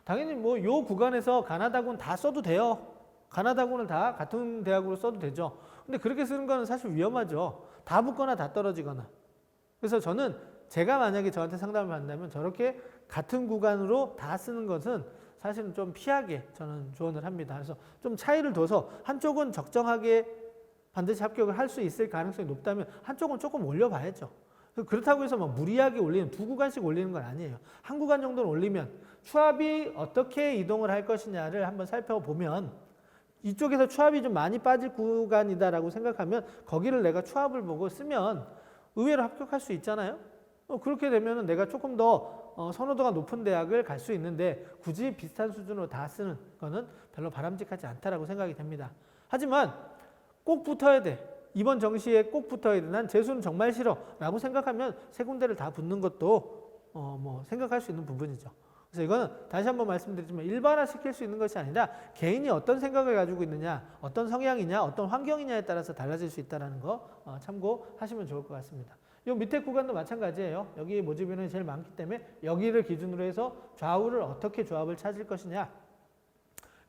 당연히 뭐 요 구간에서 가나다군 다 써도 돼요. 가나다군을 다 같은 대학으로 써도 되죠. 근데 그렇게 쓰는 거는 사실 위험하죠. 다 붙거나 다 떨어지거나. 그래서 저는 제가 만약에 저한테 상담을 받는다면 저렇게 같은 구간으로 다 쓰는 것은 사실은 좀 피하게 저는 조언을 합니다. 그래서 좀 차이를 둬서 한쪽은 적정하게 반드시 합격을 할 수 있을 가능성이 높다면 한쪽은 조금 올려봐야죠. 그렇다고 해서 막 무리하게 올리는, 두 구간씩 올리는 건 아니에요. 한 구간 정도는 올리면 추합이 어떻게 이동을 할 것이냐를 한번 살펴보면 이쪽에서 추합이 좀 많이 빠질 구간이다라고 생각하면 거기를 내가 추합을 보고 쓰면 의외로 합격할 수 있잖아요. 그렇게 되면 내가 조금 더 선호도가 높은 대학을 갈 수 있는데 굳이 비슷한 수준으로 다 쓰는 거는 별로 바람직하지 않다라고 생각이 됩니다. 하지만 꼭 붙어야 돼. 이번 정시에 꼭 붙어야 돼. 난 재수는 정말 싫어. 라고 생각하면 세 군데를 다 붙는 것도 뭐 생각할 수 있는 부분이죠. 그래서 이거는 다시 한번 말씀드리지만 일반화 시킬 수 있는 것이 아니라 개인이 어떤 생각을 가지고 있느냐, 어떤 성향이냐, 어떤 환경이냐에 따라서 달라질 수 있다는 거 참고하시면 좋을 것 같습니다. 이 밑에 구간도 마찬가지예요. 여기 모집 인원이 제일 많기 때문에 여기를 기준으로 해서 좌우를 어떻게 조합을 찾을 것이냐,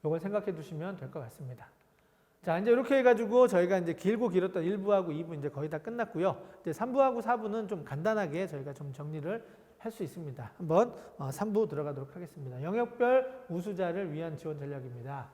이걸 생각해 두시면 될 것 같습니다. 자, 이제 이렇게 해가지고 저희가 이제 길고 길었던 1부하고 2부 이제 거의 다 끝났고요. 이제 3부하고 4부는 좀 간단하게 저희가 좀 정리를 할 수 있습니다. 한번 3부 들어가도록 하겠습니다. 영역별 우수자를 위한 지원 전략입니다.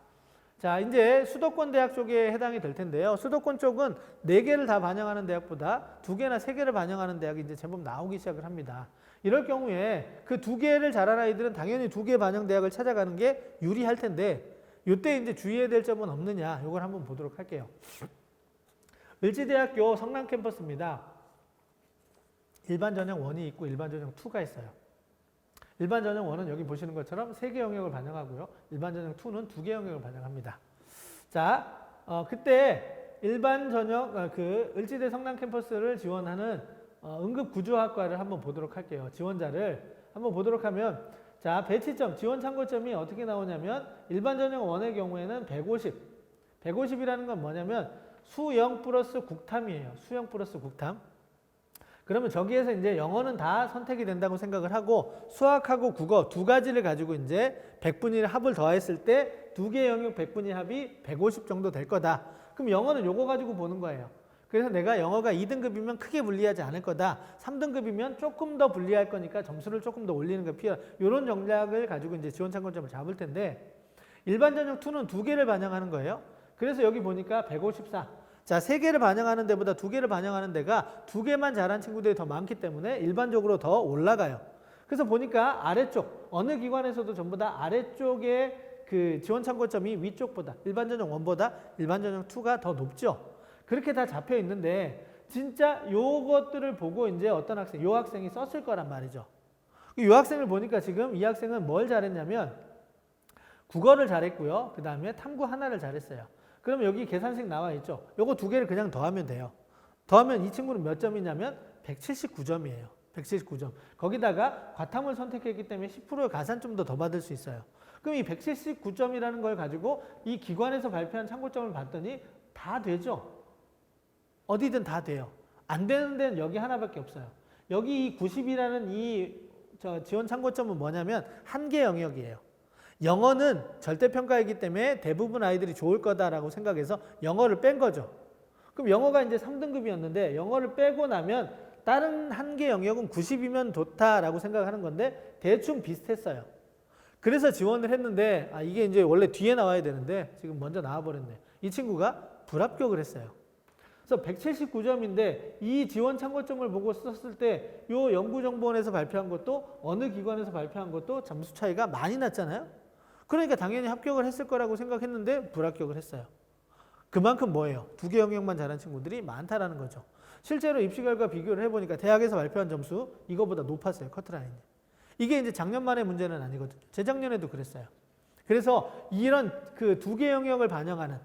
자, 이제 수도권 대학 쪽에 해당이 될 텐데요. 수도권 쪽은 4개를 다 반영하는 대학보다 2개나 3개를 반영하는 대학이 이제 제법 나오기 시작을 합니다. 이럴 경우에 그 2개를 잘하는 아이들은 당연히 2개 반영 대학을 찾아가는 게 유리할 텐데 이때 이제 주의해야 될 점은 없느냐, 이걸 한번 보도록 할게요. 을지대학교 성남 캠퍼스입니다. 일반 전형 1이 있고 일반 전형 2가 있어요. 일반 전형 1은 여기 보시는 것처럼 3개 영역을 반영하고요. 일반 전형 2는 2개 영역을 반영합니다. 자, 그때 일반 전형, 그 을지대 성남 캠퍼스를 지원하는 응급구조학과를 한번 보도록 할게요. 지원자를 한번 보도록 하면, 자, 배치점, 지원 참고점이 어떻게 나오냐면 일반 전형 1의 경우에는 150. 150이라는 건 뭐냐면 수영 플러스 국탐이에요. 수영 플러스 국탐. 그러면 저기에서 이제 영어는 다 선택이 된다고 생각을 하고 수학하고 국어 두 가지를 가지고 이제 100분위 합을 더했을 때 2개 영역 100분위 합이 150 정도 될 거다. 그럼 영어는 요거 가지고 보는 거예요. 그래서 내가 영어가 2등급이면 크게 불리하지 않을 거다. 3등급이면 조금 더 불리할 거니까 점수를 조금 더 올리는 게 필요하다. 이런 전략을 가지고 이제 지원 참고점을 잡을 텐데 일반 전형 2는 2개를 반영하는 거예요. 그래서 여기 보니까 154. 자, 3개를 반영하는 데보다 2개를 반영하는 데가 2개만 잘한 친구들이 더 많기 때문에 일반적으로 더 올라가요. 그래서 보니까 아래쪽, 어느 기관에서도 전부 다 아래쪽에 그 지원 참고점이 위쪽보다, 일반 전형 1보다 일반 전형 2가 더 높죠. 그렇게 다 잡혀 있는데 진짜 요것들을 보고 이제 어떤 학생, 요 학생이 썼을 거란 말이죠. 요 학생을 보니까 지금 이 학생은 뭘 잘했냐면 국어를 잘했고요. 그 다음에 탐구 하나를 잘했어요. 그럼 여기 계산식 나와 있죠. 요거 2개를 그냥 더하면 돼요. 더하면 이 친구는 몇 점이냐면 179점이에요. 179점. 거기다가 과탐을 선택했기 때문에 10%의 가산점도 더 받을 수 있어요. 그럼 이 179점이라는 걸 가지고 이 기관에서 발표한 참고점을 봤더니 다 되죠. 어디든 다 돼요. 안 되는 데는 여기 하나밖에 없어요. 여기 이 90이라는 이 지원 참고점은 뭐냐면 한 개 영역이에요. 영어는 절대평가이기 때문에 대부분 아이들이 좋을 거다라고 생각해서 영어를 뺀 거죠. 그럼 영어가 이제 3등급이었는데 영어를 빼고 나면 다른 한 개 영역은 90이면 좋다라고 생각하는 건데 대충 비슷했어요. 그래서 지원을 했는데 이게 이제 원래 뒤에 나와야 되는데 지금 먼저 나와버렸네. 이 친구가 불합격을 했어요. 그래서 179점인데 이 지원 참고점을 보고 썼을 때 이 연구정보원에서 발표한 것도 어느 기관에서 발표한 것도 점수 차이가 많이 났잖아요. 그러니까 당연히 합격을 했을 거라고 생각했는데 불합격을 했어요. 그만큼 뭐예요? 두 개 영역만 잘한 친구들이 많다라는 거죠. 실제로 입시 결과 비교를 해보니까 대학에서 발표한 점수 이거보다 높았어요. 커트라인이. 이게 이제 작년만의 문제는 아니거든요. 재작년에도 그랬어요. 그래서 이런 그 두 개 영역을 반영하는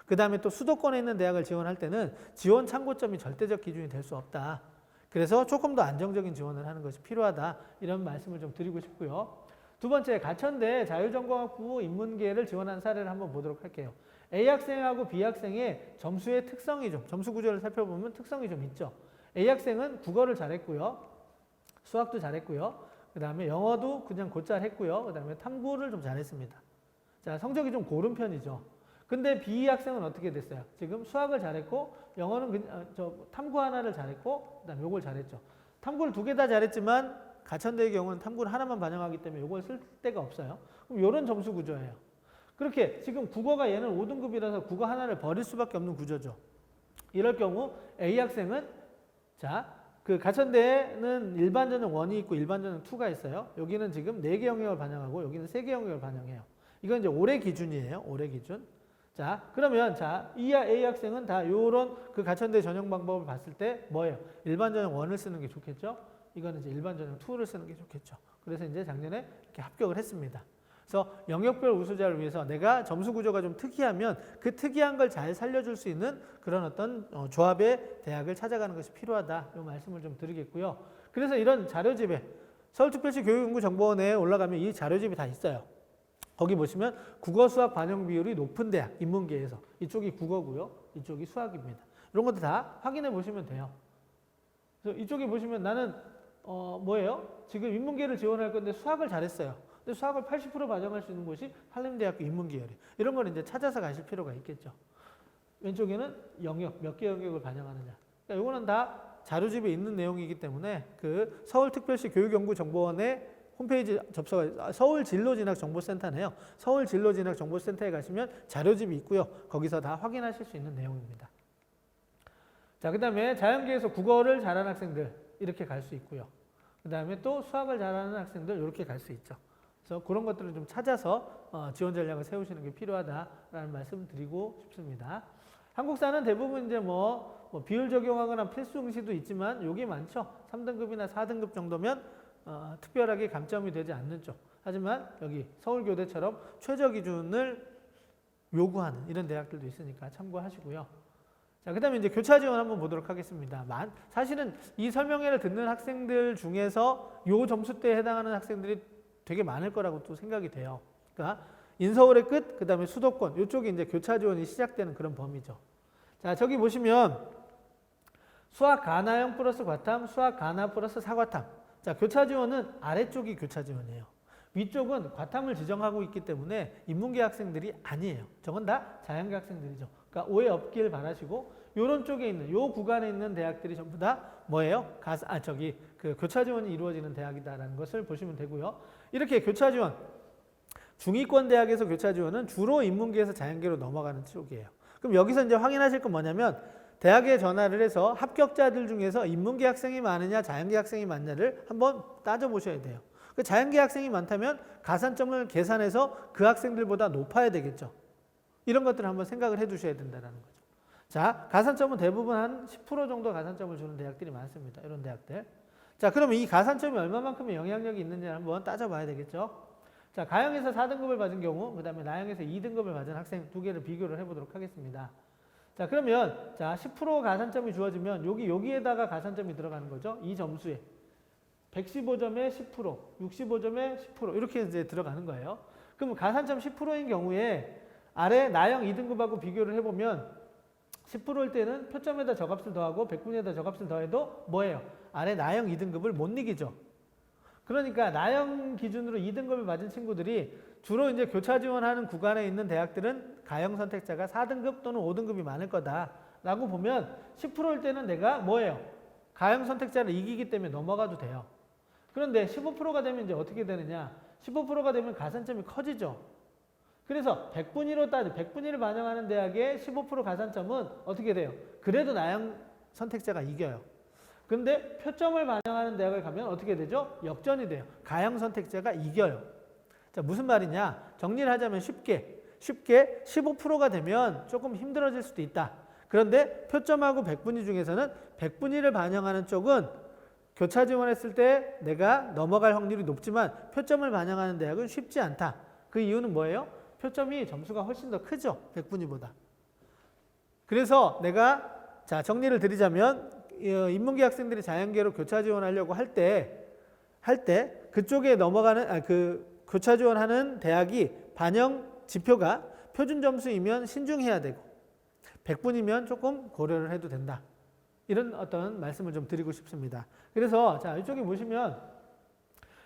그 다음에 또 수도권에 있는 대학을 지원할 때는 지원 참고점이 절대적 기준이 될 수 없다. 그래서 조금 더 안정적인 지원을 하는 것이 필요하다. 이런 말씀을 좀 드리고 싶고요. 두 번째, 가천대 자율전공학부 인문계를 지원한 사례를 한번 보도록 할게요. A 학생하고 B 학생의 점수의 특성이 점수 구조를 살펴보면 특성이 좀 있죠. A 학생은 국어를 잘했고요. 수학도 잘했고요. 그 다음에 영어도 그냥 곧잘 했고요. 그 다음에 탐구를 좀 잘했습니다. 자, 성적이 좀 고른 편이죠. 근데 B 학생은 어떻게 됐어요? 지금 수학을 잘했고 영어는 탐구 하나를 잘했고 그다음에 요걸 잘했죠. 탐구를 두 개 다 잘했지만 가천대의 경우는 탐구를 하나만 반영하기 때문에 요걸 쓸 데가 없어요. 그럼 요런 점수 구조예요. 그렇게 지금 국어가 얘는 5등급이라서 국어 하나를 버릴 수밖에 없는 구조죠. 이럴 경우 A 학생은 그 가천대에는 일반 전형 1이 있고 일반 전형 2가 있어요. 여기는 지금 4개 영역을 반영하고 여기는 3개 영역을 반영해요. 이건 이제 올해 기준이에요. 올해 기준. 자, 그러면 이 A 학생은 다 요런 그 가천대 전형 방법을 봤을 때 뭐예요? 일반 전형 1을 쓰는 게 좋겠죠? 이거는 이제 일반 전형 2를 쓰는 게 좋겠죠. 그래서 이제 작년에 이렇게 합격을 했습니다. 그래서 영역별 우수자를 위해서 내가 점수 구조가 좀 특이하면 그 특이한 걸 잘 살려줄 수 있는 그런 어떤 조합의 대학을 찾아가는 것이 필요하다. 이 말씀을 좀 드리겠고요. 그래서 이런 자료집에 서울특별시 교육연구정보원에 올라가면 이 자료집이 다 있어요. 거기 보시면 국어 수학 반영 비율이 높은 대학, 인문계에서 이쪽이 국어고요. 이쪽이 수학입니다. 이런 것도 다 확인해 보시면 돼요. 그래서 이쪽에 보시면 나는 뭐예요? 지금 인문계를 지원할 건데 수학을 잘했어요. 근데 수학을 80% 반영할 수 있는 곳이 한림대학교 인문계열이. 이런 걸 이제 찾아서 가실 필요가 있겠죠. 왼쪽에는 영역, 몇 개 영역을 반영하느냐. 그러니까 이거는 다 자료집에 있는 내용이기 때문에 그 서울특별시 교육연구정보원의 홈페이지 서울진로진학정보센터네요. 서울진로진학정보센터에 가시면 자료집이 있고요. 거기서 다 확인하실 수 있는 내용입니다. 자, 그 다음에 자연계에서 국어를 잘하는 학생들 이렇게 갈 수 있고요. 그 다음에 또 수학을 잘하는 학생들 이렇게 갈 수 있죠. 그래서 그런 것들을 좀 찾아서 지원 전략을 세우시는 게 필요하다라는 말씀 드리고 싶습니다. 한국사는 대부분 이제 뭐 비율 적용하거나 필수 응시도 있지만 요게 많죠. 3등급이나 4등급 정도면 특별하게 감점이 되지 않는 쪽. 하지만 여기 서울교대처럼 최저 기준을 요구하는 이런 대학들도 있으니까 참고하시고요. 자, 그 다음에 이제 교차 지원 한번 보도록 하겠습니다. 사실은 이 설명회를 듣는 학생들 중에서 요 점수대에 해당하는 학생들이 되게 많을 거라고 또 생각이 돼요. 그러니까 인서울의 끝, 그 다음에 수도권, 이쪽이 이제 교차 지원이 시작되는 그런 범위죠. 자, 저기 보시면 수학 가나형 플러스 과탐, 수학 가나 플러스 사과탐. 자, 교차 지원은 아래쪽이 교차 지원이에요. 위쪽은 과탐을 지정하고 있기 때문에 인문계 학생들이 아니에요. 저건 다 자연계 학생들이죠. 그러니까 오해 없길 바라시고 요런 쪽에 있는 요 구간에 있는 대학들이 전부 다 뭐예요? 그 교차 지원이 이루어지는 대학이다라는 것을 보시면 되고요. 이렇게 교차 지원 중위권 대학에서 교차 지원은 주로 인문계에서 자연계로 넘어가는 쪽이에요. 그럼 여기서 이제 확인하실 건 뭐냐면 대학에 전화를 해서 합격자들 중에서 인문계 학생이 많으냐 자연계 학생이 많냐를 한번 따져보셔야 돼요. 그 자연계 학생이 많다면 가산점을 계산해서 그 학생들보다 높아야 되겠죠. 이런 것들을 한번 생각을 해두셔야 된다는 거죠. 자, 가산점은 대부분 한 10% 정도 가산점을 주는 대학들이 많습니다. 이런 대학들. 자, 그러면 이 가산점이 얼마만큼의 영향력이 있는지 한번 따져봐야 되겠죠. 자, 가형에서 4등급을 받은 경우, 그 다음에 나형에서 2등급을 받은 학생 두 개를 비교를 해보도록 하겠습니다. 자, 그러면 10% 가산점이 주어지면 여기에다가 가산점이 들어가는 거죠. 이 점수에 115점에 10%, 65점에 10% 이렇게 이제 들어가는 거예요. 그럼 가산점 10%인 경우에 아래 나형 2등급하고 비교를 해보면 10%일 때는 표점에다 저값을 더하고 100분에다 저값을 더해도 뭐예요? 아래 나형 2등급을 못 이기죠. 그러니까 나형 기준으로 2등급을 맞은 친구들이 주로 이제 교차 지원하는 구간에 있는 대학들은 가형 선택자가 4등급 또는 5등급이 많을 거다. 라고 보면 10%일 때는 내가 뭐예요? 가형 선택자를 이기기 때문에 넘어가도 돼요. 그런데 15%가 되면 이제 어떻게 되느냐? 15%가 되면 가산점이 커지죠. 그래서 100분위를 반영하는 대학의 15% 가산점은 어떻게 돼요? 그래도 나형 선택자가 이겨요. 근데 표점을 반영하는 대학을 가면 어떻게 되죠? 역전이 돼요. 가형 선택자가 이겨요. 자, 무슨 말이냐? 정리를 하자면 쉽게 15%가 되면 조금 힘들어질 수도 있다. 그런데 표점하고 100분위 중에서는 100분위를 반영하는 쪽은 교차 지원했을 때 내가 넘어갈 확률이 높지만 표점을 반영하는 대학은 쉽지 않다. 그 이유는 뭐예요? 표점이 점수가 훨씬 더 크죠. 100분위보다. 그래서 내가 자 정리를 드리자면 인문계 학생들이 자연계로 교차 지원하려고 할 때 그쪽에 넘어가는 그 교차 지원하는 대학이 반영 지표가 표준 점수이면 신중해야 되고 100분이면 조금 고려를 해도 된다. 이런 어떤 말씀을 좀 드리고 싶습니다. 그래서 자 이쪽에 보시면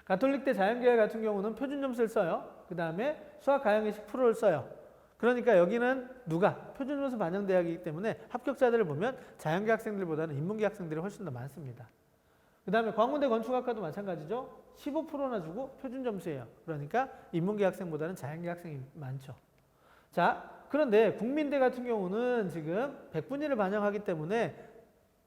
가톨릭대 자연계열 같은 경우는 표준 점수를 써요. 그 다음에 수학 가형의 10%를 써요. 그러니까 여기는 누가 표준 점수 반영 대학이기 때문에 합격자들을 보면 자연계 학생들보다는 인문계 학생들이 훨씬 더 많습니다. 그 다음에 광운대 건축학과도 마찬가지죠. 15%나 주고 표준 점수예요. 그러니까 인문계 학생보다는 자연계 학생이 많죠. 자, 그런데 국민대 같은 경우는 지금 100분위를 반영하기 때문에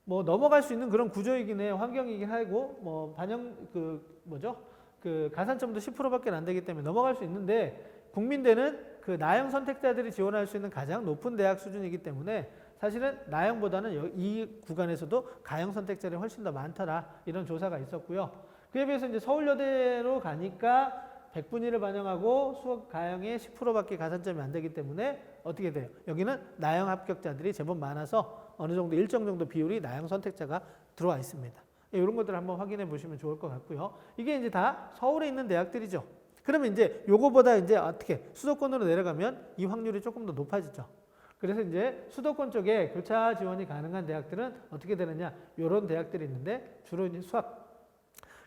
뭐 넘어갈 수 있는 그런 구조이긴 해요. 환경이긴 하고 뭐 반영 그 가산점도 10%밖에 안 되기 때문에 넘어갈 수 있는데 국민대는 그 나형 선택자들이 지원할 수 있는 가장 높은 대학 수준이기 때문에 사실은 나형보다는 이 구간에서도 가형 선택자들이 훨씬 더 많더라. 이런 조사가 있었고요. 그에 비해서 이제 서울여대로 가니까 100분위를 반영하고 수학 가형의 10%밖에 가산점이 안 되기 때문에 어떻게 돼요? 여기는 나형 합격자들이 제법 많아서 어느 정도 일정 정도 비율이 나형 선택자가 들어와 있습니다. 이런 것들을 한번 확인해 보시면 좋을 것 같고요. 이게 이제 다 서울에 있는 대학들이죠. 그러면 이제 요거보다 이제 어떻게 수도권으로 내려가면 이 확률이 조금 더 높아지죠. 그래서 이제 수도권 쪽에 교차 지원이 가능한 대학들은 어떻게 되느냐? 이런 대학들이 있는데 주로 이제 수학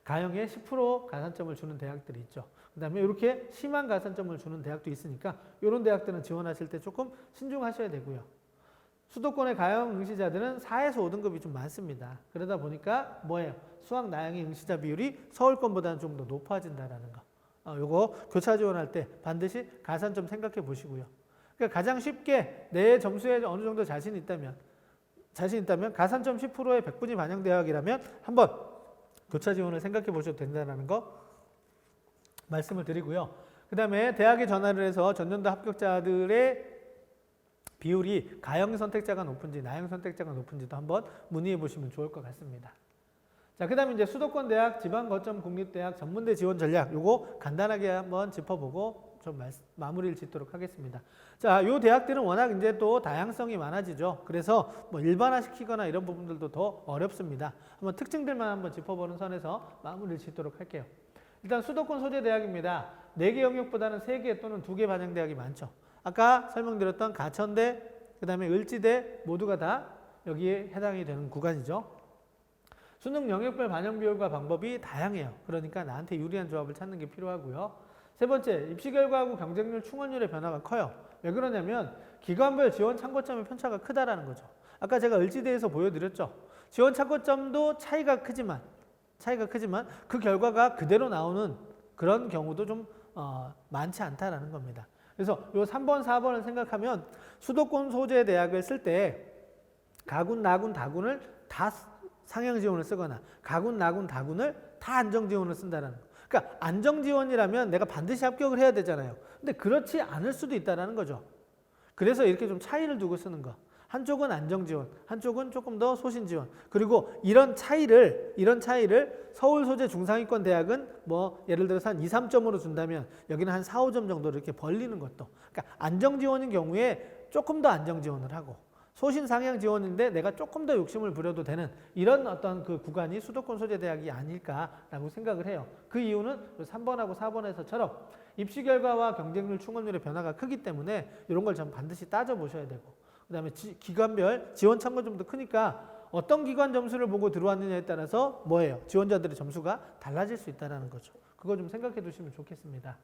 가형에 10% 가산점을 주는 대학들이 있죠. 그 다음에 이렇게 심한 가산점을 주는 대학도 있으니까 이런 대학들은 지원하실 때 조금 신중하셔야 되고요. 수도권의 가형 응시자들은 4에서 5등급이 좀 많습니다. 그러다 보니까 뭐예요? 수학 나형의 응시자 비율이 서울권보다는 좀 더 높아진다라는 거. 요거 교차 지원할 때 반드시 가산점 생각해 보시고요. 그러니까 가장 쉽게 내 점수에 어느 정도 자신 있다면 가산점 10%의 100분위 반영 대학이라면 한번 교차 지원을 생각해 보셔도 된다는 거 말씀을 드리고요. 그 다음에 대학에 전화를 해서 전년도 합격자들의 비율이 가형 선택자가 높은지 나형 선택자가 높은지도 한번 문의해 보시면 좋을 것 같습니다. 자, 그 다음에 이제 수도권 대학, 지방 거점 국립대학, 전문대 지원 전략 요거 간단하게 한번 짚어보고 좀 마무리를 짓도록 하겠습니다. 자, 요 대학들은 워낙 이제 또 다양성이 많아지죠. 그래서 뭐 일반화시키거나 이런 부분들도 더 어렵습니다. 한번 특징들만 한번 짚어보는 선에서 마무리를 짓도록 할게요. 일단 수도권 소재 대학입니다. 4개 영역보다는 3개 또는 2개 반영 대학이 많죠. 아까 설명드렸던 가천대, 그 다음에 을지대 모두가 다 여기에 해당이 되는 구간이죠. 수능 영역별 반영 비율과 방법이 다양해요. 그러니까 나한테 유리한 조합을 찾는 게 필요하고요. 세 번째, 입시 결과하고 경쟁률 충원율의 변화가 커요. 왜 그러냐면 기관별 지원 참고점의 편차가 크다라는 거죠. 아까 제가 을지대에서 보여드렸죠. 지원 참고점도 차이가 크지만 그 결과가 그대로 나오는 그런 경우도 좀 많지 않다라는 겁니다. 그래서 요 3번, 4번을 생각하면 수도권 소재 대학을 쓸 때 가군, 나군, 다군을 다 상향 지원을 쓰거나 가군, 나군, 다군을 다 안정 지원을 쓴다는 거. 그러니까 안정 지원이라면 내가 반드시 합격을 해야 되잖아요. 근데 그렇지 않을 수도 있다는 거죠. 그래서 이렇게 좀 차이를 두고 쓰는 거. 한쪽은 안정 지원, 한쪽은 조금 더 소신 지원. 그리고 이런 차이를 서울 소재 중상위권 대학은 뭐 예를 들어서 한 2, 3점으로 준다면 여기는 한 4, 5점 정도 이렇게 벌리는 것도. 그러니까 안정 지원인 경우에 조금 더 안정 지원을 하고 소신 상향 지원인데 내가 조금 더 욕심을 부려도 되는 이런 어떤 그 구간이 수도권 소재 대학이 아닐까라고 생각을 해요. 그 이유는 3번하고 4번에서처럼 입시 결과와 경쟁률 충원률의 변화가 크기 때문에 이런 걸 좀 반드시 따져보셔야 되고 그 다음에 기관별 지원 참고점도 크니까 어떤 기관 점수를 보고 들어왔느냐에 따라서 뭐예요? 지원자들의 점수가 달라질 수 있다는 거죠. 그거 좀 생각해 두시면 좋겠습니다.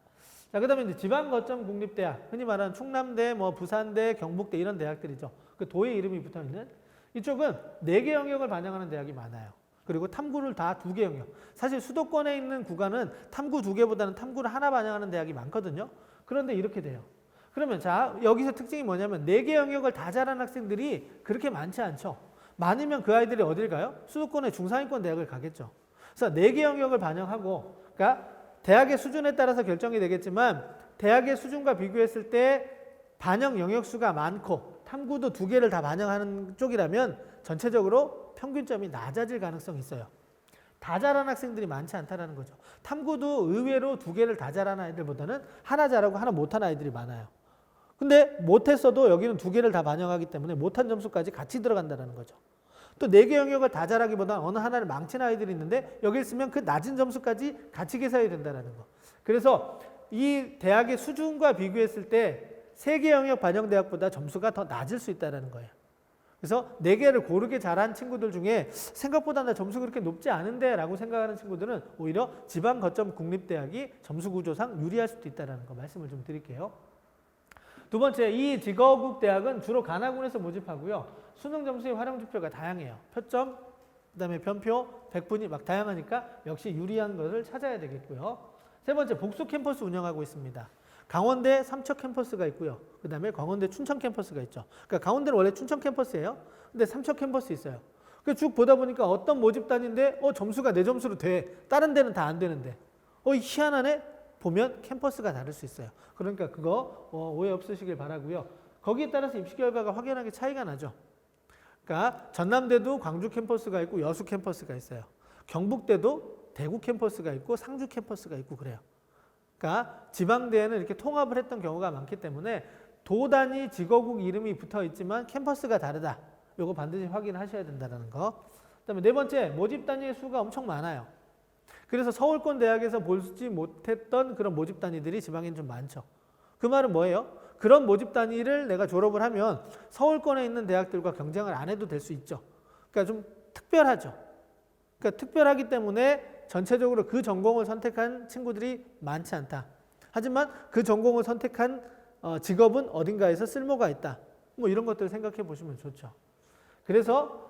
자, 그 다음에 이제 지방거점 국립대학, 흔히 말하는 충남대, 뭐 부산대, 경북대 이런 대학들이죠. 그 도의 이름이 붙어 있는 이쪽은 4개 영역을 반영하는 대학이 많아요. 그리고 탐구를 다 2개 영역. 사실 수도권에 있는 구간은 탐구 2개보다는 탐구를 하나 반영하는 대학이 많거든요. 그런데 이렇게 돼요. 그러면 자, 여기서 특징이 뭐냐면 4개 영역을 다 잘하는 학생들이 그렇게 많지 않죠. 많으면 그 아이들이 어딜 가요? 수도권의 중상위권 대학을 가겠죠. 그래서 4개 영역을 반영하고, 그러니까 대학의 수준에 따라서 결정이 되겠지만 대학의 수준과 비교했을 때 반영 영역 수가 많고 탐구도 2개를 다 반영하는 쪽이라면 전체적으로 평균점이 낮아질 가능성이 있어요. 다 잘하는 학생들이 많지 않다는 거죠. 탐구도 의외로 2개를 다 잘하는 아이들보다는 하나 잘하고 하나 못하는 아이들이 많아요. 근데 못했어도 여기는 2개를 다 반영하기 때문에 못한 점수까지 같이 들어간다는 거죠. 또 4개 영역을 다 잘하기보다는 어느 하나를 망치는 아이들이 있는데 여기를 쓰면 그 낮은 점수까지 같이 계산이 된다는 거. 그래서 이 대학의 수준과 비교했을 때 3개 영역 반영 대학보다 점수가 더 낮을 수 있다는 거예요. 그래서 4개를 고르게 잘한 친구들 중에 생각보다 나 점수 그렇게 높지 않은데 라고 생각하는 친구들은 오히려 지방 거점 국립대학이 점수 구조상 유리할 수도 있다는 거 말씀을 좀 드릴게요. 두 번째, 이 직어국 대학은 주로 가나군에서 모집하고요. 수능 점수의 활용 지표가 다양해요. 표점, 그다음에 변표, 백분위 막 다양하니까 역시 유리한 것을 찾아야 되겠고요. 세 번째, 복수 캠퍼스 운영하고 있습니다. 강원대 삼척 캠퍼스가 있고요. 그다음에 강원대 춘천 캠퍼스가 있죠. 그러니까 강원대는 원래 춘천 캠퍼스예요. 근데 삼척 캠퍼스 있어요. 그 쭉 보다 보니까 어떤 모집단인데 점수가 내 점수로 돼. 다른 데는 다 안 되는데. 희한하네. 보면 캠퍼스가 다를 수 있어요. 그러니까 그거 오해 없으시길 바라고요. 거기에 따라서 입시 결과가 확연하게 차이가 나죠. 그러니까 전남대도 광주 캠퍼스가 있고 여수 캠퍼스가 있어요. 경북대도 대구 캠퍼스가 있고 상주 캠퍼스가 있고 그래요. 그러니까 지방대에는 이렇게 통합을 했던 경우가 많기 때문에 도 단위 직어국 이름이 붙어 있지만 캠퍼스가 다르다. 이거 반드시 확인하셔야 된다는 거. 그다음에 네 번째, 모집 단위의 수가 엄청 많아요. 그래서 서울권 대학에서 보지 못했던 그런 모집 단위들이 지방에는 좀 많죠. 그 말은 뭐예요? 그런 모집 단위를 내가 졸업을 하면 서울권에 있는 대학들과 경쟁을 안 해도 될 수 있죠. 그러니까 좀 특별하죠. 그러니까 특별하기 때문에 전체적으로 그 전공을 선택한 친구들이 많지 않다. 하지만 그 전공을 선택한 직업은 어딘가에서 쓸모가 있다. 뭐 이런 것들을 생각해 보시면 좋죠. 그래서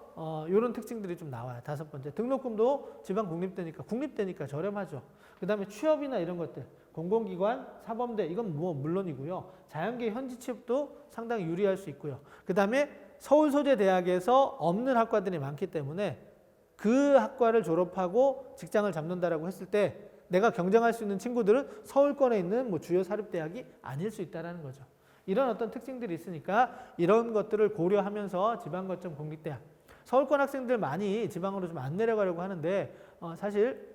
이런 특징들이 좀 나와요. 다섯 번째, 등록금도 지방 국립대니까 저렴하죠. 그 다음에 취업이나 이런 것들, 공공기관, 사범대 이건 뭐 물론이고요. 자연계 현지 취업도 상당히 유리할 수 있고요. 그 다음에 서울 소재 대학에서 없는 학과들이 많기 때문에 그 학과를 졸업하고 직장을 잡는다라고 했을 때 내가 경쟁할 수 있는 친구들은 서울권에 있는 뭐 주요 사립대학이 아닐 수 있다는 거죠. 이런 어떤 특징들이 있으니까 이런 것들을 고려하면서 지방거점 공립대학, 서울권 학생들 많이 지방으로 좀 안 내려가려고 하는데 사실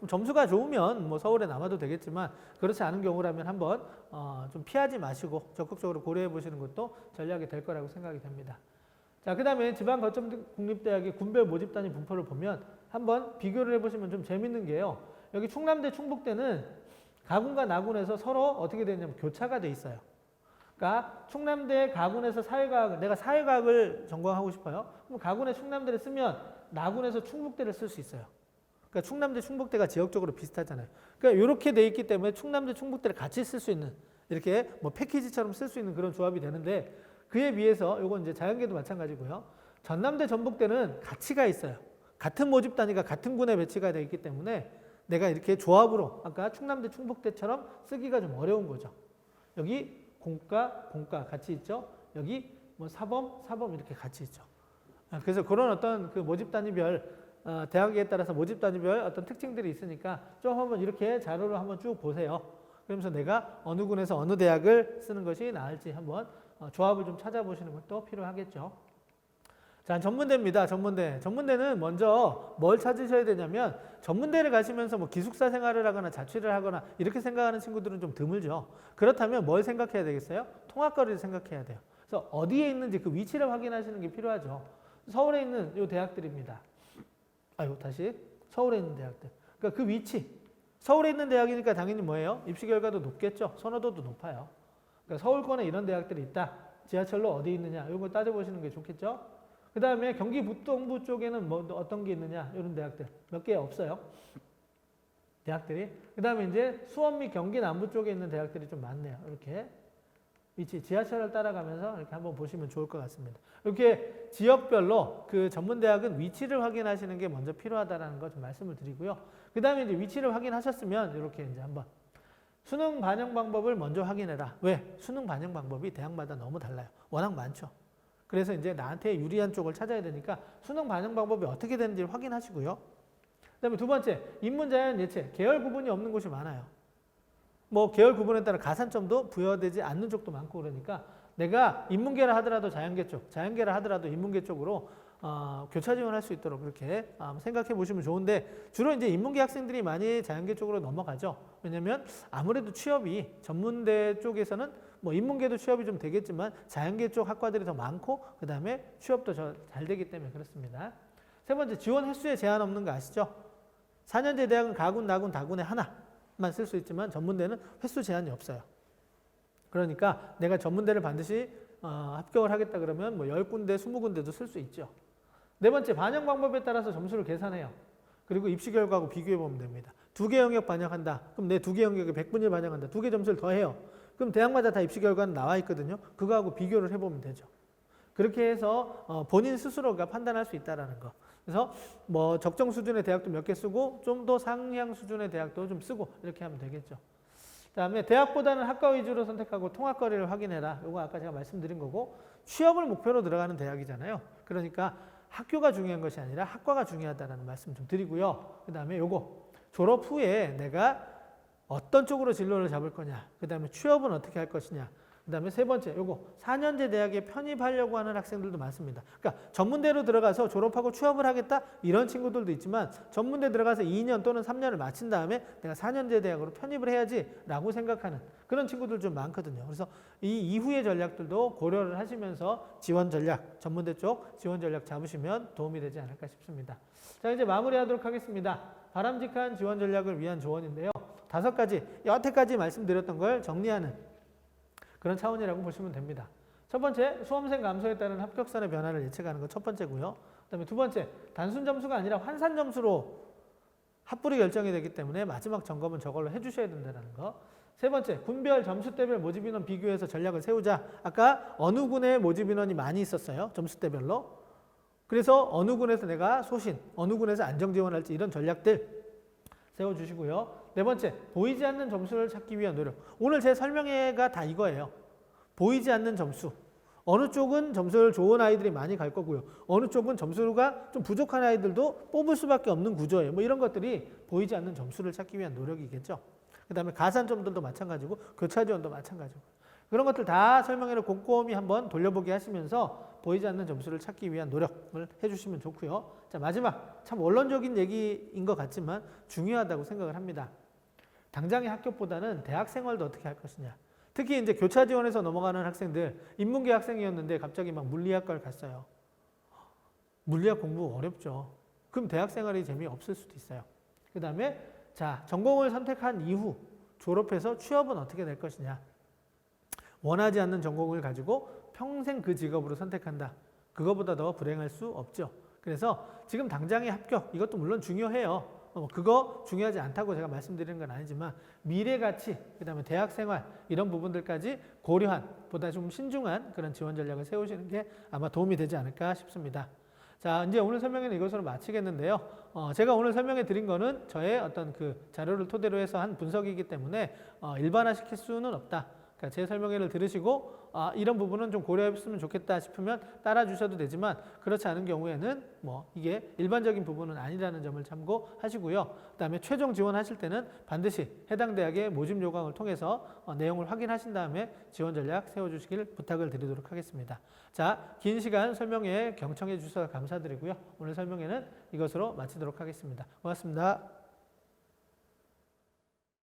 점수가 좋으면 뭐 서울에 남아도 되겠지만 그렇지 않은 경우라면 한번 좀 피하지 마시고 적극적으로 고려해 보시는 것도 전략이 될 거라고 생각이 됩니다. 자, 그 다음에 지방거점 국립대학의 군별 모집 단위 분포를 보면 한번 비교를 해보시면 좀 재밌는 게요. 여기 충남대, 충북대는 가군과 나군에서 서로 어떻게 되냐면 교차가 돼 있어요. 그러니까 충남대 가군에서 사회과학, 내가 사회과학을 전공하고 싶어요. 그럼 가군에 충남대를 쓰면 나군에서 충북대를 쓸 수 있어요. 그러니까 충남대, 충북대가 지역적으로 비슷하잖아요. 그러니까 이렇게 돼 있기 때문에 충남대, 충북대를 같이 쓸 수 있는 이렇게 뭐 패키지처럼 쓸 수 있는 그런 조합이 되는데 그에 비해서 이건 이제 자연계도 마찬가지고요. 전남대, 전북대는 가치가 있어요. 같은 모집 단위가 같은 군에 배치가 되어 있기 때문에 내가 이렇게 조합으로 아까 충남대, 충북대처럼 쓰기가 좀 어려운 거죠. 여기 공과 같이 있죠. 여기 뭐 사범 이렇게 같이 있죠. 그래서 그런 어떤 그 모집 단위별 대학에 따라서 모집 단위별 어떤 특징들이 있으니까 좀 한번 이렇게 자료를 한번 쭉 보세요. 그러면서 내가 어느 군에서 어느 대학을 쓰는 것이 나을지 한번 조합을 좀 찾아보시는 것도 필요하겠죠. 자, 전문대입니다. 전문대는 먼저 뭘 찾으셔야 되냐면 전문대를 가시면서 뭐 기숙사 생활을 하거나 자취를 하거나 이렇게 생각하는 친구들은 좀 드물죠. 그렇다면 뭘 생각해야 되겠어요? 통학거리를 생각해야 돼요. 그래서 어디에 있는지 그 위치를 확인하시는 게 필요하죠. 서울에 있는 이 대학들입니다. 서울에 있는 대학들. 그러니까 그 위치. 서울에 있는 대학이니까 당연히 뭐예요? 입시 결과도 높겠죠. 선호도도 높아요. 그러니까 서울권에 이런 대학들이 있다. 지하철로 어디 있느냐. 이런 거 따져보시는 게 좋겠죠. 그 다음에 경기 북동부 쪽에는 뭐 어떤 게 있느냐. 이런 대학들. 몇 개 없어요. 대학들이. 그 다음에 이제 수원 및 경기 남부 쪽에 있는 대학들이 좀 많네요. 이렇게 위치, 지하철을 따라가면서 이렇게 한번 보시면 좋을 것 같습니다. 이렇게 지역별로 그 전문대학은 위치를 확인하시는 게 먼저 필요하다는 거 좀 말씀을 드리고요. 그 다음에 이제 위치를 확인하셨으면 이렇게 이제 한번 수능 반영 방법을 먼저 확인해라. 왜? 수능 반영 방법이 대학마다 너무 달라요. 워낙 많죠. 그래서 이제 나한테 유리한 쪽을 찾아야 되니까 수능 반영 방법이 어떻게 되는지 확인하시고요. 그 다음에 두 번째, 인문자연 예체, 계열 구분이 없는 곳이 많아요. 뭐 계열 구분에 따라 가산점도 부여되지 않는 쪽도 많고 그러니까 내가 인문계라 하더라도 자연계 쪽, 자연계라 하더라도 인문계 쪽으로 교차 지원할 수 있도록 그렇게 생각해 보시면 좋은데 주로 이제 인문계 학생들이 많이 자연계 쪽으로 넘어가죠. 왜냐면 아무래도 취업이 전문대 쪽에서는 뭐 인문계도 취업이 좀 되겠지만 자연계 쪽 학과들이 더 많고 그 다음에 취업도 잘 되기 때문에 그렇습니다. 세 번째, 지원 횟수에 제한 없는 거 아시죠? 4년제 대학은 가군, 나군, 다군에 하나만 쓸 수 있지만 전문대는 횟수 제한이 없어요. 그러니까 내가 전문대를 반드시 합격을 하겠다 그러면 뭐 10군데, 20군데도 쓸 수 있죠. 네 번째, 반영 방법에 따라서 점수를 계산해요. 그리고 입시 결과하고 비교해 보면 됩니다. 2개 영역 반영한다. 그럼 내 2개 영역에 100분의 1 반영한다. 2개 점수를 더해요. 그럼 대학마다 다 입시 결과는 나와 있거든요. 그거하고 비교를 해보면 되죠. 그렇게 해서 본인 스스로가 판단할 수 있다는 거. 그래서 뭐 적정 수준의 대학도 몇 개 쓰고 좀 더 상향 수준의 대학도 좀 쓰고 이렇게 하면 되겠죠. 그다음에 대학보다는 학과 위주로 선택하고 통합거리를 확인해라. 이거 아까 제가 말씀드린 거고 취업을 목표로 들어가는 대학이잖아요. 그러니까 학교가 중요한 것이 아니라 학과가 중요하다는 말씀 좀 드리고요. 그다음에 요거 졸업 후에 내가 어떤 쪽으로 진로를 잡을 거냐. 그다음에 취업은 어떻게 할 것이냐. 그다음에 세 번째, 요거 4년제 대학에 편입하려고 하는 학생들도 많습니다. 그러니까 전문대로 들어가서 졸업하고 취업을 하겠다 이런 친구들도 있지만 전문대 들어가서 2년 또는 3년을 마친 다음에 내가 4년제 대학으로 편입을 해야지라고 생각하는 그런 친구들 좀 많거든요. 그래서 이 이후의 전략들도 고려를 하시면서 지원 전략, 전문대 쪽 지원 전략 잡으시면 도움이 되지 않을까 싶습니다. 자, 이제 마무리하도록 하겠습니다. 바람직한 지원 전략을 위한 조언인데요. 5가지, 여태까지 말씀드렸던 걸 정리하는 그런 차원이라고 보시면 됩니다. 첫 번째, 수험생 감소에 따른 합격선의 변화를 예측하는 거 첫 번째고요. 그다음에 두 번째, 단순 점수가 아니라 환산 점수로 합불이 결정이 되기 때문에 마지막 점검은 저걸로 해주셔야 된다는 거. 세 번째, 군별 점수대별 모집인원 비교해서 전략을 세우자. 아까 어느 군에 모집인원이 많이 있었어요. 점수대별로. 그래서 어느 군에서 내가 소신, 어느 군에서 안정지원할지 이런 전략들 세워주시고요. 네 번째, 보이지 않는 점수를 찾기 위한 노력. 오늘 제 설명회가 다 이거예요. 보이지 않는 점수. 어느 쪽은 점수를 좋은 아이들이 많이 갈 거고요. 어느 쪽은 점수가 좀 부족한 아이들도 뽑을 수밖에 없는 구조예요. 뭐 이런 것들이 보이지 않는 점수를 찾기 위한 노력이겠죠. 그 다음에 가산점들도 마찬가지고 교차지원도 마찬가지고. 그런 것들 다 설명회를 꼼꼼히 한번 돌려보기 하시면서 보이지 않는 점수를 찾기 위한 노력을 해주시면 좋고요. 자, 마지막 참 원론적인 얘기인 것 같지만 중요하다고 생각을 합니다. 당장의 학교보다는 대학 생활도 어떻게 할 것이냐. 특히 이제 교차 지원에서 넘어가는 학생들, 인문계 학생이었는데 갑자기 막 물리학과를 갔어요. 물리학 공부 어렵죠. 그럼 대학 생활이 재미없을 수도 있어요. 그 다음에 자, 전공을 선택한 이후 졸업해서 취업은 어떻게 될 것이냐. 원하지 않는 전공을 가지고 평생 그 직업으로 선택한다. 그거보다 더 불행할 수 없죠. 그래서 지금 당장의 합격, 이것도 물론 중요해요. 그거 중요하지 않다고 제가 말씀드리는 건 아니지만 미래 가치, 그 다음에 대학 생활 이런 부분들까지 고려한 보다 좀 신중한 그런 지원 전략을 세우시는 게 아마 도움이 되지 않을까 싶습니다. 자, 이제 오늘 설명회는 이것으로 마치겠는데요. 제가 오늘 설명해 드린 거는 저의 어떤 그 자료를 토대로 해서 한 분석이기 때문에 일반화시킬 수는 없다. 그러니까 제 설명회를 들으시고 이런 부분은 좀 고려했으면 좋겠다 싶으면 따라 주셔도 되지만 그렇지 않은 경우에는 뭐 이게 일반적인 부분은 아니라는 점을 참고하시고요. 그다음에 최종 지원하실 때는 반드시 해당 대학의 모집 요강을 통해서 내용을 확인하신 다음에 지원 전략 세워주시길 부탁을 드리도록 하겠습니다. 자, 긴 시간 설명회에 경청해 주셔서 감사드리고요. 오늘 설명회는 이것으로 마치도록 하겠습니다. 고맙습니다.